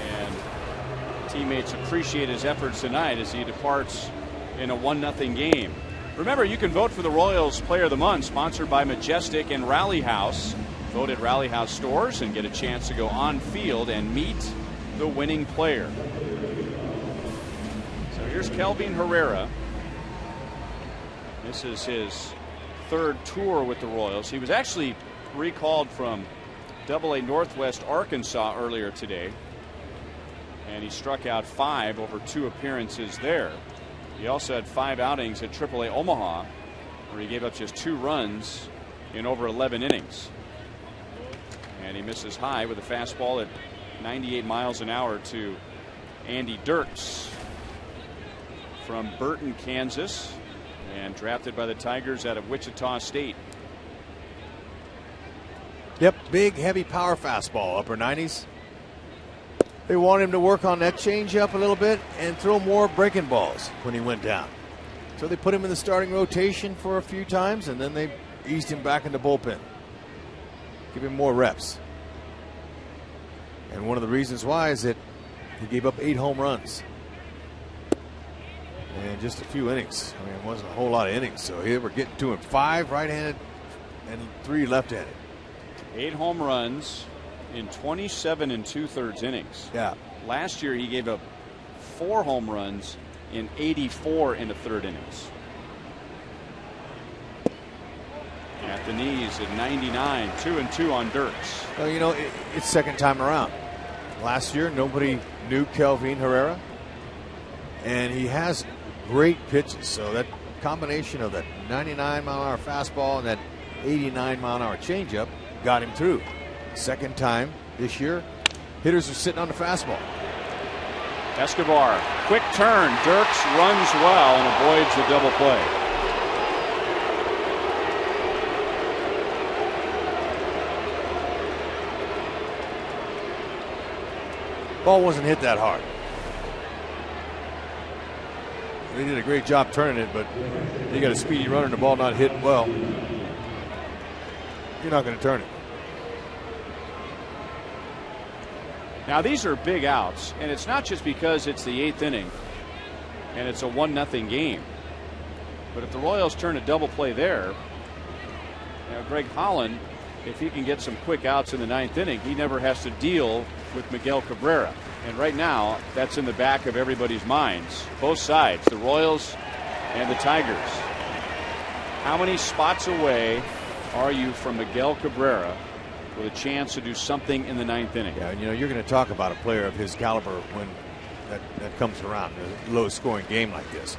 And teammates appreciate his efforts tonight as he departs in a 1-0 game. Remember, you can vote for the Royals Player of the Month, sponsored by Majestic and Rally House. Vote at Rally House stores and get a chance to go on field and meet the winning player. So here's Kelvin Herrera. This is his third tour with the Royals. He was actually recalled from AA Northwest Arkansas earlier today, and he struck out 5 over 2 appearances there. He also had 5 outings at AAA Omaha, where he gave up just 2 runs in over 11 innings. And he misses high with a fastball at 98 miles an hour to Andy Dirks from Burton, Kansas, and drafted by the Tigers out of Wichita State. Yep, big, heavy power fastball, upper 90s. They wanted him to work on that changeup a little bit and throw more breaking balls when he went down. So they put him in the starting rotation for a few times, and then they eased him back in the bullpen. Give him more reps. And one of the reasons why is that he gave up 8 home runs in just a few innings. I mean, it wasn't a whole lot of innings, so they were getting to him 5 right-handed and 3 left-handed. 8 home runs in 27 2/3 innings. Yeah. Last year he gave up 4 home runs in 84 1/3 innings. At the knees at 99, 2-2 on Dirks. Well, you know, it's second time around. Last year, nobody knew Kelvin Herrera, and he has great pitches. So that combination of that 99-mile-an-hour fastball and that 89-mile-an-hour changeup got him through. Second time this year, hitters are sitting on the fastball. Escobar, quick turn. Dirks runs well and avoids the double play. Ball wasn't hit that hard. They did a great job turning it, but you got a speedy runner and the ball not hit well. You're not going to turn it. Now these are big outs, and it's not just because it's the 8th inning and it's a 1-0 game. But if the Royals turn a double play there, you know, Greg Holland, if he can get some quick outs in the 9th inning, he never has to deal with Miguel Cabrera. And right now, that's in the back of everybody's minds. Both sides, the Royals and the Tigers. How many spots away are you from Miguel Cabrera with a chance to do something in the 9th inning? Yeah, and you know, you're going to talk about a player of his caliber when that comes around, a low-scoring game like this.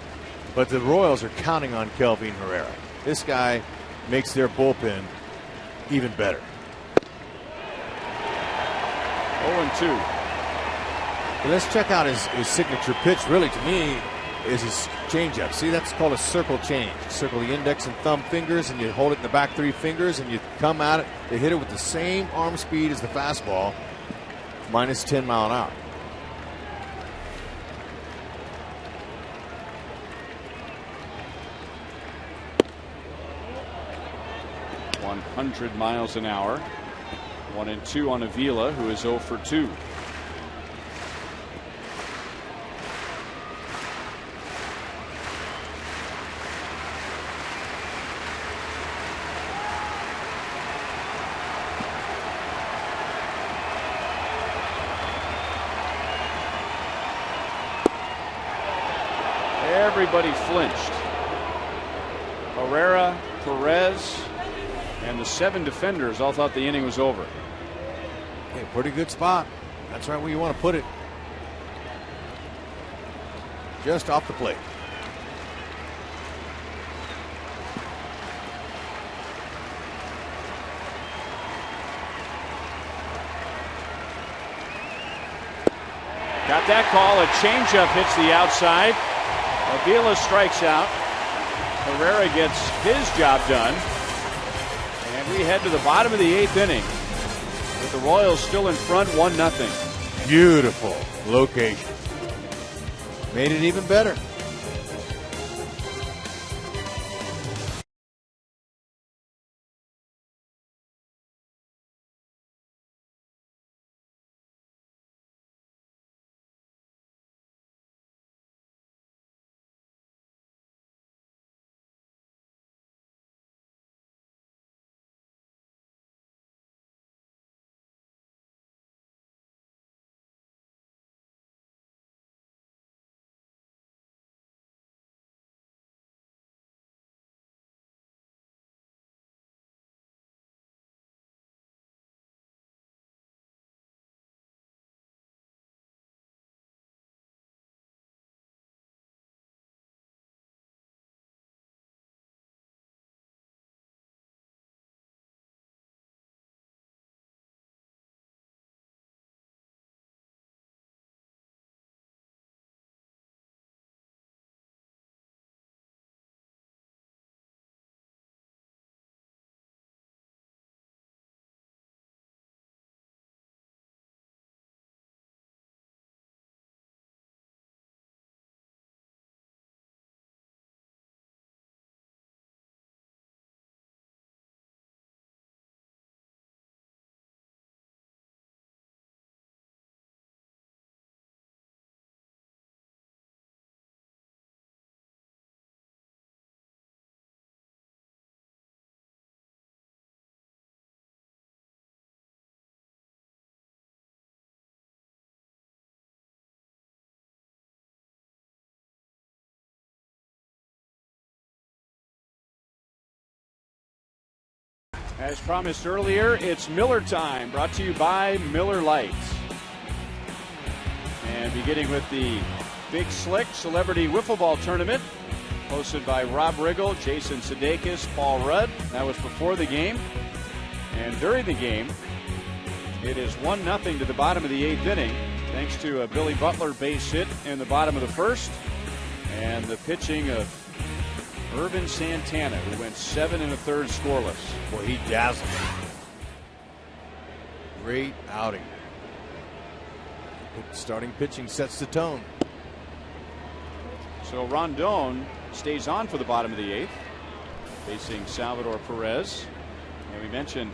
But the Royals are counting on Kelvin Herrera. This guy makes their bullpen even better. 0-2. But let's check out his signature pitch. Really, to me, is his changeup. See, that's called a circle change. Circle the index and thumb fingers, and you hold it in the back 3 fingers, and you come at it. They hit it with the same arm speed as the fastball, minus 10 mile an hour. .100 miles an hour. 1-2 on Avila, who is 0 for 2. Everybody flinched. Herrera, Perez, and the 7 defenders all thought the inning was over. Hey, pretty good spot. That's right where you want to put it. Just off the plate. Got that call. A changeup hits the outside. Avila strikes out. Herrera gets his job done. And we head to the bottom of the 8th inning with the Royals still in front 1-0. Beautiful location. Made it even better. As promised earlier, it's Miller time, brought to you by Miller Lite. And beginning with the Big Slick Celebrity Wiffle Ball Tournament, hosted by Rob Riggle, Jason Sudeikis, Paul Rudd. That was before the game. And during the game, it is 1-0 to the bottom of the 8th inning, thanks to a Billy Butler base hit in the bottom of the first, and the pitching of Irvin Santana, who went 7 1/3 scoreless. Boy, he dazzled. Great outing. Starting pitching sets the tone. So Rondon stays on for the bottom of the 8th, facing Salvador Perez. And we mentioned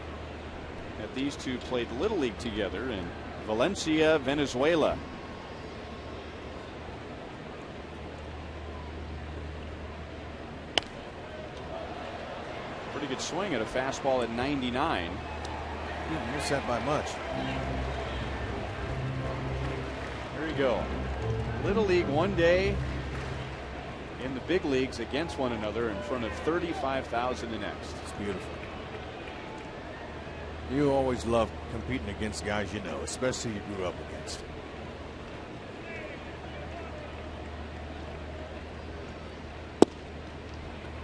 that these two played Little League together in Valencia, Venezuela. Pretty good swing at a fastball at 99. Didn't miss that by much. Here we go. Little League one day, in the big leagues against one another in front of 35,000 the next. It's beautiful. You always love competing against guys you know, especially you grew up against.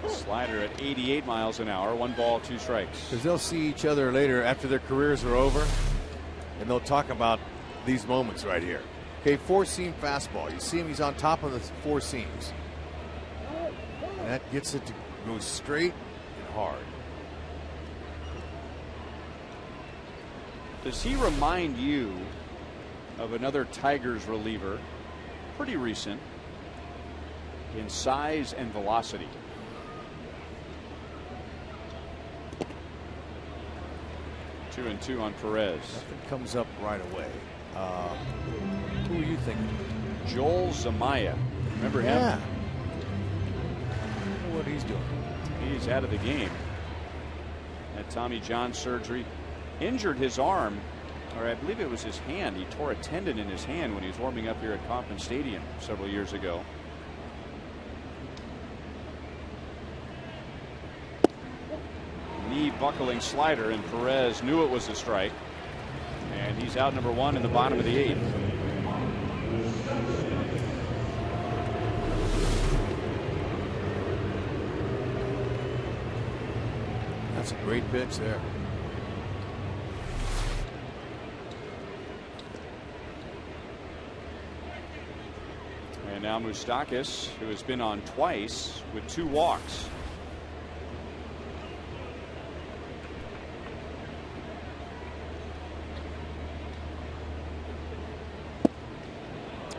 Slider at 88 miles an hour, 1 ball, 2 strikes. Because they'll see each other later after their careers are over, and they'll talk about these moments right here. Okay, 4-seam fastball. You see him, he's on top of the 4 seams. And that gets it to go straight and hard. Does he remind you of another Tigers reliever, pretty recent, in size and velocity? Two and two on Perez. Nothing comes up right away. Who are you thinking? Joel Zamaya. Remember him? Yeah. I wonder what he's doing. He's out of the game. Had Tommy John surgery. Injured his arm, or I believe it was his hand. He tore a tendon in his hand when he was warming up here at Kauffman Stadium several years ago. Knee buckling slider, and Perez knew it was a strike. And he's out number 1 in the bottom of the 8th. That's a great pitch there. And now Moustakas, who has been on twice with 2 walks.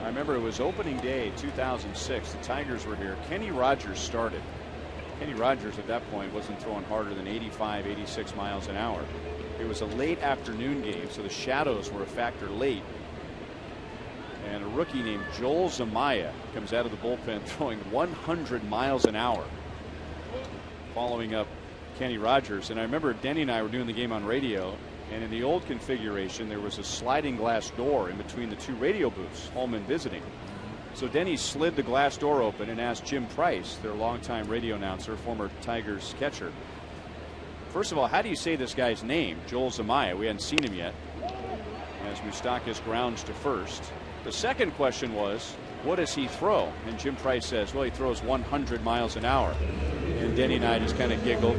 I remember it was opening day 2006. The Tigers were here. Kenny Rogers started. Kenny Rogers at that point wasn't throwing harder than 85, 86 miles an hour. It was a late afternoon game, so the shadows were a factor late. And a rookie named Joel Zamaya comes out of the bullpen throwing 100 miles an hour, following up Kenny Rogers. And I remember Denny and I were doing the game on radio, and in the old configuration there was a sliding glass door in between the 2 radio booths, home and visiting. So Denny slid the glass door open and asked Jim Price, their longtime radio announcer, former Tigers catcher, first of all, how do you say this guy's name, Joel Zamaya? We hadn't seen him yet. As Moustakas grounds to first. The second question was, what does he throw? And Jim Price says, well, he throws 100 miles an hour. And Denny and I just kind of giggled.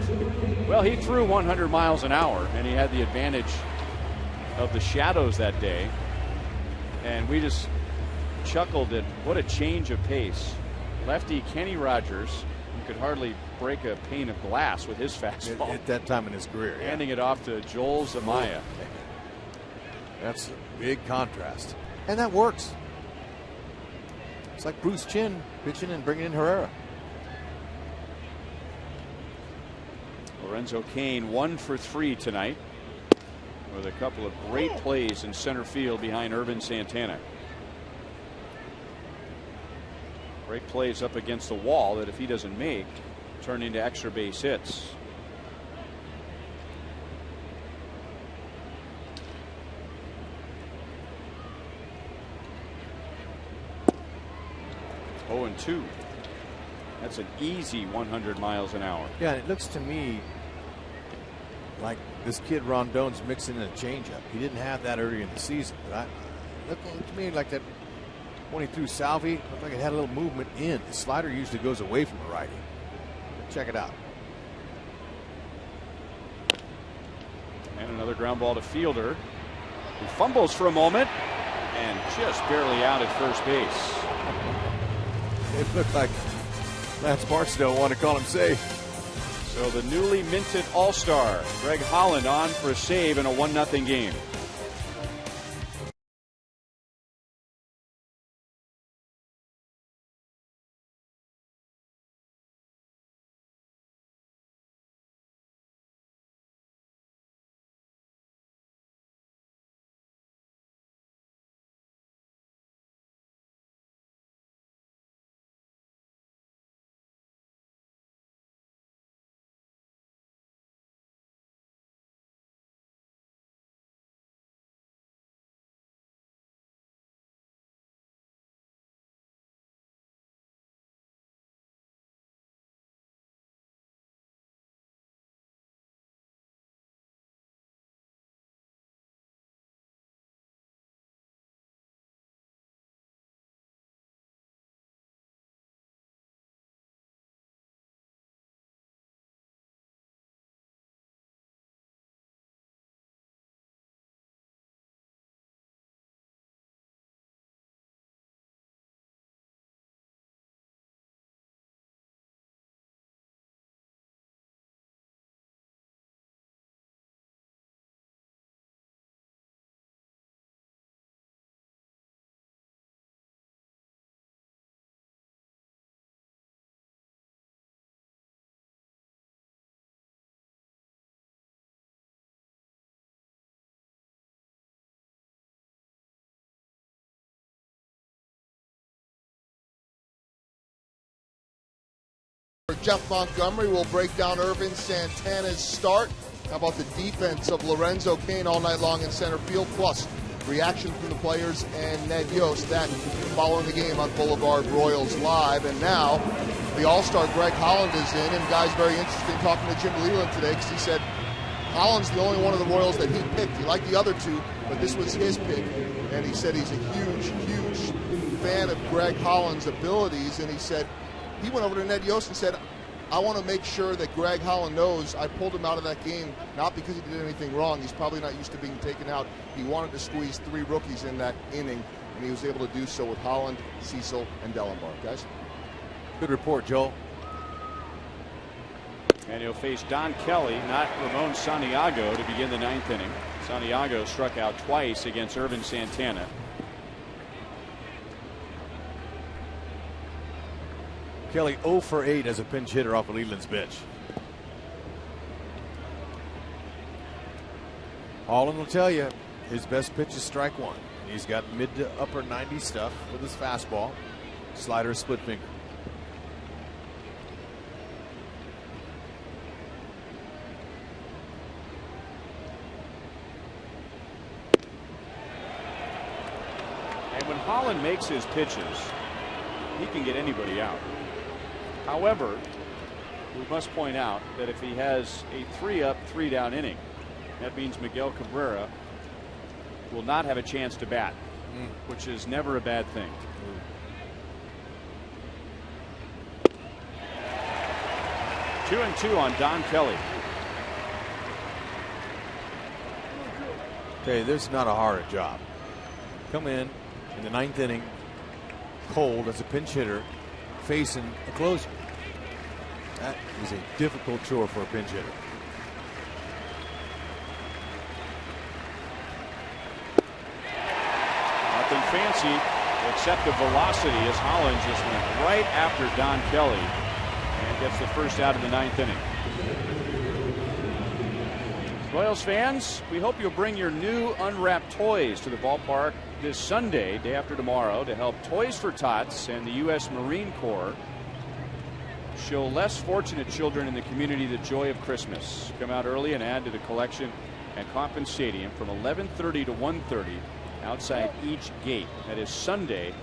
Well, he threw 100 miles an hour, and he had the advantage of the shadows that day. And we just chuckled at what a change of pace. Lefty Kenny Rogers, who could hardly break a pane of glass with his fastball. At that time in his career. Yeah. Handing it off to Joel Zamaya. That's a big contrast. And that works. It's like Bruce Chin pitching and bringing in Herrera. Lorenzo Cain 1 for 3 tonight, with a couple of great plays in center field behind Irvin Santana. Great plays up against the wall that if he doesn't make, turn into extra base hits. Oh, and 2. That's an easy 100 miles an hour. Yeah, and it looks to me like this kid Rondon's mixing in a changeup. He didn't have that early in the season. But looked to me like that when he threw Salvi, looked like it had a little movement in. The slider usually goes away from the righty. Check it out. And another ground ball to Fielder, who fumbles for a moment and just barely out at first base. It looked like Lance Barstow wanted to call him safe. So the newly minted All-Star, Greg Holland, on for a save in a 1-0 game. Jeff Montgomery will break down Irvin Santana's start. How about the defense of Lorenzo Cain all night long in center field, plus reaction from the players and Ned Yost. That following the game on Boulevard Royals Live. And now the All-Star Greg Holland is in, and guys, very interesting talking to Jim Leland today, because he said Holland's the only one of the Royals that he picked. He liked the other two, but this was his pick. And he said he's a huge, huge fan of Greg Holland's abilities, and he said he went over to Ned Yost and said, I want to make sure that Greg Holland knows I pulled him out of that game, not because he did anything wrong. He's probably not used to being taken out. He wanted to squeeze 3 rookies in that inning, and he was able to do so with Holland, Cecil, and Dellenbar. Guys? Good report, Joel. And he'll face Don Kelly, not Ramon Santiago, to begin the 9th inning. Santiago struck out twice against Irvin Santana. Kelly 0 for 8 as a pinch hitter off of Leland's bench. Holland will tell you his best pitch is strike one. He's got mid to upper 90 stuff with his fastball, slider, split finger. And when Holland makes his pitches, he can get anybody out. However, we must point out that if he has a 3-up, 3-down inning, that means Miguel Cabrera will not have a chance to bat, which is never a bad thing. 2-2 on Don Kelly. Okay, this is not a hard job. Come in the 9th inning, cold as a pinch hitter, facing a closer. That is a difficult chore for a pinch hitter. Nothing fancy except the velocity, as Holland just went right after Don Kelly and gets the first out of the 9th inning. Royals fans, we hope you'll bring your new unwrapped toys to the ballpark this Sunday, day after tomorrow, to help Toys for Tots and the U.S. Marine Corps show less fortunate children in the community the joy of Christmas. Come out early and add to the collection at Kauffman Stadium from 11:30 to 1:30 outside each gate. That is Sunday.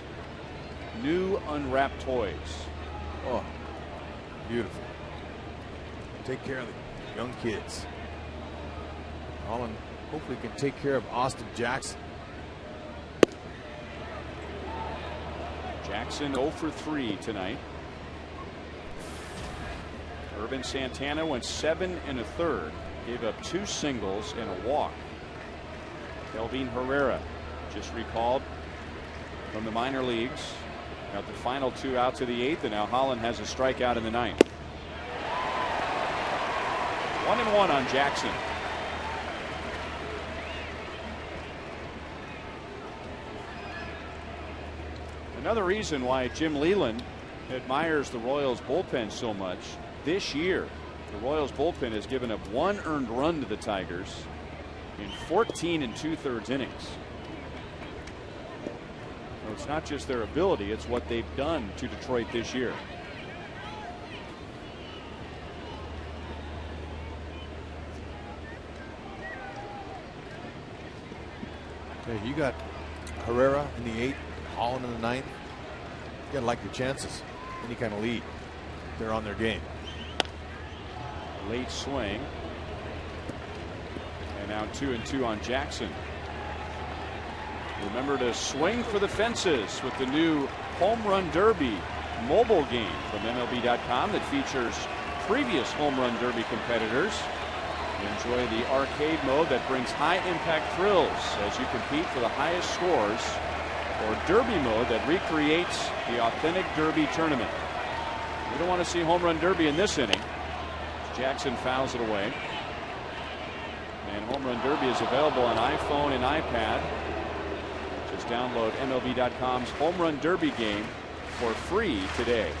New unwrapped toys. Oh, beautiful. Take care of the young kids. Holland hopefully can take care of Austin Jackson. Jackson 0 for 3 tonight. Urban Santana went 7 1/3. Gave up 2 singles and a walk. Kelvin Herrera, just recalled from the minor leagues. Got the final 2 outs of the 8th, and now Holland has a strikeout in the 9th. 1-1 on Jackson. Another reason why Jim Leland admires the Royals bullpen so much. This year, the Royals bullpen has given up 1 earned run to the Tigers in 14 2/3 innings. So it's not just their ability, it's what they've done to Detroit this year. Hey, you got Herrera in the 8th, Holland in the 9th. You got to like your chances. Any kind of lead. They're on their game. Late swing. And now 2-2 on Jackson. Remember to swing for the fences with the new Home Run Derby mobile game from MLB.com that features previous Home Run Derby competitors. Enjoy the arcade mode that brings high impact thrills as you compete for the highest scores, or Derby mode that recreates the authentic Derby tournament. We don't want to see Home Run Derby in this inning. Jackson fouls it away. And Home Run Derby is available on iPhone and iPad. Just download MLB.com's Home Run Derby game for free today.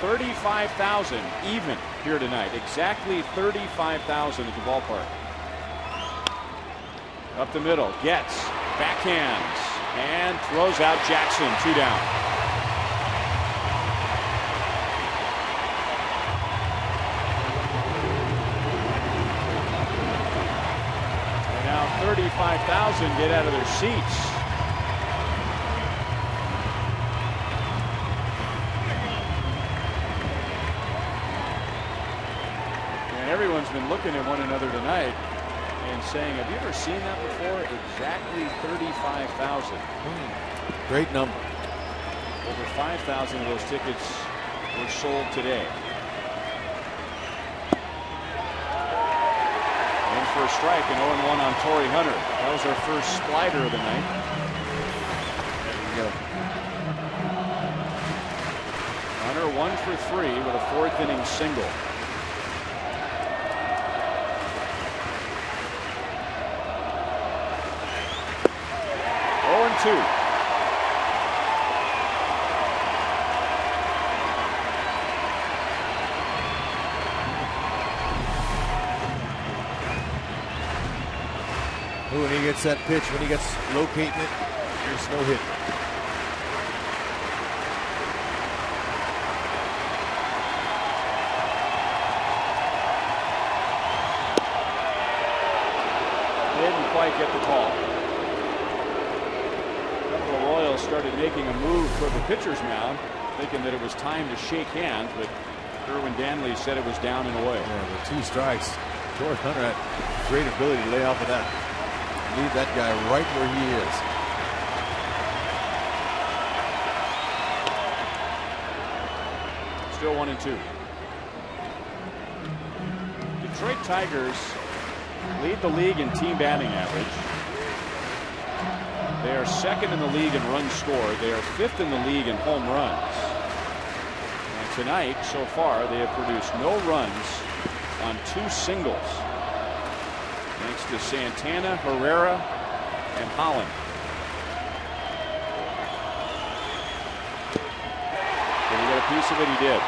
$35,000 even here tonight. Exactly 35,000 at the ballpark. Up the middle, gets, backhands, and throws out Jackson. 2 down. And now 35,000 get out of their seats. Everyone's been looking at one another tonight and saying, have you ever seen that before? Exactly 35,000. Great number. Over 5,000 of those tickets were sold today. In for a strike, and 0-1 on Torrey Hunter. That was our first slider of the night. There you go. Hunter 1 for 3 with a 4th inning single. 2. When he gets that pitch, when he gets locating it, there's no hit. Didn't quite get the call. The Royals started making a move toward the pitcher's mound, thinking that it was time to shake hands, but Irwin Danley said it was down and away. Yeah, with 2 strikes, Torrey Hunter had great ability to lay off of that. Leave that guy right where he is. Still 1-2. Detroit Tigers lead the league in team batting average. They are 2nd in the league in runs scored. They are 5th in the league in home runs. And tonight, so far, they have produced no runs on 2 singles. Thanks to Santana, Herrera, and Holland. Did he get a piece of it? He did.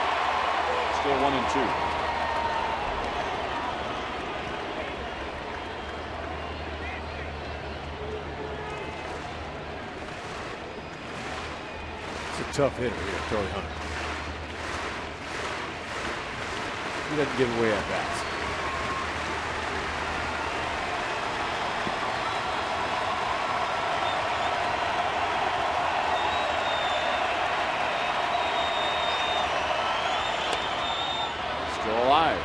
Still 1-2. Tough hitter here, Torrey Hunter. He doesn't give away at bats. Still alive.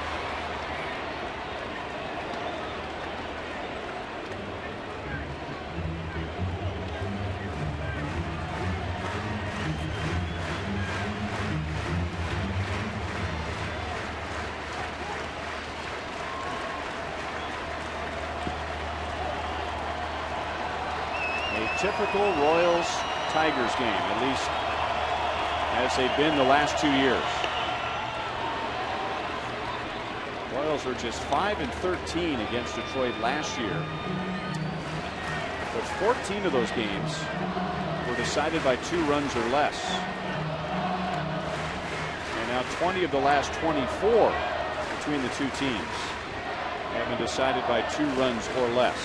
A typical Royals-Tigers game, at least as they've been the last 2 years. Royals are just 5-13 against Detroit last year, but 14 of those games were decided by 2 runs or less, and now 20 of the last 24 between the two teams have been decided by 2 runs or less.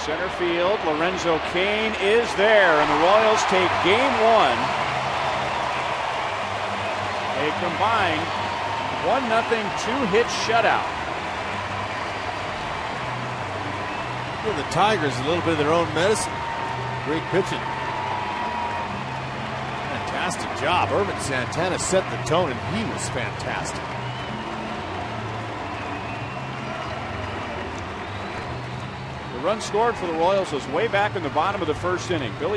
Center field, Lorenzo Cain is there, and the Royals take game 1. A combined 1-0 2-hit shutout. Give the Tigers a little bit of their own medicine. Great pitching. Fantastic job. Urban Santana set the tone, and he was fantastic. The run scored for the Royals was way back in the bottom of the first inning. Billy